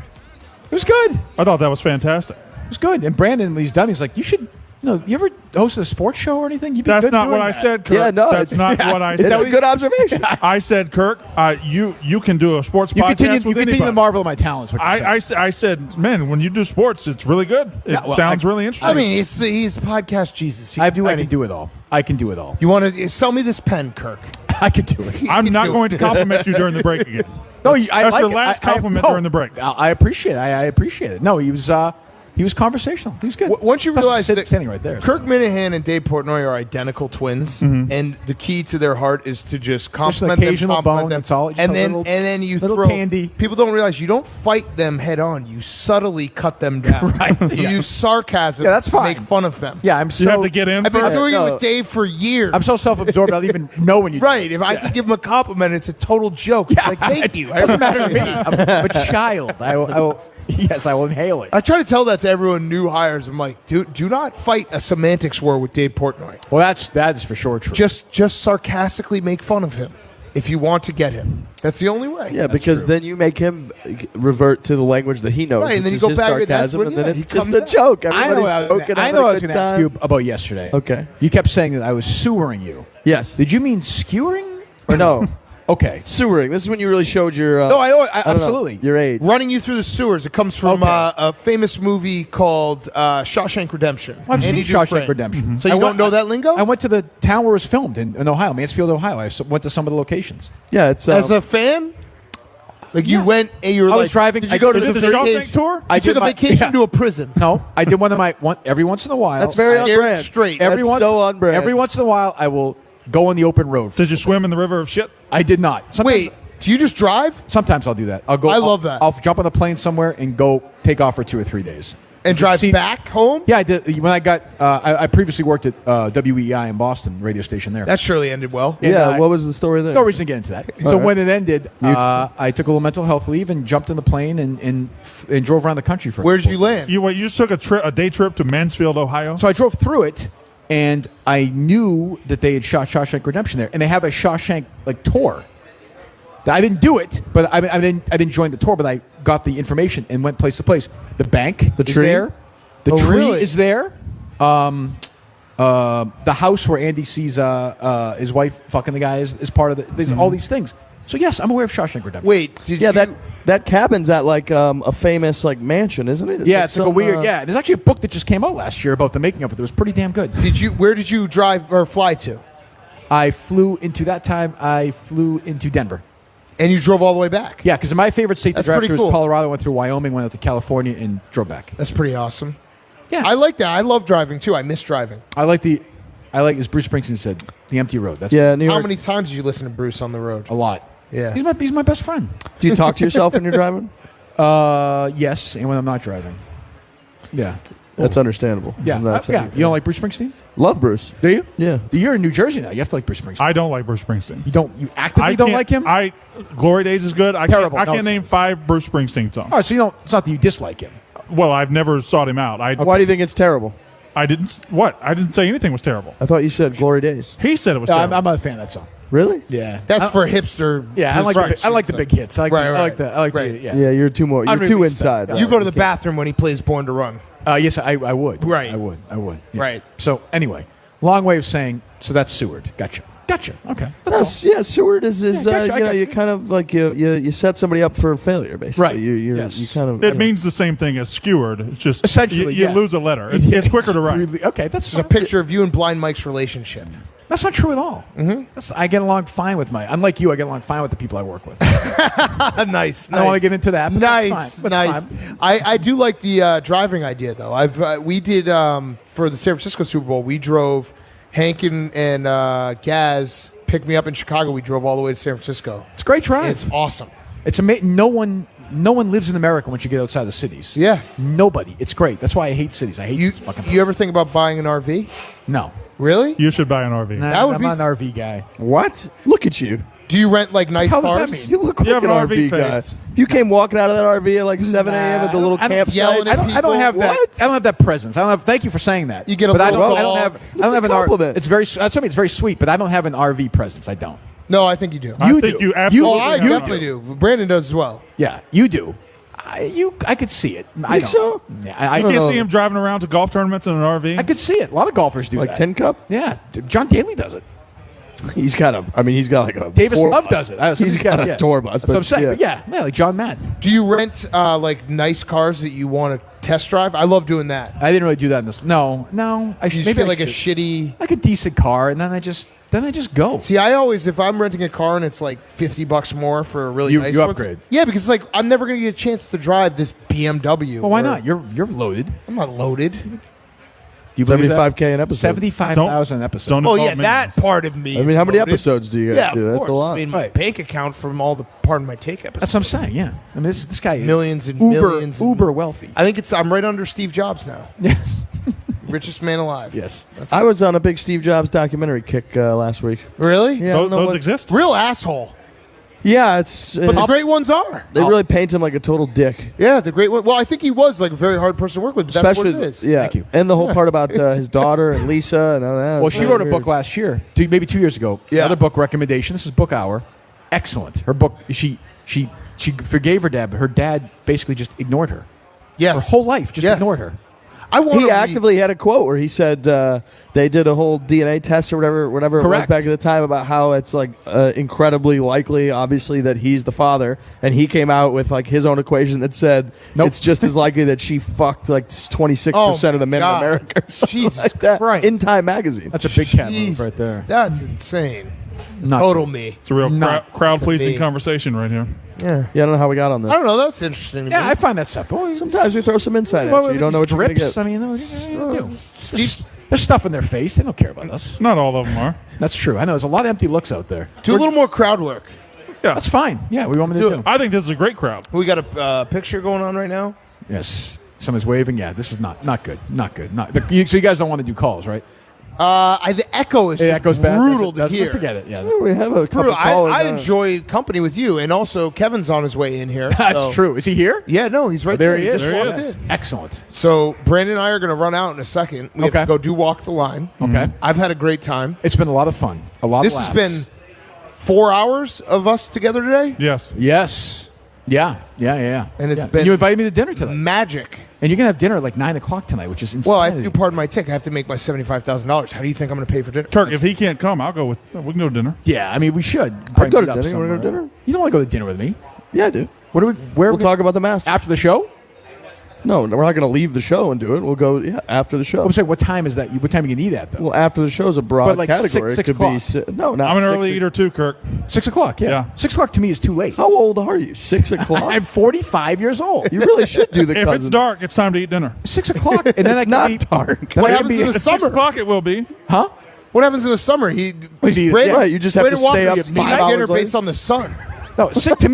Speaker 3: It was good.
Speaker 4: I thought that was fantastic.
Speaker 3: It was good. And Brandon, when he's done, he's like, you should, you ever host a sports show or anything? You'd be
Speaker 4: That's
Speaker 3: good
Speaker 4: not
Speaker 3: doing
Speaker 4: what I
Speaker 3: that.
Speaker 4: said, Kirk.
Speaker 1: Yeah, no,
Speaker 4: That's not what I
Speaker 1: It's
Speaker 4: said.
Speaker 1: a good observation.
Speaker 4: I said, Kirk, you can do a sports
Speaker 3: You
Speaker 4: podcast
Speaker 3: continue,
Speaker 4: with
Speaker 3: you continue
Speaker 4: anybody.
Speaker 3: to marvel at my talents. What you said.
Speaker 4: I said, man, when you do sports, it's really good. It
Speaker 3: Yeah, well,
Speaker 4: sounds really interesting.
Speaker 2: I mean, he's podcast Jesus. He
Speaker 3: I
Speaker 2: can do
Speaker 3: can
Speaker 2: anything.
Speaker 3: do it all. I can do it all.
Speaker 2: You want to sell me this pen, Kirk?
Speaker 3: I can do it.
Speaker 4: I'm
Speaker 2: you
Speaker 4: not
Speaker 2: do
Speaker 4: going to compliment you during the break again.
Speaker 3: No,
Speaker 4: That's the last compliment during the break.
Speaker 3: I appreciate it. I appreciate it. No, he was conversational. He was good.
Speaker 2: Once you
Speaker 3: Plus,
Speaker 2: realize
Speaker 3: he's
Speaker 2: that
Speaker 3: standing right there.
Speaker 2: Kirk Minihane and Dave Portnoy are identical twins, and the key to their heart is to just compliment them,
Speaker 3: occasional
Speaker 2: compliment
Speaker 3: bone,
Speaker 2: them,
Speaker 3: that's all. Just
Speaker 2: and
Speaker 3: a
Speaker 2: then
Speaker 3: little-
Speaker 2: and then you
Speaker 3: little
Speaker 2: throw.
Speaker 3: candy.
Speaker 2: People don't realize you don't fight them head on. You subtly cut them down.
Speaker 3: Right.
Speaker 2: You use sarcasm.
Speaker 3: Yeah, that's
Speaker 2: to
Speaker 3: fine.
Speaker 2: make fun of them.
Speaker 3: Yeah, I'm
Speaker 4: You
Speaker 3: so
Speaker 4: have to get in
Speaker 2: I've been
Speaker 4: first.
Speaker 2: doing it
Speaker 1: No.
Speaker 2: with Dave for years.
Speaker 3: I'm so self-absorbed. I don't even know when you
Speaker 2: right. If I could give him a compliment, it's a total joke. It's like, thank you.
Speaker 3: It doesn't matter to me. I'm a child. I will. Yes, I will inhale it.
Speaker 2: I try to tell that to everyone new hires. I'm like, do not fight a semantics war with Dave Portnoy.
Speaker 3: Well, that's for sure true.
Speaker 2: Just sarcastically make fun of him if you want to get him. That's the only way.
Speaker 1: Yeah, because then you make him revert to the language that he knows.
Speaker 2: Right, and then
Speaker 1: which
Speaker 2: you
Speaker 1: is
Speaker 2: go
Speaker 1: his
Speaker 2: back, and that's
Speaker 1: sarcasm,
Speaker 2: when,
Speaker 1: and then
Speaker 2: yeah,
Speaker 1: it's
Speaker 2: he
Speaker 1: just
Speaker 2: comes
Speaker 1: a
Speaker 2: out.
Speaker 1: joke.
Speaker 3: I know.
Speaker 1: Everybody's joking,
Speaker 3: I
Speaker 1: having
Speaker 3: know.
Speaker 1: a
Speaker 3: I was
Speaker 1: good
Speaker 3: going to ask
Speaker 1: time.
Speaker 3: you about yesterday.
Speaker 1: Okay.
Speaker 3: You kept saying that I was sewering you.
Speaker 1: Yes.
Speaker 3: Did you mean skewering?
Speaker 1: Or no.
Speaker 3: Okay.
Speaker 1: Sewering. This is when you really showed your.
Speaker 3: No, I
Speaker 1: don't know,
Speaker 3: absolutely.
Speaker 1: your age.
Speaker 2: Running you through the sewers. It comes from
Speaker 3: Okay.
Speaker 2: a famous movie called Shawshank Redemption.
Speaker 3: I've seen
Speaker 2: Andy
Speaker 3: Shawshank
Speaker 2: Dufresne.
Speaker 3: Redemption.
Speaker 2: So you don't know that lingo?
Speaker 3: I went to the town where it was filmed in Ohio, Mansfield, Ohio. I went to some of the locations.
Speaker 1: Yeah, it's.
Speaker 2: As a fan? Like you
Speaker 3: Yes.
Speaker 2: went and you were
Speaker 3: I
Speaker 2: like,
Speaker 3: was driving.
Speaker 2: Did you go to
Speaker 4: Is it
Speaker 2: the
Speaker 4: the Shawshank
Speaker 2: vacation?
Speaker 4: tour?
Speaker 2: I took
Speaker 3: did
Speaker 2: a
Speaker 3: my-
Speaker 2: vacation
Speaker 3: yeah.
Speaker 2: to a prison.
Speaker 3: No, I did every once in a while.
Speaker 1: That's very
Speaker 2: Scared
Speaker 1: on brand.
Speaker 2: straight.
Speaker 3: Every
Speaker 1: That's
Speaker 3: once,
Speaker 1: so on brand.
Speaker 3: Every once in a while, I will go on the open road.
Speaker 4: Did you swim in the river of shit?
Speaker 3: I did not. Sometimes,
Speaker 2: Wait, do you just drive?
Speaker 3: Sometimes I'll do that. I'll go.
Speaker 2: I love that.
Speaker 3: I'll jump on the plane somewhere and go take off for 2 or 3 days.
Speaker 2: And drive
Speaker 3: seen-
Speaker 2: back home?
Speaker 3: Yeah, I did. When I got, I previously worked at WEI in Boston, radio station there.
Speaker 2: That surely ended well.
Speaker 3: And,
Speaker 1: Yeah, what was the story there?
Speaker 3: No reason to get into that. So when it ended, I took a little mental health leave and jumped in the plane and drove around the country for.
Speaker 2: Where did you land?
Speaker 4: You just took a day trip to Mansfield, Ohio.
Speaker 3: So I drove through it, and I knew that they had shot Shawshank Redemption there, and they have a Shawshank tour. I didn't do it, but I didn't join the tour, but I got the information and went place to place. The bank is
Speaker 1: tree?
Speaker 3: there. The
Speaker 2: Oh,
Speaker 3: tree
Speaker 2: really?
Speaker 3: is there. The house where Andy sees his wife fucking the guy is part of the. There's all these things. So yes, I'm aware of Shawshank Redemption.
Speaker 2: Wait, did
Speaker 1: Yeah,
Speaker 2: you?
Speaker 1: that cabin's at like a famous like mansion, isn't it?
Speaker 3: Yeah, it's like a
Speaker 1: some,
Speaker 3: weird. Yeah, there's actually a book that just came out last year about the making of it. It was pretty damn good.
Speaker 2: Where did you drive or fly to?
Speaker 3: I flew into Denver.
Speaker 2: And you drove all the way back?
Speaker 3: Yeah, because my favorite state to
Speaker 2: That's
Speaker 3: drive
Speaker 2: pretty
Speaker 3: through
Speaker 2: cool.
Speaker 3: was Colorado. Went through Wyoming, went out to California, and drove back.
Speaker 2: That's pretty awesome.
Speaker 3: Yeah,
Speaker 2: I like that. I love driving too. I miss driving.
Speaker 3: I like as Bruce Springsteen said, the empty road. That's
Speaker 1: Yeah, New York.
Speaker 2: How many times did you listen to Bruce on the road?
Speaker 3: a lot.
Speaker 2: Yeah.
Speaker 3: He's my best friend.
Speaker 1: Do you talk to yourself when you're driving?
Speaker 3: Yes, and when I'm not driving. Yeah,
Speaker 1: That's understandable.
Speaker 3: yeah,
Speaker 1: That's
Speaker 3: yeah. You don't like Bruce Springsteen?
Speaker 1: Love Bruce.
Speaker 3: Do you?
Speaker 1: Yeah.
Speaker 3: You're in New Jersey now. You have to like Bruce Springsteen.
Speaker 4: I don't like Bruce Springsteen.
Speaker 3: You actively don't
Speaker 4: can't-
Speaker 3: like him?
Speaker 4: Glory Days is good.
Speaker 3: Terrible.
Speaker 4: I
Speaker 3: No,
Speaker 4: can't
Speaker 3: it's-
Speaker 4: name 5 Bruce Springsteen songs.
Speaker 3: Oh, so you don't. It's not that you dislike him.
Speaker 4: Well, I've never sought him out.
Speaker 1: Why do you think it's terrible?
Speaker 4: I didn't. What? I didn't say anything was terrible.
Speaker 1: I thought you said Glory Days.
Speaker 4: He said it was
Speaker 3: No,
Speaker 4: terrible.
Speaker 3: I'm not a fan of that song.
Speaker 1: Really?
Speaker 3: Yeah,
Speaker 2: That's for hipster.
Speaker 3: Yeah, I like.
Speaker 4: Right.
Speaker 3: I like the big hits. I like.
Speaker 2: Right,
Speaker 3: I
Speaker 2: right.
Speaker 3: like the. I like
Speaker 2: Right.
Speaker 3: the. Yeah.
Speaker 1: Yeah, you're too more. You're
Speaker 3: Unreleased
Speaker 1: too
Speaker 3: stuff.
Speaker 1: inside.
Speaker 3: Yeah.
Speaker 2: You go to the bathroom when he plays Born to Run.
Speaker 3: Yes, I would.
Speaker 2: Right.
Speaker 3: I would. Yeah.
Speaker 2: Right.
Speaker 3: So anyway, long way of saying. So that's Seward. Gotcha. Okay. That's
Speaker 1: Yeah, Seward is
Speaker 3: gotcha, I
Speaker 1: you know,
Speaker 3: got
Speaker 1: you
Speaker 3: you.
Speaker 1: kind of like you set somebody up for failure, basically.
Speaker 3: Right.
Speaker 1: You
Speaker 3: Yes.
Speaker 1: kind of.
Speaker 4: it means the same thing as skewered. It's just
Speaker 3: Essentially,
Speaker 4: you
Speaker 3: yeah.
Speaker 4: lose a letter. It's quicker to write.
Speaker 3: Really- Okay, that's
Speaker 2: There's a picture of you and Blind Mike's relationship.
Speaker 3: That's not true at all. Mm-hmm. I get along fine with unlike you, I get along fine with the people I work with.
Speaker 2: Nice.
Speaker 3: I don't want to get into that. But
Speaker 2: Nice,
Speaker 3: that's fine.
Speaker 2: nice.
Speaker 3: That's fine.
Speaker 2: I do like the driving idea though. We did for the San Francisco Super Bowl. We drove Hank and Gaz picked me up in Chicago. We drove all the way to San Francisco.
Speaker 3: It's a great drive.
Speaker 2: It's awesome.
Speaker 3: It's amazing. No one lives in America once you get outside the cities.
Speaker 2: Yeah.
Speaker 3: Nobody. It's great. That's why I hate cities. I hate
Speaker 2: You
Speaker 3: this fucking.
Speaker 2: you ever think about buying an RV?
Speaker 3: No.
Speaker 2: Really?
Speaker 4: You should buy an RV.
Speaker 3: Nah,
Speaker 2: That would
Speaker 3: I'm
Speaker 2: be
Speaker 3: not an
Speaker 2: s-
Speaker 3: RV guy.
Speaker 1: What? Look at you.
Speaker 2: Do you rent like nice
Speaker 3: How does that
Speaker 2: cars?
Speaker 3: mean?
Speaker 1: You look
Speaker 4: You
Speaker 1: like
Speaker 4: have
Speaker 1: an
Speaker 4: an
Speaker 1: RV
Speaker 4: RV
Speaker 1: guy.
Speaker 4: face.
Speaker 1: If you came walking out of that RV at like 7 a.m. at the little
Speaker 3: I don't-
Speaker 1: campsite.
Speaker 2: yelling at
Speaker 3: I
Speaker 2: people.
Speaker 3: don't have that.
Speaker 1: What?
Speaker 3: I don't have that presence. I don't have. Thank you for saying that.
Speaker 2: You get a
Speaker 3: but I
Speaker 2: little
Speaker 3: don't. I don't
Speaker 2: dog.
Speaker 3: have. I
Speaker 1: It's
Speaker 3: don't
Speaker 1: a
Speaker 3: have an
Speaker 1: compliment.
Speaker 3: It's very. That's something. It's very sweet. But I don't have an RV presence. I don't.
Speaker 2: No, I think you do.
Speaker 4: I
Speaker 3: You
Speaker 4: think
Speaker 3: do.
Speaker 4: you absolutely
Speaker 2: Oh, I
Speaker 4: have an
Speaker 2: definitely do. Brandon does as well.
Speaker 3: Yeah, you do. I could see it. I
Speaker 1: Think
Speaker 3: don't.
Speaker 1: so?
Speaker 3: Yeah, I
Speaker 4: You
Speaker 3: don't
Speaker 4: can't
Speaker 3: know.
Speaker 4: see him driving around to golf tournaments in an RV.
Speaker 3: I could see it. A lot of golfers do
Speaker 1: like
Speaker 3: that.
Speaker 1: 10 cup.
Speaker 3: Yeah, John Daly does it.
Speaker 1: He's got a. I mean, he's got like a.
Speaker 3: Davis
Speaker 1: tour
Speaker 3: Love
Speaker 1: bus.
Speaker 3: does it.
Speaker 1: He's got a tour bus.
Speaker 3: That's what I'm
Speaker 1: but
Speaker 3: saying.
Speaker 1: yeah.
Speaker 3: But yeah, like John Madden.
Speaker 2: Do you rent like nice cars that you want to test drive? I love doing that.
Speaker 3: I didn't really do that in this. No. I
Speaker 2: You
Speaker 3: should
Speaker 2: just
Speaker 3: maybe
Speaker 2: get
Speaker 3: I
Speaker 2: like a
Speaker 3: should.
Speaker 2: shitty.
Speaker 3: like a decent car, and then I just go.
Speaker 2: See, I always, if I'm renting a car and it's like $50 more for a really
Speaker 3: You-
Speaker 2: nice
Speaker 3: you
Speaker 2: one,
Speaker 3: upgrade.
Speaker 2: Yeah, because it's like I'm never gonna get a chance to drive this BMW.
Speaker 3: Well, why
Speaker 2: or-
Speaker 3: not? You're loaded.
Speaker 2: I'm not loaded.
Speaker 3: Do you believe that?
Speaker 1: 75K an episode.
Speaker 3: 75,000 an episode.
Speaker 4: Don't
Speaker 2: Oh
Speaker 4: involve
Speaker 2: yeah,
Speaker 4: me.
Speaker 2: that part of me.
Speaker 1: I mean,
Speaker 2: is
Speaker 1: how many
Speaker 2: loaded.
Speaker 1: episodes do you guys
Speaker 2: Yeah,
Speaker 1: do?
Speaker 2: of
Speaker 1: That's
Speaker 2: course.
Speaker 1: a lot.
Speaker 2: I mean, my
Speaker 3: Right.
Speaker 2: bank account from all the Pardon My Take episodes.
Speaker 3: That's what I'm saying. Yeah. I mean, this guy is
Speaker 2: Millions and
Speaker 3: uber
Speaker 2: millions and-
Speaker 3: uber wealthy.
Speaker 2: I think I'm right under Steve Jobs now,
Speaker 3: Yes.
Speaker 2: richest man alive.
Speaker 3: Yes.
Speaker 1: I was on a big Steve Jobs documentary kick last week.
Speaker 2: Really?
Speaker 1: Yeah, I don't know
Speaker 4: Those
Speaker 1: what-
Speaker 4: exist.
Speaker 2: Real asshole.
Speaker 1: Yeah, it's.
Speaker 2: But the great ones are.
Speaker 1: they really paint him like a total dick.
Speaker 2: Yeah, the great one. Well, I think he was like a very hard person to work with. But that's
Speaker 1: Especially,
Speaker 2: what it is.
Speaker 1: yeah,
Speaker 3: Thank you.
Speaker 1: and the whole part about his daughter and Lisa and all that.
Speaker 3: Well, she wrote a book last year, maybe 2 years ago.
Speaker 2: Yeah.
Speaker 3: Another book recommendation. This is Book Hour. Excellent. Her book. She forgave her dad, but her dad basically just ignored her.
Speaker 2: Yes.
Speaker 3: Her whole life just
Speaker 2: Yes.
Speaker 3: ignored her.
Speaker 2: I want
Speaker 1: He actively had a quote where he said they did a whole DNA test or whatever it was
Speaker 3: Correct.
Speaker 1: back at the time about how it's like incredibly likely, obviously, that he's the father, and he came out with like his own equation that said
Speaker 3: Nope.
Speaker 1: it's just as likely that she fucked like 26% of the men
Speaker 2: God.
Speaker 1: in America or something
Speaker 2: Jesus
Speaker 1: like that
Speaker 2: Christ.
Speaker 1: in Time magazine.
Speaker 3: That's a big cat move
Speaker 2: Jesus,
Speaker 3: right there.
Speaker 2: That's insane.
Speaker 3: Not
Speaker 2: Total me.
Speaker 4: It's a real
Speaker 3: Not-
Speaker 4: crowd pleasing
Speaker 2: me.
Speaker 4: conversation right here.
Speaker 2: Yeah.
Speaker 1: Yeah, I don't know how we got on this.
Speaker 2: I don't know. That's interesting to
Speaker 3: Yeah,
Speaker 2: me.
Speaker 3: I find that stuff. Well,
Speaker 1: Sometimes we throw some insight at you. You don't know what you're going to
Speaker 3: drips.
Speaker 1: get.
Speaker 3: I mean, there's stuff in their face. They don't care about us.
Speaker 4: Not all of them are.
Speaker 3: That's true. I know there's a lot of empty looks out there.
Speaker 2: Do a little more crowd work.
Speaker 4: Yeah.
Speaker 3: That's fine. Yeah, we want me to
Speaker 2: Do
Speaker 3: do.
Speaker 2: it.
Speaker 4: I think this is a great crowd.
Speaker 2: We got a picture going on right now.
Speaker 3: Yes. Someone's waving. Yeah, this is not good. Not good. So you guys don't want to do calls, right?
Speaker 2: The echo is just brutal to hear.
Speaker 3: Forget it. Yeah,
Speaker 1: We have a couple
Speaker 2: Brutal.
Speaker 1: callers.
Speaker 2: I enjoy company with you, and also Kevin's on his way in here.
Speaker 3: that's
Speaker 2: so-
Speaker 3: true. Is he here?
Speaker 2: Yeah, no, he's right
Speaker 3: There he is.
Speaker 2: just
Speaker 4: There he
Speaker 2: walked
Speaker 4: is.
Speaker 2: in.
Speaker 3: Excellent.
Speaker 2: So Brandon and I are going to run out in a second. We have
Speaker 3: Okay.
Speaker 2: to go do walk the line.
Speaker 3: Okay.
Speaker 2: I've had a great time.
Speaker 3: It's been a lot of fun. A lot.
Speaker 2: This
Speaker 3: of
Speaker 2: has
Speaker 3: laughs.
Speaker 2: been 4 hours of us together today.
Speaker 4: Yes.
Speaker 3: Yes. Yeah.
Speaker 2: And it's
Speaker 3: Yeah.
Speaker 2: been
Speaker 3: You invited me to dinner tonight,
Speaker 2: magic.
Speaker 3: and you're gonna have dinner at like 9:00 tonight, which is insane.
Speaker 2: Well, I have to do part of my ticket. I have to make my $75,000. How do you think I'm going to pay for dinner?
Speaker 4: Kirk, if he can't come, I'll go with. We can go to dinner.
Speaker 3: Yeah, I mean, we should.
Speaker 1: I'd go to
Speaker 3: meet up
Speaker 1: dinner. You wanna go to
Speaker 3: somewhere.
Speaker 1: dinner?
Speaker 3: You don't want to go to dinner with me.
Speaker 1: Yeah, I do.
Speaker 3: What are we? Where?
Speaker 1: We'll talk about the Masters.
Speaker 3: after the show.
Speaker 1: No, we're not going to leave the show and do it. We'll go after the show.
Speaker 3: I'm saying, what time is that? What time you can eat at though?
Speaker 1: Well, after the show is a broad
Speaker 3: But like
Speaker 1: category.
Speaker 3: six
Speaker 1: it could be
Speaker 3: o'clock.
Speaker 1: no, not
Speaker 4: I'm an
Speaker 1: 6
Speaker 4: early eater too, Kirk.
Speaker 3: 6:00. Yeah.
Speaker 4: Yeah.
Speaker 3: 6:00 to me is too late.
Speaker 1: How old are you? 6 o'clock.
Speaker 3: I'm 45 years old.
Speaker 1: You really should do the
Speaker 4: If
Speaker 1: cousins.
Speaker 4: it's dark, it's time to eat dinner.
Speaker 3: 6:00, and then I
Speaker 1: It's
Speaker 3: can
Speaker 1: not
Speaker 3: be
Speaker 1: dark.
Speaker 3: Then
Speaker 2: What
Speaker 3: I can
Speaker 2: happens
Speaker 3: be-
Speaker 2: in the
Speaker 4: At 6
Speaker 2: summer?
Speaker 4: o'clock, it will be.
Speaker 3: Huh?
Speaker 2: What happens in the summer? He
Speaker 3: Yeah,
Speaker 1: right, you just have to
Speaker 2: Brandon Walker
Speaker 1: stay up
Speaker 2: gets
Speaker 1: 5
Speaker 2: midnight
Speaker 1: hours
Speaker 2: dinner
Speaker 1: later.
Speaker 2: based on the sun.
Speaker 3: No, to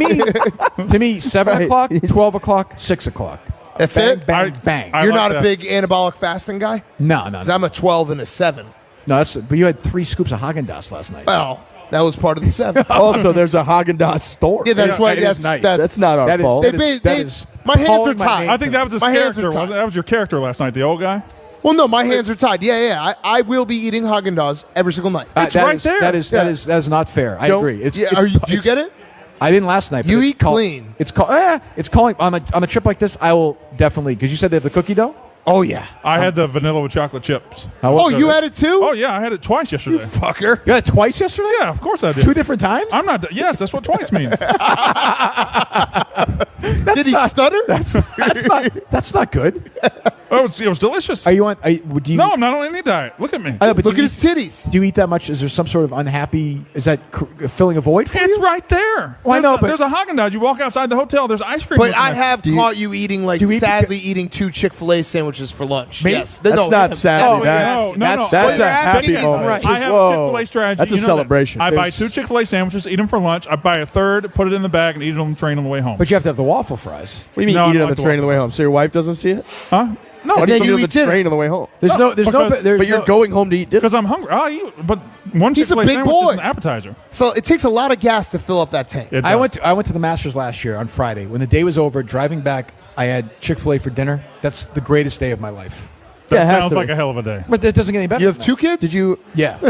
Speaker 3: me, 7
Speaker 1: Right.
Speaker 3: o'clock, 12 o'clock, 6 o'clock.
Speaker 2: That's
Speaker 3: Bang,
Speaker 2: it.
Speaker 3: bang,
Speaker 4: I-
Speaker 3: bang.
Speaker 4: I
Speaker 2: You're
Speaker 4: like
Speaker 2: not
Speaker 4: that.
Speaker 2: a big anabolic fasting guy.
Speaker 3: No.
Speaker 2: 'Cause I'm a 12 and a 7.
Speaker 3: No, but you had 3 scoops of Haagen-Dazs last night.
Speaker 2: Well, that was part of the 7.
Speaker 1: Also, there's a Haagen-Dazs store.
Speaker 2: Yeah, that's
Speaker 3: Yeah,
Speaker 2: right.
Speaker 3: it is
Speaker 2: That's
Speaker 3: nice.
Speaker 1: That's not our
Speaker 3: That is-
Speaker 1: fault.
Speaker 3: that
Speaker 2: They-
Speaker 3: is-
Speaker 2: they-
Speaker 3: that is
Speaker 2: my hands
Speaker 3: calling
Speaker 2: are
Speaker 3: my
Speaker 2: tied.
Speaker 3: name
Speaker 4: I think that was his
Speaker 2: My hands are
Speaker 4: character.
Speaker 2: tied.
Speaker 4: That was your character last night, the old guy.
Speaker 2: Well, no, my hands are tied. Yeah. I will be eating Haagen-Dazs every single night.
Speaker 4: It's
Speaker 3: that
Speaker 4: right
Speaker 3: is-
Speaker 4: there.
Speaker 3: That is not fair. I
Speaker 1: Don't-
Speaker 3: agree. It's,
Speaker 2: Yeah,
Speaker 3: it's-
Speaker 2: do you get it?
Speaker 3: I didn't last night. But
Speaker 2: You
Speaker 3: it's
Speaker 2: eat clean.
Speaker 3: It's calling on a trip like this. I will definitely, because you said they have the cookie dough.
Speaker 2: Oh yeah.
Speaker 4: I had the vanilla with chocolate chips.
Speaker 2: Oh, you had it too?
Speaker 4: Oh yeah, I had it twice yesterday.
Speaker 2: fucker.
Speaker 3: You had it twice yesterday.
Speaker 4: Yeah, of course I did.
Speaker 3: 2 different times.
Speaker 4: I'm not. Yes, that's what twice means.
Speaker 2: Did he stutter?
Speaker 3: That's not good.
Speaker 4: It was delicious.
Speaker 3: Are you on? Do you?
Speaker 4: No, I'm not on any diet. Look at me.
Speaker 3: I know, but
Speaker 2: Look
Speaker 3: do
Speaker 2: at
Speaker 3: you
Speaker 2: his titties.
Speaker 3: Do you eat that much? Is there some sort of unhappy? Is that filling a void for
Speaker 4: It's
Speaker 3: you?
Speaker 4: right there.
Speaker 3: Well, I know, but-
Speaker 4: there's a Haagen-Dazs. You walk outside the hotel. There's ice cream.
Speaker 2: But
Speaker 4: looking
Speaker 2: I
Speaker 4: at-
Speaker 2: have caught you eating, like,
Speaker 3: do you eat
Speaker 2: sadly eating 2 Chick-fil-A sandwiches for lunch.
Speaker 3: Me?
Speaker 2: Yes.
Speaker 1: That's
Speaker 2: No,
Speaker 1: not sad.
Speaker 3: Oh,
Speaker 1: that's
Speaker 4: no.
Speaker 1: that's
Speaker 2: Well,
Speaker 1: a
Speaker 2: you're
Speaker 1: happy
Speaker 2: asking me
Speaker 1: moment.
Speaker 2: right.
Speaker 4: I have
Speaker 1: Whoa.
Speaker 4: a Chick-fil-A strategy.
Speaker 1: That's a
Speaker 4: You know that.
Speaker 1: celebration.
Speaker 4: I buy
Speaker 3: There's-
Speaker 4: 2 Chick-fil-A sandwiches, eat them for lunch. I buy a third, put it in the bag, and eat it on the train on the way home.
Speaker 3: But you have to have the waffle fries.
Speaker 1: What do you mean
Speaker 4: No,
Speaker 1: eat it
Speaker 4: I
Speaker 1: on the
Speaker 4: like
Speaker 1: train on the way home? So your wife doesn't see it?
Speaker 4: Huh? No,
Speaker 1: Why do you
Speaker 2: then
Speaker 1: eat it
Speaker 2: you
Speaker 1: on the
Speaker 2: eat dinner.
Speaker 1: train on the way home?
Speaker 3: There's no.
Speaker 4: because-
Speaker 1: But you're going home to eat dinner.
Speaker 4: because I'm hungry. I'll eat, but one
Speaker 2: He's a
Speaker 4: Chick-fil-A
Speaker 2: big
Speaker 4: sandwich
Speaker 2: boy.
Speaker 4: is an appetizer.
Speaker 2: So it takes a lot of gas to fill up that tank.
Speaker 4: It
Speaker 3: I
Speaker 4: does.
Speaker 3: went to the Masters last year on Friday. When the day was over, driving back, I had Chick-fil-A for dinner. That's the greatest day of my life.
Speaker 1: Yeah, it
Speaker 4: That
Speaker 1: has
Speaker 4: sounds
Speaker 1: to
Speaker 4: like
Speaker 1: be.
Speaker 4: a hell of a day.
Speaker 3: But it doesn't get any better.
Speaker 2: You have
Speaker 3: than
Speaker 2: 2 kids?
Speaker 1: Did you?
Speaker 3: that.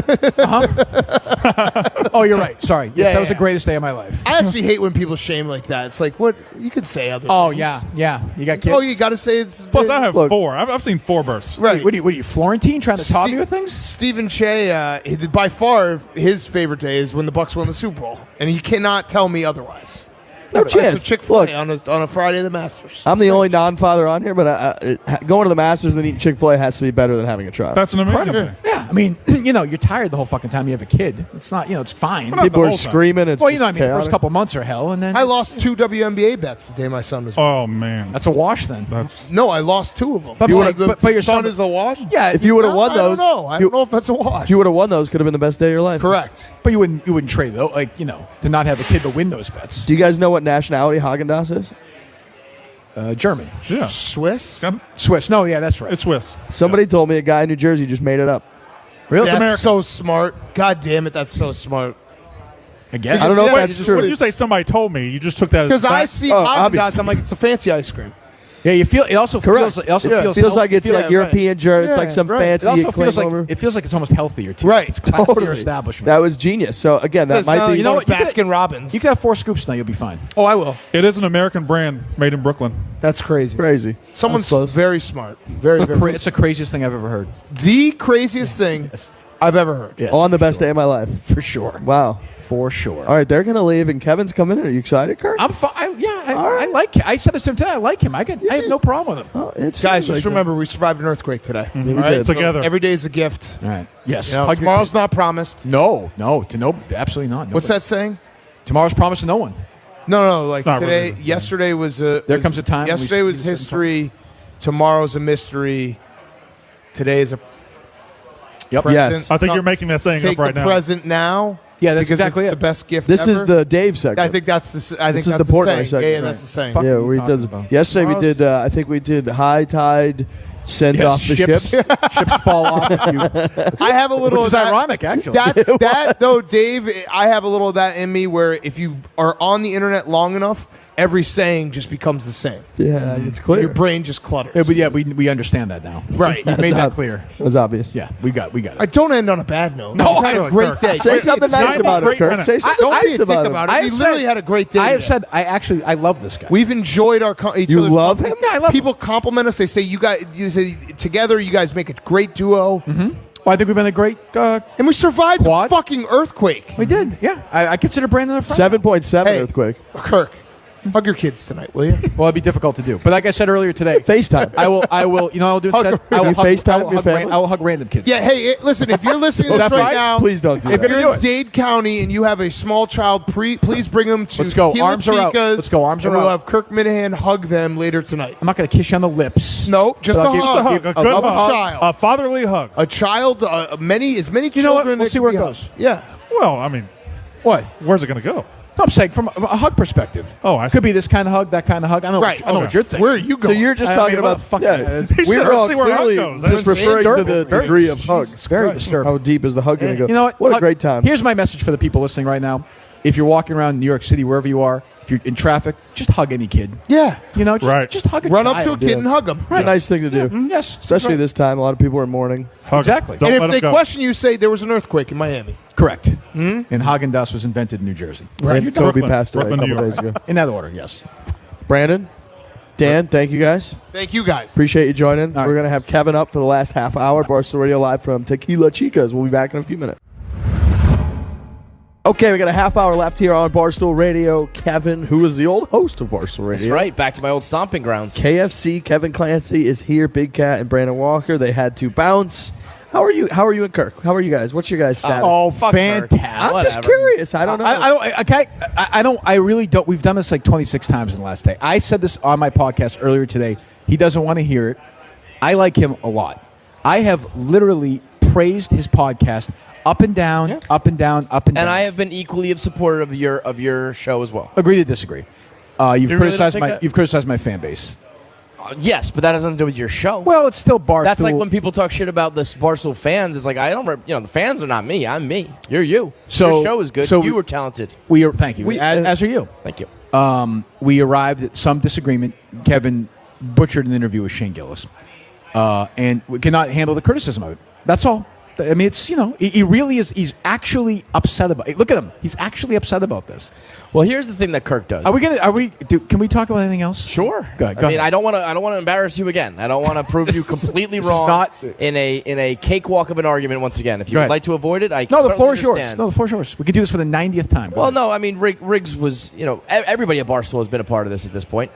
Speaker 3: Yeah. Oh, you're right. Sorry. Yes,
Speaker 2: Yeah,
Speaker 3: that was
Speaker 2: yeah.
Speaker 3: the greatest day of my life.
Speaker 2: I actually hate when people shame like that. It's like, what? You could say other
Speaker 3: Oh
Speaker 2: things.
Speaker 3: yeah. You got kids.
Speaker 2: Oh, you got to say it's...
Speaker 4: Plus, I have
Speaker 1: Look.
Speaker 4: 4. I've seen 4 bursts.
Speaker 2: Right.
Speaker 3: What are you, Florentine, trying to top me with things?
Speaker 2: Stephen Che, by far, his favorite day is when the Bucks won the Super Bowl. And he cannot tell me otherwise.
Speaker 1: No
Speaker 2: That's
Speaker 1: chance.
Speaker 2: Chick-fil-A
Speaker 1: Look,
Speaker 2: on a Friday of the Masters.
Speaker 1: I'm the only non-father on here, but going to the Masters and eating Chick-fil-A has to be better than having a child.
Speaker 4: That's an amazing
Speaker 3: Incredible.
Speaker 4: thing.
Speaker 3: Yeah. I mean, you're tired the whole fucking time you have a kid. It's not, it's fine.
Speaker 4: Well, not
Speaker 1: People
Speaker 4: the
Speaker 1: are
Speaker 4: whole time.
Speaker 1: screaming. It's
Speaker 3: Well,
Speaker 1: just
Speaker 3: the first
Speaker 1: chaotic.
Speaker 3: couple months are hell, and then
Speaker 2: I lost 2 WNBA bets the day my son was born.
Speaker 4: Oh man,
Speaker 3: that's a wash then.
Speaker 4: that's
Speaker 2: No, I lost 2 of them.
Speaker 3: But
Speaker 2: You
Speaker 3: like-
Speaker 2: wanna-
Speaker 3: but your
Speaker 2: son
Speaker 3: son-
Speaker 2: is a wash?
Speaker 3: Yeah,
Speaker 1: If you would have won
Speaker 2: I
Speaker 1: those,
Speaker 2: don't know. I don't know if that's a wash.
Speaker 1: if you would have won those, could have been the best day of your life.
Speaker 2: Correct.
Speaker 3: but you wouldn't trade though, to not have a kid to win those bets.
Speaker 1: Do you guys know what nationality Haagen-Dazs is?
Speaker 3: German,
Speaker 4: yeah.
Speaker 2: Swiss?
Speaker 3: Swiss. No, yeah, that's right.
Speaker 4: It's Swiss.
Speaker 1: Somebody told me a guy in New Jersey just made it up.
Speaker 3: Really?
Speaker 2: That's
Speaker 4: American.
Speaker 2: so smart. God damn it, that's so smart.
Speaker 3: I guess.
Speaker 1: I don't know if
Speaker 2: Yeah,
Speaker 1: that's
Speaker 2: you
Speaker 1: true.
Speaker 4: When you say somebody told me, you just took that as
Speaker 2: Because I
Speaker 4: fact.
Speaker 2: see
Speaker 1: Oh,
Speaker 2: Haagen-Dazs,
Speaker 1: obviously.
Speaker 2: I'm like, it's a fancy ice cream.
Speaker 3: Yeah, you feel. It also
Speaker 1: Correct.
Speaker 3: feels. It also
Speaker 2: Yeah,
Speaker 3: feels.
Speaker 1: Feels like it's
Speaker 2: Yeah,
Speaker 1: like
Speaker 2: right.
Speaker 1: European jerk. It's
Speaker 2: Yeah,
Speaker 1: like some
Speaker 2: right.
Speaker 1: fancy
Speaker 3: It also
Speaker 1: you
Speaker 3: feels
Speaker 1: claim
Speaker 3: like
Speaker 1: over.
Speaker 3: it feels like it's almost healthier too.
Speaker 2: Right.
Speaker 3: It's classier
Speaker 1: Totally.
Speaker 3: establishment.
Speaker 1: That was genius. So again, that
Speaker 2: Because
Speaker 1: might
Speaker 2: now
Speaker 1: be.
Speaker 2: you know
Speaker 3: what,
Speaker 2: what?
Speaker 3: you could-
Speaker 2: Baskin Robbins.
Speaker 3: You can have 4 scoops now. You'll be fine.
Speaker 2: Oh, I will.
Speaker 4: It is an American brand made in Brooklyn.
Speaker 2: That's crazy.
Speaker 1: crazy.
Speaker 2: Someone's
Speaker 1: That's close.
Speaker 2: very smart. Very, very.
Speaker 3: It's the craziest thing I've ever heard.
Speaker 2: The craziest thing I've ever heard.
Speaker 3: Yes,
Speaker 1: On the
Speaker 3: for
Speaker 1: best
Speaker 3: sure.
Speaker 1: day of my life.
Speaker 3: for sure.
Speaker 1: Wow.
Speaker 3: For sure.
Speaker 1: All right, they're gonna leave, and Kevin's coming in. Are you excited, Kirk?
Speaker 3: I'm fine.
Speaker 1: All right.
Speaker 3: I like him. I said this to him today. I like him. I have no problem with him.
Speaker 1: Oh, it
Speaker 2: Guys,
Speaker 1: seems
Speaker 2: just
Speaker 1: like
Speaker 2: remember, we survived an earthquake today.
Speaker 1: we
Speaker 2: All right?
Speaker 1: did.
Speaker 4: Together.
Speaker 2: Every day is a gift.
Speaker 3: All right. Yes.
Speaker 2: You know,
Speaker 3: Hug your
Speaker 2: tomorrow's
Speaker 3: kid.
Speaker 2: not promised.
Speaker 3: No, absolutely not.
Speaker 2: What's
Speaker 3: Nobody.
Speaker 2: that saying?
Speaker 3: Tomorrow's promised to no one.
Speaker 2: No, like
Speaker 4: Not
Speaker 2: today.
Speaker 4: really.
Speaker 2: Yesterday was a.
Speaker 3: There comes a time
Speaker 2: Yesterday
Speaker 3: we-
Speaker 2: was history. Tomorrow's a mystery. Today is a
Speaker 3: Yep.
Speaker 2: present.
Speaker 1: Yes.
Speaker 4: I think
Speaker 2: So-
Speaker 4: you're making that saying
Speaker 2: Take
Speaker 4: up right
Speaker 2: the
Speaker 4: now.
Speaker 2: present now.
Speaker 3: Yeah, that's
Speaker 2: because
Speaker 3: exactly
Speaker 2: it's
Speaker 3: it.
Speaker 2: the best gift
Speaker 1: This
Speaker 2: ever.
Speaker 1: is the Dave segment.
Speaker 2: I think that's the. I think
Speaker 1: This is
Speaker 2: that's
Speaker 1: the Portnoy
Speaker 2: saying.
Speaker 1: segment.
Speaker 2: Yeah,
Speaker 1: Right.
Speaker 2: that's the saying.
Speaker 3: Fuck.
Speaker 1: Yeah,
Speaker 3: What are
Speaker 1: we
Speaker 3: you
Speaker 1: did.
Speaker 3: talking about?
Speaker 1: Yesterday we did. I think we did high tide sent
Speaker 3: Yeah,
Speaker 1: off the ships.
Speaker 3: ships fall off.
Speaker 2: I have a little
Speaker 3: Which
Speaker 2: of
Speaker 3: is
Speaker 2: that.
Speaker 3: ironic, actually.
Speaker 2: That's that though, Dave. I have a little of that in me where if you are on the internet long enough, every saying just becomes the same.
Speaker 1: Yeah, it's clear.
Speaker 2: Your brain just clutters.
Speaker 3: Yeah, we understand that now.
Speaker 2: Right.
Speaker 3: You've made that
Speaker 1: ob-
Speaker 3: clear.
Speaker 1: It was obvious.
Speaker 3: Yeah, we got it.
Speaker 2: I don't end on a bad note.
Speaker 3: No,
Speaker 2: I had
Speaker 3: I-
Speaker 2: a great
Speaker 4: Kirk.
Speaker 2: day.
Speaker 1: Say something nice
Speaker 4: not
Speaker 1: about it,
Speaker 4: great
Speaker 1: Kirk.
Speaker 4: minute.
Speaker 1: Say something
Speaker 2: Don't be
Speaker 1: nice
Speaker 2: a dick
Speaker 1: about
Speaker 2: about
Speaker 1: it.
Speaker 2: it. We literally had a great day.
Speaker 3: I have
Speaker 2: today.
Speaker 3: said I love this guy.
Speaker 2: We've enjoyed our each
Speaker 1: You
Speaker 2: other's
Speaker 1: love
Speaker 2: company.
Speaker 1: him?
Speaker 3: Yeah, I love
Speaker 2: People compliment us. They say you say together you guys make a great duo,
Speaker 3: Well, I think we've been a great.
Speaker 2: and we survived
Speaker 3: Quad?
Speaker 2: the fucking earthquake.
Speaker 3: We did. Yeah, I consider Brandon a friend.
Speaker 1: 7.7
Speaker 2: Hey.
Speaker 1: earthquake.
Speaker 2: Kirk, hug your kids tonight, will you?
Speaker 3: Well, it'd be difficult to do. But like I said earlier today,
Speaker 1: FaceTime.
Speaker 3: I will. You know, I'll do
Speaker 2: Hug
Speaker 3: instead.
Speaker 2: her.
Speaker 3: I will
Speaker 1: You
Speaker 3: hug,
Speaker 1: FaceTime
Speaker 3: I will
Speaker 1: your
Speaker 3: hug,
Speaker 1: family?
Speaker 3: I will hug random kids.
Speaker 2: Yeah. Hey, listen. If you're listening to
Speaker 3: Is
Speaker 2: this
Speaker 3: that
Speaker 2: right
Speaker 3: fine?
Speaker 2: now,
Speaker 1: Please don't do
Speaker 2: If
Speaker 1: that.
Speaker 2: you're
Speaker 3: do
Speaker 2: in
Speaker 3: it.
Speaker 2: Dade County and you have a small child, please bring them to
Speaker 3: Let's go.
Speaker 2: Gila
Speaker 3: Arms are out.
Speaker 2: Chicas,
Speaker 3: Let's go. Arms
Speaker 2: and
Speaker 3: are
Speaker 2: we'll
Speaker 3: out.
Speaker 2: have Kirk Minihane hug them later tonight.
Speaker 3: I'm not going to kiss you on the lips.
Speaker 2: No, just
Speaker 3: But
Speaker 2: a
Speaker 3: I'll give-
Speaker 2: hug.
Speaker 4: A hug, a
Speaker 3: a
Speaker 4: good
Speaker 3: love
Speaker 4: hug,
Speaker 2: child.
Speaker 4: a fatherly hug.
Speaker 2: A child, as many
Speaker 3: You know what?
Speaker 2: children.
Speaker 3: We'll
Speaker 2: that
Speaker 3: see
Speaker 2: can
Speaker 3: where
Speaker 2: be
Speaker 3: it
Speaker 2: hugged.
Speaker 3: goes.
Speaker 2: Yeah.
Speaker 4: Well, I mean,
Speaker 3: What?
Speaker 4: where's it going to go?
Speaker 3: No, I'm saying from a hug perspective.
Speaker 4: Oh, I see.
Speaker 3: could be this kind of hug, that kind of hug. I know.
Speaker 2: Right.
Speaker 3: I know what
Speaker 4: Okay.
Speaker 3: you're thinking.
Speaker 2: Where are you
Speaker 1: So
Speaker 2: going?
Speaker 1: you're just
Speaker 3: I
Speaker 1: talking
Speaker 3: mean,
Speaker 1: about
Speaker 3: what the fuck-
Speaker 4: He
Speaker 1: we're
Speaker 4: said,
Speaker 1: all
Speaker 4: "See where hug
Speaker 1: clearly
Speaker 4: goes."
Speaker 1: just
Speaker 4: That's
Speaker 1: referring to the
Speaker 3: disturbing.
Speaker 1: degree of
Speaker 3: Jesus
Speaker 1: hugs.
Speaker 3: Christ. Very disturbing.
Speaker 1: How deep is the hug going to go?
Speaker 3: You know what?
Speaker 1: What a
Speaker 3: Hug-
Speaker 1: great time.
Speaker 3: Here's my message for the people listening right now. If you're walking around New York City, wherever you are, if you're in traffic, just hug any kid.
Speaker 2: Yeah.
Speaker 3: You know, just,
Speaker 4: Right.
Speaker 3: just hug a
Speaker 2: Run up
Speaker 3: child.
Speaker 2: to a kid
Speaker 1: yeah.
Speaker 2: and hug them.
Speaker 1: It's a nice thing to do.
Speaker 3: Yes,
Speaker 1: Especially
Speaker 3: right.
Speaker 1: this time. A lot of people are mourning.
Speaker 4: Hug.
Speaker 3: Exactly.
Speaker 4: Don't
Speaker 2: And
Speaker 4: let
Speaker 2: if they
Speaker 4: him go.
Speaker 2: question you, say there was an earthquake in Miami.
Speaker 3: Correct. And Haagen-Dazs was invented in New Jersey.
Speaker 1: And Kobe
Speaker 4: Brooklyn.
Speaker 1: passed away a
Speaker 4: Brooklyn, New
Speaker 1: couple
Speaker 4: York.
Speaker 1: days ago.
Speaker 3: In that order, yes.
Speaker 1: Brandon, Dan, thank you guys.
Speaker 2: Thank you guys.
Speaker 1: Appreciate you joining.
Speaker 3: All right.
Speaker 1: We're going to have Kevin up for the last half hour. Barstool Radio live from Tequila Chicas. We'll be back in a few minutes. Okay, we got a half hour left here on Barstool Radio. Kevin, who is the old host of Barstool Radio.
Speaker 6: That's right. Back to my old stomping grounds.
Speaker 1: KFC, Kevin Clancy is here. Big Cat and Brandon Walker. They had to bounce. How are you? How are you and Kirk? How are you guys? What's your guys' status?
Speaker 3: Oh,
Speaker 6: Fuck
Speaker 3: fantastic.
Speaker 1: I'm just
Speaker 6: whatever.
Speaker 1: curious. I don't know.
Speaker 3: I don't. I really don't. We've done this like 26 times in the last day. I said this on my podcast earlier today. He doesn't want to hear it. I like him a lot. I have literally praised his podcast up and down, up and down, up and down.
Speaker 6: And I have been equally of supporter of your show as well.
Speaker 3: agree to disagree. You've
Speaker 6: You really
Speaker 3: criticized
Speaker 6: don't
Speaker 3: my
Speaker 6: think that?
Speaker 3: you've criticized my fan base.
Speaker 6: Yes, but that has nothing to do with your show.
Speaker 3: Well, it's still Barstool.
Speaker 6: That's like when people talk shit about the Barstool fans. It's like I don't. The fans are not me. I'm me. You're you.
Speaker 3: So-
Speaker 6: your show is good.
Speaker 3: so
Speaker 6: you
Speaker 3: we-
Speaker 6: were talented.
Speaker 3: we are. Thank you.
Speaker 1: We-
Speaker 3: as are you.
Speaker 6: Thank you.
Speaker 3: We arrived at some disagreement. Kevin butchered an interview with Shane Gillis, and we cannot handle the criticism of it. That's all. I mean, it's he really is. He's actually upset about it. Look at him. He's actually upset about this.
Speaker 6: Well, here's the thing that Kirk does.
Speaker 3: Can we talk about anything else?
Speaker 6: Sure.
Speaker 3: Go ahead.
Speaker 6: I mean, I don't want to embarrass you again. I don't want to prove you completely
Speaker 3: this is
Speaker 6: wrong
Speaker 3: not-
Speaker 6: in a cakewalk of an argument. Once again, if you
Speaker 3: Go
Speaker 6: would
Speaker 3: ahead.
Speaker 6: like to avoid it, I
Speaker 3: No, the
Speaker 6: certainly
Speaker 3: floor is yours.
Speaker 6: understand.
Speaker 3: No, the floor is yours. We could do this for the 90th time. Go
Speaker 6: Well,
Speaker 3: ahead.
Speaker 6: no, I mean Riggs was, everybody at Barstool has been a part of this at this point.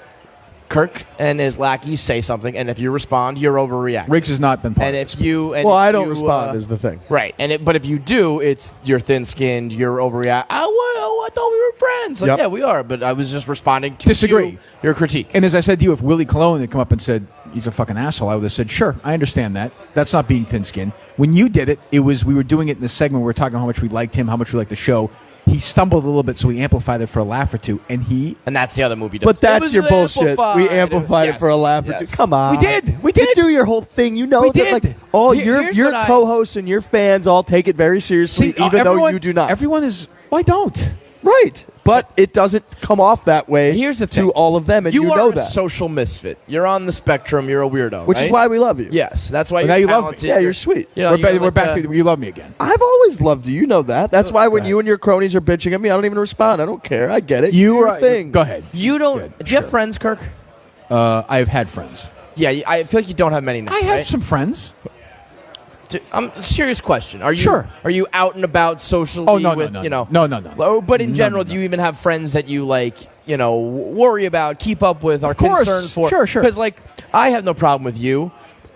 Speaker 6: Kirk and his lackeys say something, and if you respond, you're overreacting.
Speaker 3: Riggs has not been part
Speaker 6: and
Speaker 3: of
Speaker 6: if
Speaker 3: this.
Speaker 6: you, and
Speaker 1: well,
Speaker 6: if
Speaker 1: I don't
Speaker 6: you,
Speaker 1: respond is the thing.
Speaker 6: right. But if you do, it's you're thin-skinned, you're overreact. I thought we were friends. Like,
Speaker 1: Yep.
Speaker 6: yeah, we are. But I was just responding to
Speaker 3: Disagree.
Speaker 6: your critique.
Speaker 3: And as I said to you, if Willie Colon had come up and said he's a fucking asshole, I would have said, sure, I understand that. That's not being thin-skinned. When you did it, we were doing it in the segment. We were talking how much we liked him, how much we liked the show. He stumbled a little bit, so we amplified it for a laugh or two, and he.
Speaker 6: And that's the other movie.
Speaker 1: But
Speaker 6: It
Speaker 1: that's
Speaker 6: was
Speaker 1: your bullshit. We
Speaker 6: amplified.
Speaker 1: amplified it
Speaker 6: Yes,
Speaker 1: for a laugh or two.
Speaker 6: yes.
Speaker 1: Come on.
Speaker 3: We did.
Speaker 1: You do your whole thing. You know
Speaker 3: We
Speaker 1: that,
Speaker 3: did.
Speaker 1: like, all
Speaker 6: Here's
Speaker 1: your
Speaker 6: what I-
Speaker 1: co-hosts and your fans all take it very seriously, even though you do not.
Speaker 3: Everyone is. Well, I don't.
Speaker 1: Right. But it doesn't come off that way
Speaker 6: Here's the
Speaker 1: to
Speaker 6: thing.
Speaker 1: all of them, and you
Speaker 6: are
Speaker 1: know
Speaker 6: a
Speaker 1: that.
Speaker 6: social misfit. You're on the spectrum. You're a weirdo.
Speaker 1: Which is
Speaker 6: right?
Speaker 1: why we love you.
Speaker 6: Yes, that's why
Speaker 3: But now
Speaker 6: you're
Speaker 3: you love me.
Speaker 6: talented.
Speaker 1: Yeah, you're sweet.
Speaker 6: You know,
Speaker 3: we're
Speaker 6: you're
Speaker 3: back
Speaker 6: like,
Speaker 3: to you love me again.
Speaker 1: I've always loved you. You know that. That's why when you and your cronies are bitching at me, I don't even respond. I don't care. I get it.
Speaker 3: You
Speaker 1: Do your
Speaker 3: are.
Speaker 1: thing.
Speaker 3: Go ahead.
Speaker 6: You don't.
Speaker 3: Good,
Speaker 6: Do you have
Speaker 3: sure.
Speaker 6: friends, Kirk?
Speaker 3: I've had friends.
Speaker 6: Yeah, I feel like you don't have many now.
Speaker 3: I have
Speaker 6: right?
Speaker 3: some friends.
Speaker 6: Serious question. Are you
Speaker 3: Sure.
Speaker 6: Are you out and about socially?
Speaker 3: Oh, no,
Speaker 6: with,
Speaker 3: no.
Speaker 6: You know.
Speaker 3: No.
Speaker 6: Oh, but in
Speaker 3: No,
Speaker 6: general,
Speaker 3: no.
Speaker 6: do you even have friends that you worry about, keep up with, are
Speaker 3: course.
Speaker 6: concerned for?
Speaker 3: Sure.
Speaker 6: Because I have no problem with you.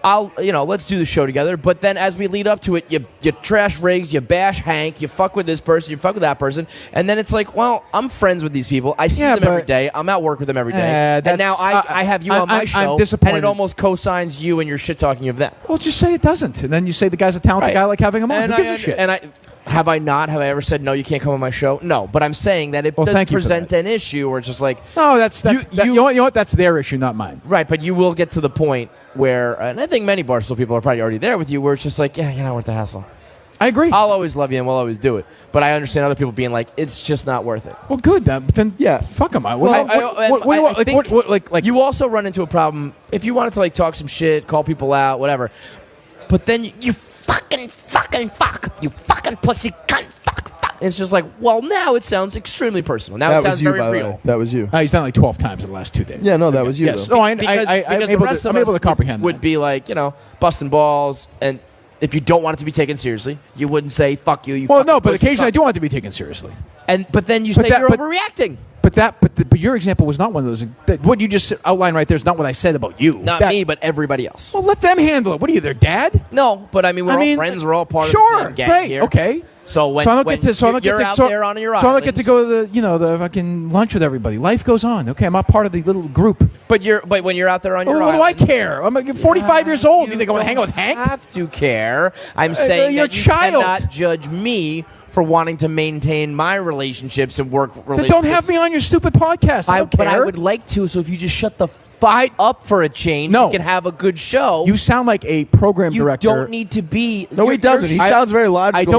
Speaker 6: Let's do the show together. But then as we lead up to it, you trash Riggs, you bash Hank, you fuck with this person, you fuck with that person, and then it's like, well, I'm friends with these people. I see
Speaker 3: Yeah,
Speaker 6: them every
Speaker 3: but-
Speaker 6: day. I'm at work with them every day. And now I have you on my
Speaker 3: I'm
Speaker 6: show,
Speaker 3: disappointed.
Speaker 6: and it almost co-signs you and your shit talking of them.
Speaker 3: Well, just say it doesn't, and then you say the guy's a talented
Speaker 6: Right.
Speaker 3: guy, like having him on.
Speaker 6: And
Speaker 3: Who gives a shit?
Speaker 6: And Have I not? Have I ever said, no, you can't come on my show? No, but I'm saying that it does
Speaker 3: thank you for
Speaker 6: present
Speaker 3: that.
Speaker 6: an issue where it's just like...
Speaker 3: No, you know what? That's their issue, not mine.
Speaker 6: Right, but you will get to the point where, and I think many Barstool people are probably already there with you, where it's just like, yeah, you're not worth the hassle.
Speaker 3: I agree.
Speaker 6: I'll always love you and we'll always do it. But I understand other people being like, it's just not worth it.
Speaker 3: Well, good. Then
Speaker 1: Yeah.
Speaker 3: fuck them.
Speaker 6: You also run into a problem if you wanted to like talk some shit, call people out, whatever. But then you fucking fuck, you fucking pussy cunt, fuck. It's just like, well, now it sounds extremely personal. Now it sounds very real.
Speaker 1: That was you.
Speaker 3: He's done like 12 times in the last 2 days.
Speaker 1: Yeah, no, that was you.
Speaker 3: Yes.
Speaker 1: Though.
Speaker 3: No, I'm
Speaker 6: Because the
Speaker 3: able
Speaker 6: rest
Speaker 3: to,
Speaker 6: of
Speaker 3: I'm
Speaker 6: us
Speaker 3: able to comprehend
Speaker 6: would
Speaker 3: that.
Speaker 6: be like, busting balls, and if you don't want it to be taken seriously, you wouldn't say "fuck you."
Speaker 3: Well, no, but
Speaker 6: pussy
Speaker 3: occasionally I
Speaker 6: cunt.
Speaker 3: do want it to be taken seriously.
Speaker 6: But then you say you're
Speaker 3: but-
Speaker 6: overreacting.
Speaker 3: But your example was not one of those. What you just outlined right there is not what I said about you.
Speaker 6: Not me, but everybody else.
Speaker 3: Well, let them handle it. What are you, their dad?
Speaker 6: No, but I mean, we're all friends. We're all part of the same gang
Speaker 3: great,
Speaker 6: here.
Speaker 3: okay.
Speaker 6: So when,
Speaker 3: I don't
Speaker 6: when
Speaker 3: get to, so I don't
Speaker 6: you're
Speaker 3: get to,
Speaker 6: out
Speaker 3: so,
Speaker 6: there on your
Speaker 3: so I don't get
Speaker 6: islands-
Speaker 3: to go to the fucking lunch with everybody. Life goes on. Okay, I'm not part of the little group.
Speaker 6: But when you're out there on your
Speaker 3: What do I
Speaker 6: island,
Speaker 3: care? I'm like 45 years old. You think I want to hang out with Hank?
Speaker 6: have to care. I'm saying
Speaker 3: you're
Speaker 6: that
Speaker 3: a
Speaker 6: you
Speaker 3: child.
Speaker 6: cannot judge me for wanting to maintain my relationships and work
Speaker 3: Then
Speaker 6: relationships.
Speaker 3: don't have me on your stupid podcast. I don't
Speaker 6: But I
Speaker 3: care.
Speaker 6: would like to. So if you just shut the fuck up for a change,
Speaker 3: No.
Speaker 6: you can have a good show.
Speaker 3: You sound like a program
Speaker 6: You
Speaker 3: director.
Speaker 6: don't need to be.
Speaker 1: No, he doesn't. He sounds very logical.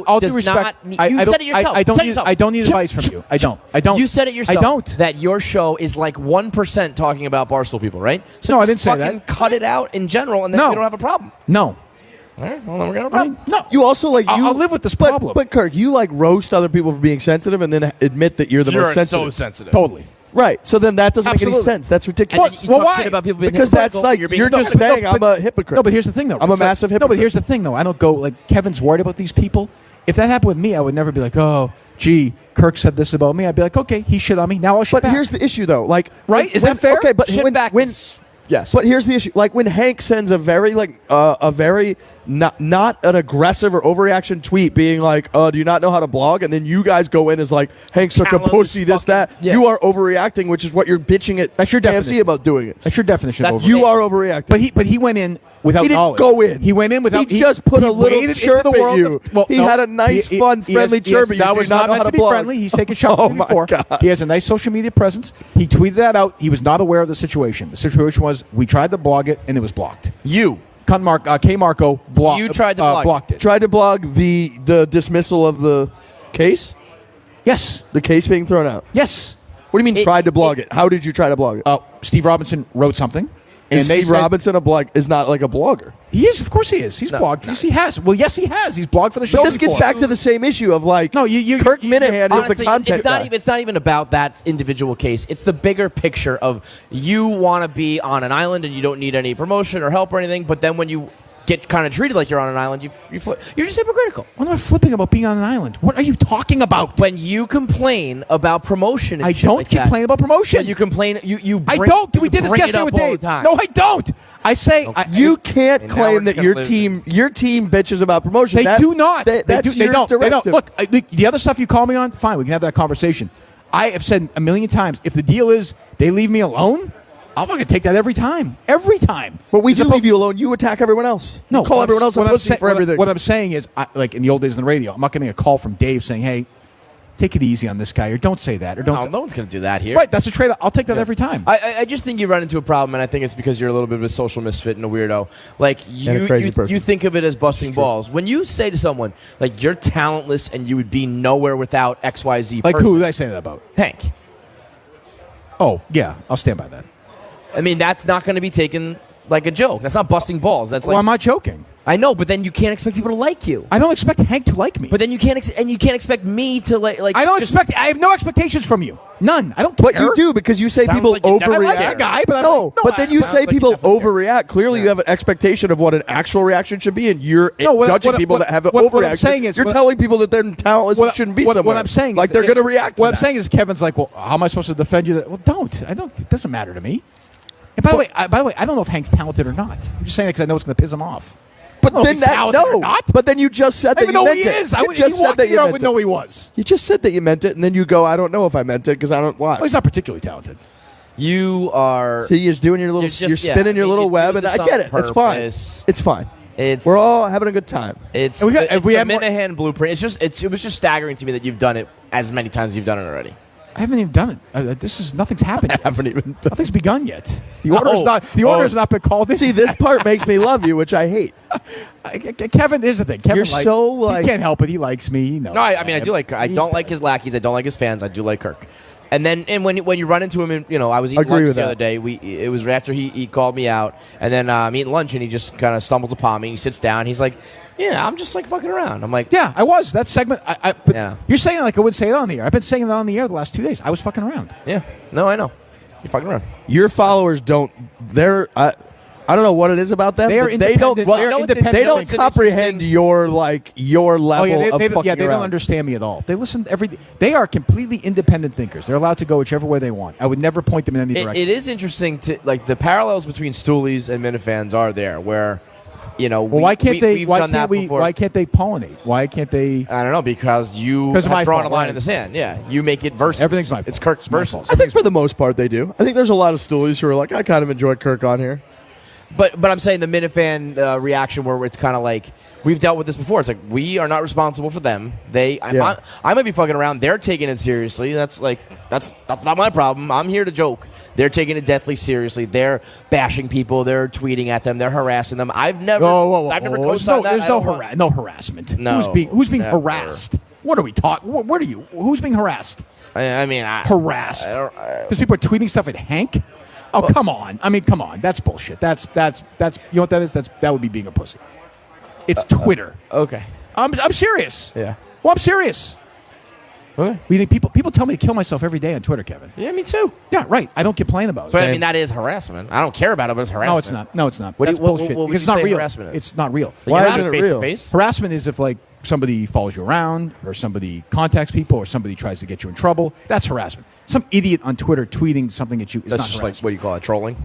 Speaker 3: All due
Speaker 6: does
Speaker 3: respect.
Speaker 6: not- you said it yourself.
Speaker 3: I don't
Speaker 6: Said
Speaker 3: need.
Speaker 6: yourself.
Speaker 3: I don't need advice from you. I don't.
Speaker 6: You said it yourself.
Speaker 3: I don't.
Speaker 6: That your show is like 1% talking about Barstool people, right? So
Speaker 3: No, I
Speaker 6: just
Speaker 3: didn't say
Speaker 6: fucking
Speaker 3: that.
Speaker 6: Cut it out in general, and then
Speaker 3: No.
Speaker 6: we don't have a problem.
Speaker 3: No.
Speaker 6: All right, well, then we're gonna have a
Speaker 3: I
Speaker 6: problem.
Speaker 3: mean, no.
Speaker 1: You also like
Speaker 3: I'll live with this
Speaker 1: but-
Speaker 3: problem.
Speaker 1: But Kirk, you like roast other people for being sensitive, and then admit that you're the most sensitive.
Speaker 2: sensitive.
Speaker 3: Totally.
Speaker 1: Right. So then that doesn't make
Speaker 3: Absolutely.
Speaker 1: any sense. That's
Speaker 6: And then
Speaker 1: ridiculous.
Speaker 6: you
Speaker 3: Well,
Speaker 6: talk
Speaker 3: why?
Speaker 6: shit about people being
Speaker 1: Because that's
Speaker 6: hypocritical,
Speaker 1: like
Speaker 6: you're being
Speaker 1: you're just
Speaker 6: hypocritical.
Speaker 1: saying I'm a hypocrite.
Speaker 3: No, but here's the thing, though.
Speaker 1: I'm a
Speaker 3: It's like-
Speaker 1: massive
Speaker 3: No, but
Speaker 1: hypocrite.
Speaker 3: here's the thing, though. I don't go like Kevin's worried about these people. If that happened with me, I would never be like, oh, gee, Kirk said this about me. I'd be like, okay, he shit on me. Now I'll shit
Speaker 1: But
Speaker 3: back.
Speaker 1: here's the issue, though. Like,
Speaker 3: Right? Is that fair?
Speaker 1: Okay, but
Speaker 6: Shit
Speaker 1: when,
Speaker 6: back
Speaker 1: when
Speaker 6: is-
Speaker 1: yes. But here's the issue. Like when Hank sends a very not an aggressive or overreaction tweet, being like, do you not know how to blog? And then you guys go in as like, Hank's such a
Speaker 6: Talentless
Speaker 1: pussy, this, that.
Speaker 6: yeah.
Speaker 1: You are overreacting, which is what you're bitching at
Speaker 3: That's your
Speaker 1: KFC
Speaker 3: definition.
Speaker 1: about doing it.
Speaker 3: That's your definition of
Speaker 6: That's-
Speaker 3: over.
Speaker 1: You are overreacting.
Speaker 3: But he went in without
Speaker 1: He didn't
Speaker 3: knowledge.
Speaker 1: go in.
Speaker 3: He went in without.
Speaker 1: He just put a little
Speaker 3: waded
Speaker 1: chirp
Speaker 3: into the
Speaker 1: at
Speaker 3: world
Speaker 1: you. He had a nice, fun, friendly chirp at you.
Speaker 3: That
Speaker 1: Do
Speaker 3: was
Speaker 1: you not
Speaker 3: not
Speaker 1: know
Speaker 3: meant
Speaker 1: how
Speaker 3: to be
Speaker 1: blog?
Speaker 3: friendly. He's taken shots
Speaker 1: Oh
Speaker 3: from me
Speaker 1: my
Speaker 3: before.
Speaker 1: God.
Speaker 3: He has a nice social media presence. He tweeted that out. He was not aware of the situation. The situation was we tried to blog it and it was blocked.
Speaker 6: You.
Speaker 3: K Marco blocked.
Speaker 6: You tried to blog it.
Speaker 3: blocked it.
Speaker 1: Tried to blog the dismissal of the case?
Speaker 3: Yes.
Speaker 1: The case being thrown out.
Speaker 3: Yes.
Speaker 1: What do you mean tried to blog it? How did you try to blog it?
Speaker 3: Steve Robinson wrote something.
Speaker 1: Is
Speaker 3: they
Speaker 1: Steve
Speaker 3: said-
Speaker 1: Robinson is not like a blogger?
Speaker 3: He is. Of course he is. He's blogged. Yes, he has. Well, yes, he has. He's blogged for the show.
Speaker 1: But this gets
Speaker 3: before.
Speaker 1: back to the same issue of like,
Speaker 3: No,
Speaker 1: Kirk Minihane is
Speaker 6: Honestly,
Speaker 1: the content guy.
Speaker 6: it's not even about that individual case. It's the bigger picture of you want to be on an island and you don't need any promotion or help or anything, but then when you get kind of treated like you're on an island, you're just hypocritical.
Speaker 3: What am I flipping about being on an island? What are you talking about?
Speaker 6: When you complain about promotion and
Speaker 3: I
Speaker 6: shit
Speaker 3: don't
Speaker 6: like that,
Speaker 3: complain about promotion.
Speaker 6: when you complain, you
Speaker 3: I
Speaker 6: bring,
Speaker 3: don't.
Speaker 6: you
Speaker 3: We did this
Speaker 6: bring it
Speaker 3: yesterday
Speaker 6: up
Speaker 3: with
Speaker 6: all
Speaker 3: Dave.
Speaker 6: the time.
Speaker 3: No, I don't. I say
Speaker 1: You can't
Speaker 6: And now
Speaker 1: claim
Speaker 6: we're
Speaker 1: that
Speaker 6: gonna
Speaker 1: your
Speaker 6: live
Speaker 1: team bitches about promotion.
Speaker 3: They do not.
Speaker 1: That's
Speaker 3: They
Speaker 1: your
Speaker 3: don't.
Speaker 1: directive.
Speaker 3: Look, the other stuff you call me on, fine, we can have that conversation. I have said a million times, if the deal is they leave me alone, I'll fucking take that every time. Every time.
Speaker 1: But we
Speaker 3: As
Speaker 1: do
Speaker 3: opposed-
Speaker 1: leave you alone. You attack everyone else.
Speaker 3: No,
Speaker 1: You call everyone else a
Speaker 3: what I'm
Speaker 1: pussy
Speaker 3: say-
Speaker 1: for everything.
Speaker 3: What I'm saying is, like in the old days on the radio, I'm not getting a call from Dave saying, hey, take it easy on this guy, or don't say that, or don't
Speaker 6: No,
Speaker 3: say
Speaker 6: no one's going to do that here.
Speaker 3: Right, that's a trade. I'll take that every time.
Speaker 6: I just think you run into a problem, and I think it's because you're a little bit of a social misfit and a weirdo. Like
Speaker 1: And a crazy person.
Speaker 6: you think of it as busting balls. When you say to someone like you're talentless and you would be nowhere without XYZ,
Speaker 3: Like
Speaker 6: person,
Speaker 3: who did I say that about?
Speaker 6: Hank.
Speaker 3: Oh, yeah, I'll stand by that.
Speaker 6: I mean, that's not going to be taken like a joke. That's not busting balls. That's
Speaker 3: Well,
Speaker 6: like
Speaker 3: I'm not joking.
Speaker 6: I know, but then you can't expect people to like you.
Speaker 3: I don't expect Hank to like me.
Speaker 6: But then you can't you can't expect me to like.
Speaker 3: I don't
Speaker 6: just-
Speaker 3: expect. I have no expectations from you. None. I don't care.
Speaker 1: But you do, because you say
Speaker 6: Sounds
Speaker 1: people
Speaker 6: like you definitely
Speaker 1: overreact.
Speaker 6: like
Speaker 3: that guy, but I
Speaker 1: no,
Speaker 3: don't- no,
Speaker 1: but then you
Speaker 6: sounds
Speaker 1: say
Speaker 6: like you
Speaker 1: people
Speaker 6: definitely care.
Speaker 1: overreact. Clearly, you have an expectation of what an actual reaction should be, and you're
Speaker 3: what-
Speaker 1: judging
Speaker 3: what-
Speaker 1: people
Speaker 3: what-
Speaker 1: that have an
Speaker 3: what I'm
Speaker 1: overreaction.
Speaker 3: saying is-
Speaker 1: you're
Speaker 3: what-
Speaker 1: telling people that they're talentless and shouldn't be somewhere.
Speaker 3: What I'm saying
Speaker 1: like
Speaker 3: is,
Speaker 1: they're going to react.
Speaker 3: What
Speaker 1: to
Speaker 3: I'm saying is, Kevin's like, well, how am I supposed to defend you? Well, don't. I don't. It doesn't matter to me. And by the way, I don't know if Hank's talented or not. I'm just saying that because I know it's going to piss him off.
Speaker 1: But
Speaker 3: I don't know
Speaker 1: then
Speaker 3: if he's talented or not.
Speaker 1: But then you just said
Speaker 3: I
Speaker 1: that
Speaker 3: even
Speaker 1: you
Speaker 3: know
Speaker 1: meant
Speaker 3: who he
Speaker 1: it.
Speaker 3: is.
Speaker 1: You just said that you
Speaker 3: I
Speaker 1: meant
Speaker 3: would
Speaker 1: it.
Speaker 3: know he was.
Speaker 1: You just said that you meant it, and then you go, I don't know if I meant it because I don't watch.
Speaker 3: Well, he's not particularly talented.
Speaker 6: You are.
Speaker 1: So you're just doing your little,
Speaker 6: You're just-
Speaker 1: you're spinning
Speaker 6: yeah,
Speaker 1: your little
Speaker 6: you
Speaker 1: web,
Speaker 6: do
Speaker 1: and
Speaker 6: this
Speaker 1: I get it.
Speaker 6: on
Speaker 1: It's fine.
Speaker 6: purpose.
Speaker 1: It's fine. We're all having a good time.
Speaker 6: It's
Speaker 3: And we got-
Speaker 6: it's
Speaker 3: if we
Speaker 6: the
Speaker 3: had more-
Speaker 6: Minihane blueprint. It was just staggering to me that you've done it as many times as you've done it already.
Speaker 3: I haven't even done it. Nothing's happened yet.
Speaker 1: Haven't even done.
Speaker 3: Nothing's begun yet. The order's not been called in.
Speaker 1: See, this part makes me love you, which I hate.
Speaker 3: Kevin, here's the thing. Kevin,
Speaker 1: You're so, like-
Speaker 3: he can't help it. He likes me. You know.
Speaker 6: No, I mean I do like. I don't like his lackeys. I don't like his fans. I do like Kirk. And when you run into him, and I was eating
Speaker 1: Agree
Speaker 6: lunch
Speaker 1: with
Speaker 6: the
Speaker 1: that.
Speaker 6: other day. It was after he called me out, and then I'm eating lunch, and he just kind of stumbles upon me. He sits down. He's like, "Yeah, I'm just like fucking around." I'm like,
Speaker 3: Yeah, I was. That segment. But
Speaker 6: Yeah.
Speaker 3: You're saying it like I would say it on the air. I've been saying it on the air the last 2 days. I was fucking around.
Speaker 6: "Yeah, no, I know, you're fucking around."
Speaker 1: Your followers don't. They're. I don't know what it is about them.
Speaker 3: They are
Speaker 1: but they don't.
Speaker 3: independent-
Speaker 6: Well,
Speaker 3: they're
Speaker 6: no, it's-
Speaker 3: independent.
Speaker 1: They don't
Speaker 6: it's an
Speaker 1: comprehend your level
Speaker 3: Oh,
Speaker 1: of
Speaker 3: they
Speaker 1: fucking
Speaker 3: don't
Speaker 1: around.
Speaker 3: understand me at all. They listen They are completely independent thinkers. They're allowed to go whichever way they want. I would never point them in any direction.
Speaker 6: It is interesting to like the parallels between Stoolies and Minifans are there, where
Speaker 3: well, why can't they?
Speaker 6: we've
Speaker 3: Why
Speaker 6: done
Speaker 3: can't
Speaker 6: that
Speaker 3: we?
Speaker 6: before.
Speaker 3: Why can't they pollinate? Why can't they?
Speaker 6: I don't know, because you
Speaker 3: Because of
Speaker 6: have
Speaker 3: my
Speaker 6: drawn
Speaker 3: fault,
Speaker 6: a line
Speaker 3: right.
Speaker 6: in the sand. Yeah, you make it versus.
Speaker 3: Everything's my fault.
Speaker 6: It's Kirk's
Speaker 3: It's my
Speaker 6: versus.
Speaker 3: fault.
Speaker 1: I think for the most part they do. I think there's a lot of stoolies who are like, I kind of enjoy Kirk on here.
Speaker 6: But I'm saying the Minifan reaction where it's kind of like we've dealt with this before. It's like we are not responsible for them. I might be fucking around. They're taking it seriously. That's not my problem. I'm here to joke. They're taking it deathly seriously. They're bashing people. They're tweeting at them. They're harassing them. I've never co-signed that.
Speaker 3: No harassment.
Speaker 6: No,
Speaker 3: Who's being
Speaker 6: never.
Speaker 3: harassed? What are we talking? What are you? Who's being harassed?
Speaker 6: I mean,
Speaker 3: Harassed?
Speaker 6: I don't-
Speaker 3: Because people are tweeting stuff at Hank. Oh, come on! I mean, come on! That's bullshit. That's you know what that is? That would be being a pussy. It's Twitter.
Speaker 6: Okay.
Speaker 3: I'm serious.
Speaker 6: Yeah.
Speaker 3: Well, I'm serious.
Speaker 6: Okay.
Speaker 3: We think people tell me to kill myself every day on Twitter, Kevin.
Speaker 6: Yeah, me too.
Speaker 3: Yeah, right. I don't complain about it.
Speaker 6: But I mean, that is harassment. I don't care about it, but it's harassment.
Speaker 3: No, it's not. No, it's not.
Speaker 6: What do
Speaker 3: That's
Speaker 6: you- what-
Speaker 3: bullshit.
Speaker 6: what would
Speaker 3: Because
Speaker 6: you
Speaker 3: it's not
Speaker 6: say
Speaker 3: real.
Speaker 6: harassment is?
Speaker 3: It's not real.
Speaker 1: Why
Speaker 6: You're
Speaker 1: isn't
Speaker 6: not
Speaker 1: it
Speaker 6: face to
Speaker 1: real?
Speaker 6: face?
Speaker 3: Harassment is if like somebody follows you around, or somebody contacts people, or somebody tries to get you in trouble. That's harassment. Some idiot on Twitter tweeting something at you is
Speaker 6: That's
Speaker 3: not
Speaker 6: just
Speaker 3: harassment.
Speaker 6: like what do you call it, trolling?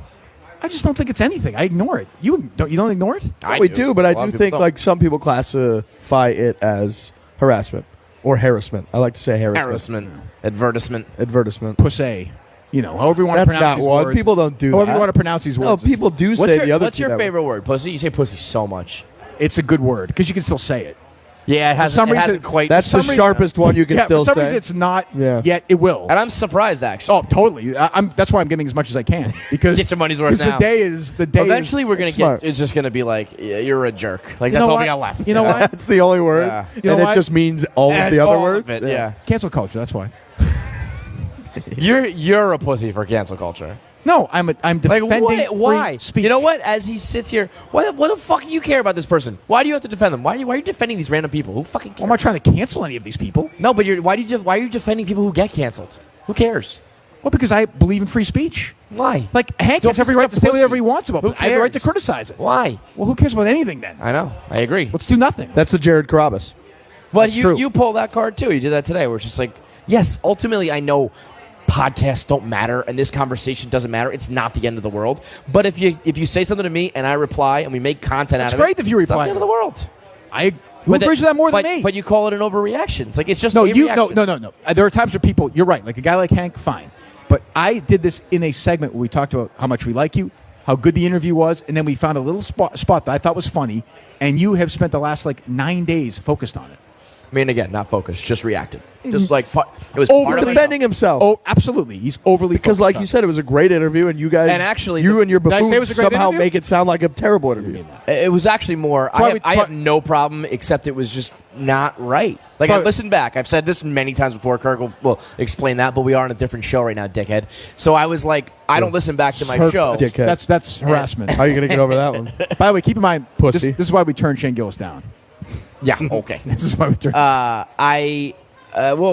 Speaker 3: I just don't think it's anything. I ignore it. You don't ignore it?
Speaker 1: We do, but I
Speaker 6: A lot
Speaker 1: do
Speaker 6: of people
Speaker 1: think
Speaker 6: don't.
Speaker 1: like some people classify it as harassment or harassment. I like to say harassment.
Speaker 6: Advertisement.
Speaker 1: Advertisement.
Speaker 3: Pussy. You know, however you want
Speaker 1: That's
Speaker 3: to pronounce
Speaker 1: not
Speaker 3: these
Speaker 1: one.
Speaker 3: words.
Speaker 1: People don't do
Speaker 3: However
Speaker 1: that.
Speaker 3: you want to pronounce these
Speaker 1: No,
Speaker 3: words.
Speaker 1: people do
Speaker 6: What's
Speaker 1: say
Speaker 6: your,
Speaker 1: the other
Speaker 6: what's
Speaker 1: two
Speaker 6: your
Speaker 1: that way.
Speaker 6: favorite word? Pussy? You say pussy so much.
Speaker 3: It's a good word because you can still say it.
Speaker 6: Yeah, it hasn't,
Speaker 3: some
Speaker 6: it
Speaker 3: reason-
Speaker 6: hasn't quite.
Speaker 1: That's the
Speaker 3: some reason-
Speaker 1: sharpest one you can
Speaker 3: Yeah,
Speaker 1: still
Speaker 3: for some
Speaker 1: say.
Speaker 3: reason it's not
Speaker 1: Yeah.
Speaker 3: yet. It will.
Speaker 6: and I'm surprised actually.
Speaker 3: Oh, totally. That's why I'm getting as much as I can because
Speaker 6: Get your money's worth
Speaker 3: because
Speaker 6: now.
Speaker 3: the day.
Speaker 6: Eventually, we're gonna
Speaker 1: Smart.
Speaker 6: get. It's just gonna be like, yeah, you're a jerk. Like
Speaker 3: You
Speaker 6: that's
Speaker 3: know
Speaker 6: all
Speaker 3: what?
Speaker 6: we got left.
Speaker 3: You know what?
Speaker 1: That's the only word,
Speaker 6: Yeah.
Speaker 3: You know
Speaker 1: and it
Speaker 3: what?
Speaker 1: just means all of
Speaker 6: And
Speaker 1: the other
Speaker 6: all
Speaker 1: words.
Speaker 6: of it, yeah.
Speaker 3: Cancel culture. That's why.
Speaker 6: You're a pussy for cancel culture.
Speaker 3: No, I'm
Speaker 6: Like
Speaker 3: defending
Speaker 6: what?
Speaker 3: free
Speaker 6: Why?
Speaker 3: speech.
Speaker 6: You know what? As he sits here, what the fuck do you care about this person? Why do you have to defend them? Why are you defending these random people? Who fucking cares?
Speaker 3: I'm not trying to cancel any of these people.
Speaker 6: No, but why are you defending people who get canceled? Who cares?
Speaker 3: Well, because I believe in free speech.
Speaker 6: Why?
Speaker 3: Like Hank
Speaker 6: Don't
Speaker 3: has every
Speaker 6: be
Speaker 3: right to
Speaker 6: a
Speaker 3: say
Speaker 6: pussy.
Speaker 3: whatever he wants about
Speaker 6: Who
Speaker 3: it. I have the right to
Speaker 6: cares?
Speaker 3: criticize it.
Speaker 6: Why?
Speaker 3: Well, who cares about anything then?
Speaker 6: I know. I agree.
Speaker 3: Let's do nothing.
Speaker 1: That's the Jared Carabas.
Speaker 6: But
Speaker 3: That's true.
Speaker 6: you pull that card too. You did that today, where it's just like, yes, ultimately, I know podcasts don't matter and this conversation doesn't matter. It's not the end of the world. But if you say something to me and I reply and we make content
Speaker 3: That's
Speaker 6: out of it,
Speaker 3: great if you
Speaker 6: it's not
Speaker 3: reply.
Speaker 6: the end of the world.
Speaker 3: Who agrees with that more than
Speaker 6: but,
Speaker 3: me?
Speaker 6: But you call it an overreaction. It's like it's just
Speaker 3: No,
Speaker 6: a
Speaker 3: no.
Speaker 6: reaction.
Speaker 3: There are times where people. You're right. Like a guy like Hank, fine. But I did this in a segment where we talked about how much we like you, how good the interview was, and then we found a little spot that I thought was funny, and you have spent the last 9 days focused on it.
Speaker 6: I mean, again, not focused, just reacted. Just like it was
Speaker 3: Over
Speaker 6: part
Speaker 1: He's
Speaker 6: of it.
Speaker 1: defending himself.
Speaker 3: Oh, absolutely. He's overly
Speaker 1: Because,
Speaker 3: focused
Speaker 1: like
Speaker 3: on
Speaker 1: you
Speaker 3: it.
Speaker 1: said, it was a great interview, and you guys,
Speaker 6: And actually,
Speaker 1: you and your
Speaker 3: Did I say it
Speaker 1: buffoons
Speaker 3: was a great
Speaker 1: somehow
Speaker 3: interview?
Speaker 1: make it sound like a terrible interview.
Speaker 6: It was actually more.
Speaker 3: why
Speaker 6: I
Speaker 3: we-
Speaker 6: have no problem, except it was just not right. Like
Speaker 3: So-
Speaker 6: I listened back. I've said this many times before. Kirk will explain that, but we are on a different show right now, dickhead. So I was like, I don't listen back to my
Speaker 1: Perfect,
Speaker 6: show.
Speaker 1: dickhead.
Speaker 3: That's harassment.
Speaker 1: How are you going to get over that one?
Speaker 3: By the way, keep in mind,
Speaker 1: Pussy.
Speaker 3: This is why we turned Shane Gillis down.
Speaker 6: Yeah. Okay.
Speaker 3: This is why we turned.
Speaker 6: Well,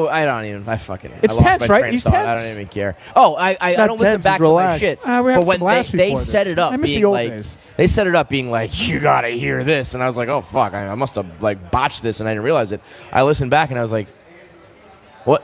Speaker 6: I don't even. I fucking.
Speaker 3: It's
Speaker 6: I lost
Speaker 3: tense,
Speaker 6: my
Speaker 3: right?
Speaker 6: train of
Speaker 3: He's
Speaker 6: thought.
Speaker 3: tense.
Speaker 6: I don't even care. Oh, I
Speaker 1: not
Speaker 6: don't listen
Speaker 1: tense,
Speaker 6: back
Speaker 1: it's
Speaker 6: to my
Speaker 1: relaxed.
Speaker 6: shit.
Speaker 3: We have
Speaker 6: But
Speaker 3: some
Speaker 6: when
Speaker 3: laughs
Speaker 6: they
Speaker 3: before
Speaker 6: set
Speaker 3: this.
Speaker 6: it up,
Speaker 3: I miss
Speaker 6: being
Speaker 3: the old
Speaker 6: like,
Speaker 3: days.
Speaker 6: they set it up being like, you gotta hear this, and I was like, oh fuck, I must have botched this, and I didn't realize it. I listened back, and I was like, what?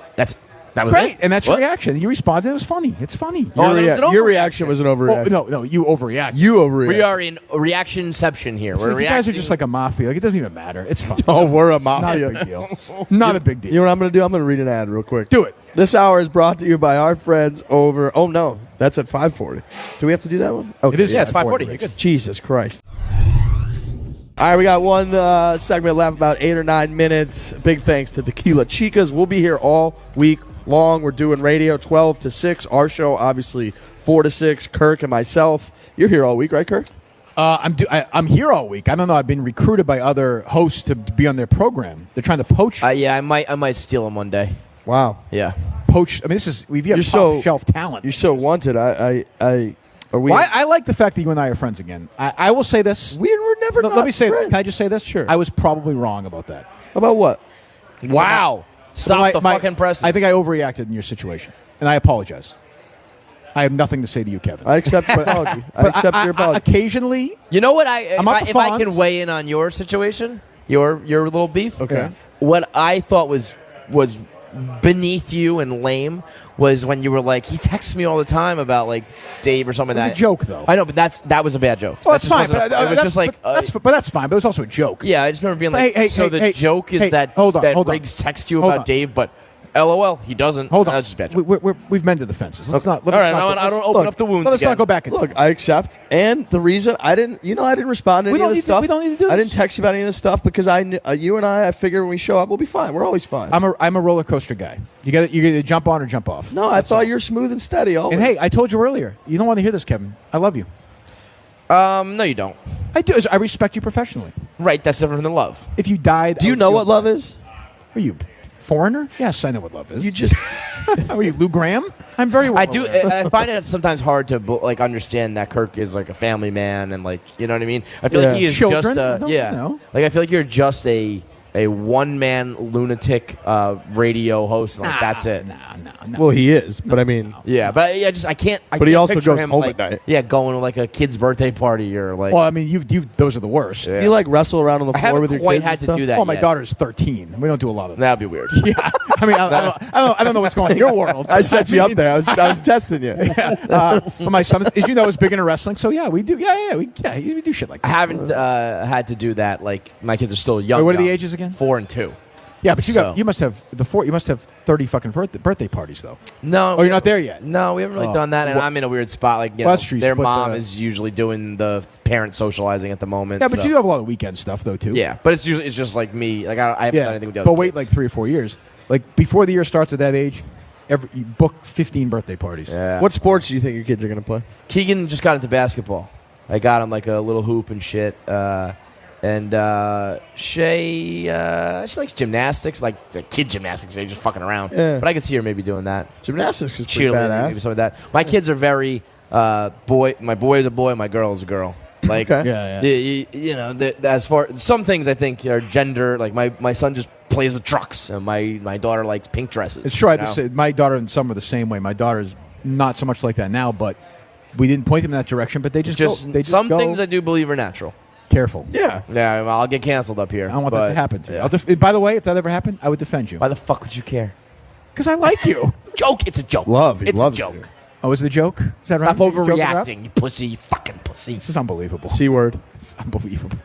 Speaker 6: That was
Speaker 3: Great,
Speaker 6: it?
Speaker 3: and that's your
Speaker 6: What?
Speaker 3: reaction. You responded. It was funny. It's funny.
Speaker 6: Oh, that was an
Speaker 1: Your
Speaker 6: overreaction.
Speaker 1: reaction was an
Speaker 3: Oh,
Speaker 1: overreaction.
Speaker 3: no, you overreact.
Speaker 1: You overreact.
Speaker 6: We are in reactionception here.
Speaker 3: It's
Speaker 6: We're
Speaker 3: like you guys are
Speaker 6: reacting.
Speaker 3: just like a mafia. Like it doesn't even matter. It's fine.
Speaker 1: Oh, we're a
Speaker 3: Not a
Speaker 1: mafia.
Speaker 3: big deal. Not a big deal.
Speaker 1: You know what I'm going to do? I'm going to read an ad real quick.
Speaker 3: Do it.
Speaker 1: This hour is brought to you by our friends over. Oh no, that's at 5:40. Do we have to do that one? Okay,
Speaker 3: It is,
Speaker 6: yeah, it's 5:40.
Speaker 3: Rich.
Speaker 6: You're good.
Speaker 1: Jesus Christ. All right, we got one segment left, about 8 or 9 minutes. Big thanks to Tequila Chicas. We'll be here all week long. We're doing radio 12 to 6. Our show, obviously, 4 to 6. Kirk and myself. You're here all week, right, Kirk?
Speaker 3: I'm here all week. I don't know. I've been recruited by other hosts to be on their program. They're trying to poach.
Speaker 6: Yeah, I might steal him one day.
Speaker 1: Wow.
Speaker 6: Yeah.
Speaker 3: Poach. I mean, we've got top shelf talent.
Speaker 1: You're so wanted. Are we?
Speaker 3: Well, I like the fact that you and I are friends again. I will say this.
Speaker 1: We were never.
Speaker 3: Let me say.
Speaker 1: friends.
Speaker 3: Can I just say this?
Speaker 1: Sure.
Speaker 3: I was probably wrong about that.
Speaker 1: About what?
Speaker 6: Wow. Stop the fucking press.
Speaker 3: I think I overreacted in your situation, and I apologize. I have nothing to say to you, Kevin.
Speaker 1: I accept your apology. I accept your apology.
Speaker 3: Occasionally,
Speaker 6: You know what? If I can
Speaker 3: Fonz.
Speaker 6: weigh in on your situation, your little beef.
Speaker 1: Okay.
Speaker 6: What I thought was beneath you and lame was when you were like, he texts me all the time about like Dave or something
Speaker 3: it
Speaker 6: like
Speaker 3: was
Speaker 6: that.
Speaker 3: a joke, though.
Speaker 6: I know, but that was a bad joke.
Speaker 3: Well, that's fine.
Speaker 6: It was just like
Speaker 3: that's fine. But it was also a joke.
Speaker 6: yeah. I just remember being like, the joke is that
Speaker 3: hold on.
Speaker 6: Riggs texts you
Speaker 3: Hold
Speaker 6: about
Speaker 3: on.
Speaker 6: Dave, but LOL, he doesn't.
Speaker 3: Hold on.
Speaker 6: That's just a bad joke.
Speaker 3: We've mended the fences. Let's not.
Speaker 6: All right, I don't open up the wounds.
Speaker 3: Let's
Speaker 6: again.
Speaker 3: not go back.
Speaker 1: Look, I accept. And the reason I didn't respond to any of this stuff.
Speaker 3: We don't need to do this.
Speaker 1: I didn't text you about any of this stuff because you and I figure when we show up, we'll be fine. We're always fine.
Speaker 3: I'm a roller coaster guy. You got to jump on or jump off.
Speaker 1: No, I thought you were smooth and steady always.
Speaker 3: And hey, I told you earlier. You don't want to hear this, Kevin. I love you.
Speaker 6: No, you don't.
Speaker 3: I do. I respect you professionally.
Speaker 6: Right, that's different than love.
Speaker 3: If you died,
Speaker 1: do you know what love is?
Speaker 3: Are you foreigner? Yes, I know what love is.
Speaker 1: You just
Speaker 3: Are you Lou Graham? I'm very well
Speaker 6: I do.
Speaker 3: aware.
Speaker 6: I find it sometimes hard to like understand that Kirk is like a family man and like you know what I mean. I feel like he is
Speaker 3: Children? I
Speaker 6: just
Speaker 3: don't know.
Speaker 6: Like I feel like you're just a one man lunatic radio host. And, like that's it.
Speaker 3: No.
Speaker 1: well, he is, but I mean,
Speaker 6: Yeah, but I can't.
Speaker 1: But
Speaker 6: can't
Speaker 1: he also
Speaker 6: picture
Speaker 1: goes
Speaker 6: him,
Speaker 1: home
Speaker 6: like,
Speaker 1: at night.
Speaker 6: Yeah, going to like a kid's birthday party or like.
Speaker 3: Well, I mean, you those are the worst.
Speaker 6: Yeah.
Speaker 1: you like wrestle around on the
Speaker 6: I
Speaker 1: floor
Speaker 6: haven't
Speaker 1: with your
Speaker 6: quite
Speaker 1: kids
Speaker 6: had
Speaker 1: and
Speaker 6: to
Speaker 1: stuff?
Speaker 6: do that.
Speaker 3: Well, my
Speaker 6: yet.
Speaker 3: daughter's 13. We don't do a lot of that.
Speaker 6: That'd be weird.
Speaker 3: Yeah, I mean, I don't know what's going on in your world.
Speaker 1: I set you up there. I was testing you.
Speaker 3: But my son, as you know, is big into wrestling. So yeah, we do. We do shit like
Speaker 6: I
Speaker 3: that.
Speaker 6: haven't had to do that. Like my kids are still young.
Speaker 3: Wait, what are the
Speaker 6: young.
Speaker 3: ages again?
Speaker 6: 4 and 2.
Speaker 3: Yeah, but
Speaker 6: So-
Speaker 3: you must have You must have 30 fucking birthday parties though.
Speaker 6: No.
Speaker 3: Oh, you're not there yet.
Speaker 6: No, we haven't really
Speaker 3: Oh.
Speaker 6: done that, and I'm in a weird spot. Like, you
Speaker 3: Well,
Speaker 6: know,
Speaker 3: that's true.
Speaker 6: their
Speaker 3: Split
Speaker 6: mom
Speaker 3: the-
Speaker 6: is usually doing the parent socializing at the moment.
Speaker 3: Yeah, but
Speaker 6: so-
Speaker 3: you do have a lot of weekend stuff though too.
Speaker 6: Yeah, but it's just like me. Like I haven't done anything with the other
Speaker 3: but wait
Speaker 6: kids.
Speaker 3: like 3 or 4 years. Like before the year starts at that age, you book 15 birthday parties.
Speaker 6: Yeah.
Speaker 1: What sports do you think your kids are going to play?
Speaker 6: Keegan just got into basketball. I got him like a little hoop and shit. And Shay, she likes gymnastics, like the kid gymnastics. They're just fucking around.
Speaker 1: Yeah.
Speaker 6: But I could see her maybe doing that.
Speaker 1: Gymnastics is pretty
Speaker 6: Cheerleading, maybe
Speaker 1: badass.
Speaker 6: some of that. My kids are very boy. My boy is a boy. My girl is a girl. Like,
Speaker 1: Okay.
Speaker 3: Yeah.
Speaker 6: you know, as far some things I think are gender. Like my son just plays with trucks, and my daughter likes pink dresses.
Speaker 3: It's true. I
Speaker 6: you
Speaker 3: just
Speaker 6: know?
Speaker 3: said my daughter and some are the same way. My daughter's not so much like that now, but we didn't point them in that direction. But they just
Speaker 6: just
Speaker 3: go, they just
Speaker 6: some
Speaker 3: go,
Speaker 6: things I do believe are natural.
Speaker 3: careful.
Speaker 1: Yeah.
Speaker 6: Yeah, well, I'll get canceled up here.
Speaker 3: I don't want that to happen to you.
Speaker 6: yeah.
Speaker 3: By the way, if that ever happened, I would defend you
Speaker 6: Why the fuck would you care?
Speaker 3: because I like you.
Speaker 6: Joke. It's a joke.
Speaker 1: Love. He
Speaker 6: It's
Speaker 1: loves
Speaker 6: a joke.
Speaker 1: you.
Speaker 3: Oh, is it a joke? Is that right?
Speaker 6: Stop
Speaker 3: Are you joking around?
Speaker 6: overreacting, you pussy. You fucking pussy.
Speaker 3: This is unbelievable.
Speaker 1: C word.
Speaker 3: It's unbelievable.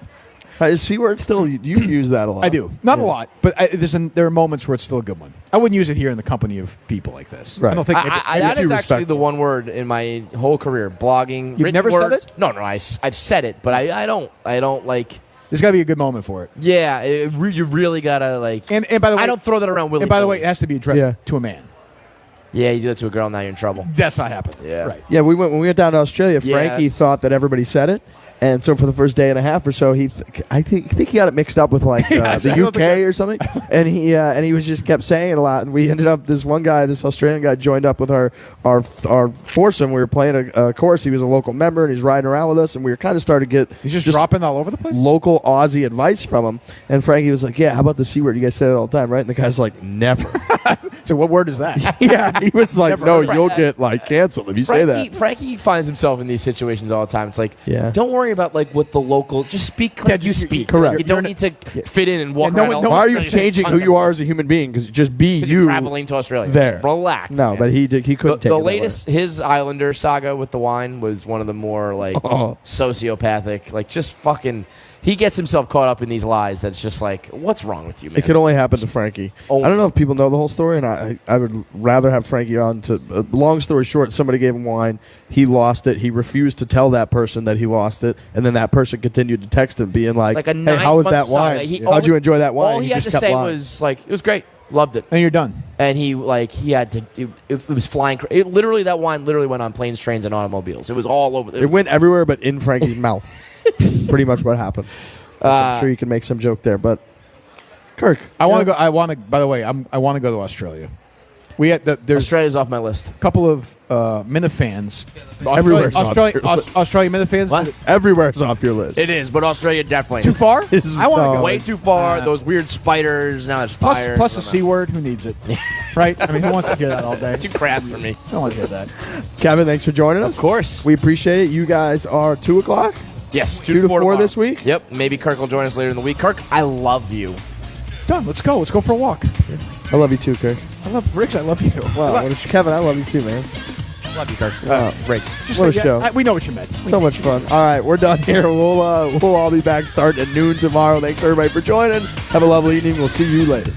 Speaker 1: Is C word still? You use that a lot.
Speaker 3: I do. Not a lot, but there are moments where it's still a good one. I wouldn't use it here in the company of people like this.
Speaker 1: Right.
Speaker 3: I don't think
Speaker 6: That
Speaker 1: too
Speaker 6: is actually
Speaker 1: respectful.
Speaker 6: the one word in my whole career. Blogging.
Speaker 3: You've
Speaker 6: written
Speaker 3: never said
Speaker 6: words.
Speaker 3: it?
Speaker 6: No, I've said it, but I don't like.
Speaker 3: there's got to be a good moment for it.
Speaker 6: Yeah, you really gotta like.
Speaker 3: And by the way,
Speaker 6: I don't throw that around willy.
Speaker 3: And by the way, it has to be addressed
Speaker 1: Yeah.
Speaker 3: to a man.
Speaker 6: yeah, you do that to a girl, now you're in trouble.
Speaker 3: That's not happening.
Speaker 6: Yeah.
Speaker 3: Right.
Speaker 1: Yeah, when we went down to Australia,
Speaker 6: Yeah,
Speaker 1: Frankie
Speaker 6: it's-
Speaker 1: thought that everybody said it, and so for the first day and a half or so, I think he got it mixed up with like
Speaker 3: Yes,
Speaker 1: the
Speaker 3: I don't
Speaker 1: UK
Speaker 3: think
Speaker 1: or something, and he was just kept saying it a lot, and we ended up this Australian guy joined up with our foursome. We were playing a course. He was a local member, and he's riding around with us, and we were kind of starting to get
Speaker 3: He's just dropping all over the place.
Speaker 1: local Aussie advice from him. And Frankie was like, "Yeah, how about the C word? You guys say it all the time, right?" And the guy's like, "Never."
Speaker 3: So what word is that?
Speaker 1: Yeah, he was like,
Speaker 6: Never
Speaker 1: "No,
Speaker 6: heard.
Speaker 1: you'll get like canceled if you say that."
Speaker 6: Frankie finds himself in these situations all the time. It's like,
Speaker 1: Yeah.
Speaker 6: don't worry about like what the local. Just speak like you speak.
Speaker 1: correct.
Speaker 6: You don't need to fit in and walk
Speaker 3: no
Speaker 6: around.
Speaker 3: one-
Speaker 6: all
Speaker 3: no
Speaker 6: the
Speaker 1: Why are
Speaker 3: one-
Speaker 1: you changing who you are as a human being? Because just be
Speaker 6: Because you're
Speaker 1: you.
Speaker 6: traveling to Australia.
Speaker 1: there.
Speaker 6: Relax.
Speaker 1: No,
Speaker 6: man.
Speaker 1: but he couldn't take
Speaker 6: The
Speaker 1: it
Speaker 6: latest, his Islander saga with the wine was one of the more like
Speaker 1: Oh.
Speaker 6: sociopathic, like just fucking. he gets himself caught up in these lies. That's just like, what's wrong with you, man?
Speaker 1: It could only happen to Frankie.
Speaker 6: Oh.
Speaker 1: I don't know if people know the whole story, and I would rather have Frankie on to. Long story short, somebody gave him wine. He lost it. He refused to tell that person that he lost it, and then that person continued to text him, being like
Speaker 6: a
Speaker 1: "Hey, how was that
Speaker 6: 9-month
Speaker 1: wine?
Speaker 6: saga.
Speaker 1: How'd you enjoy that wine?"
Speaker 6: All he had
Speaker 1: just
Speaker 6: to
Speaker 1: kept
Speaker 6: say
Speaker 1: lying.
Speaker 6: was like, it was great, loved it.
Speaker 3: And you're done.
Speaker 6: And he had to. It was flying. Literally, that wine literally went on planes, trains, and automobiles. It was all over.
Speaker 1: It went everywhere, but in Frankie's mouth. Pretty much what happened. I'm sure you can make some joke there, but Kirk,
Speaker 3: I want to go. I want to. By the way, I want to go to Australia. We had there's
Speaker 6: Australia's off my list.
Speaker 3: a couple of Minifans.
Speaker 1: Everywhere's off your list.
Speaker 3: Australia Minifans.
Speaker 6: What?
Speaker 1: Everywhere's off your list.
Speaker 6: It is, but Australia definitely
Speaker 3: Too far?
Speaker 1: This is
Speaker 3: I want to go.
Speaker 6: way too far.
Speaker 3: Nah.
Speaker 6: Those weird spiders. Now it's fire.
Speaker 3: Plus the C word. Who needs it? Right? I mean, who wants to hear that all day?
Speaker 6: Too crass for me.
Speaker 3: I don't want to hear that.
Speaker 1: Kevin, thanks for joining us.
Speaker 6: Of course.
Speaker 1: We appreciate it. You guys are 2 o'clock?
Speaker 6: Yes.
Speaker 1: 2 to 4
Speaker 6: tomorrow.
Speaker 1: this week?
Speaker 6: Yep. Maybe Kirk will join us later in the week. Kirk, I love you.
Speaker 3: Done. Let's go. Let's go for a walk.
Speaker 1: I love you too, Kirk.
Speaker 3: I love Rich. I love you.
Speaker 1: Wow, Kevin, I love you too, man.
Speaker 6: Love you, Kirk.
Speaker 1: Great.
Speaker 3: Just
Speaker 1: What a
Speaker 3: say,
Speaker 1: show.
Speaker 3: we know what you meant.
Speaker 1: So much fun. All right, we're done here. We'll all be back starting at noon tomorrow. Thanks everybody for joining. Have a lovely evening. We'll see you later.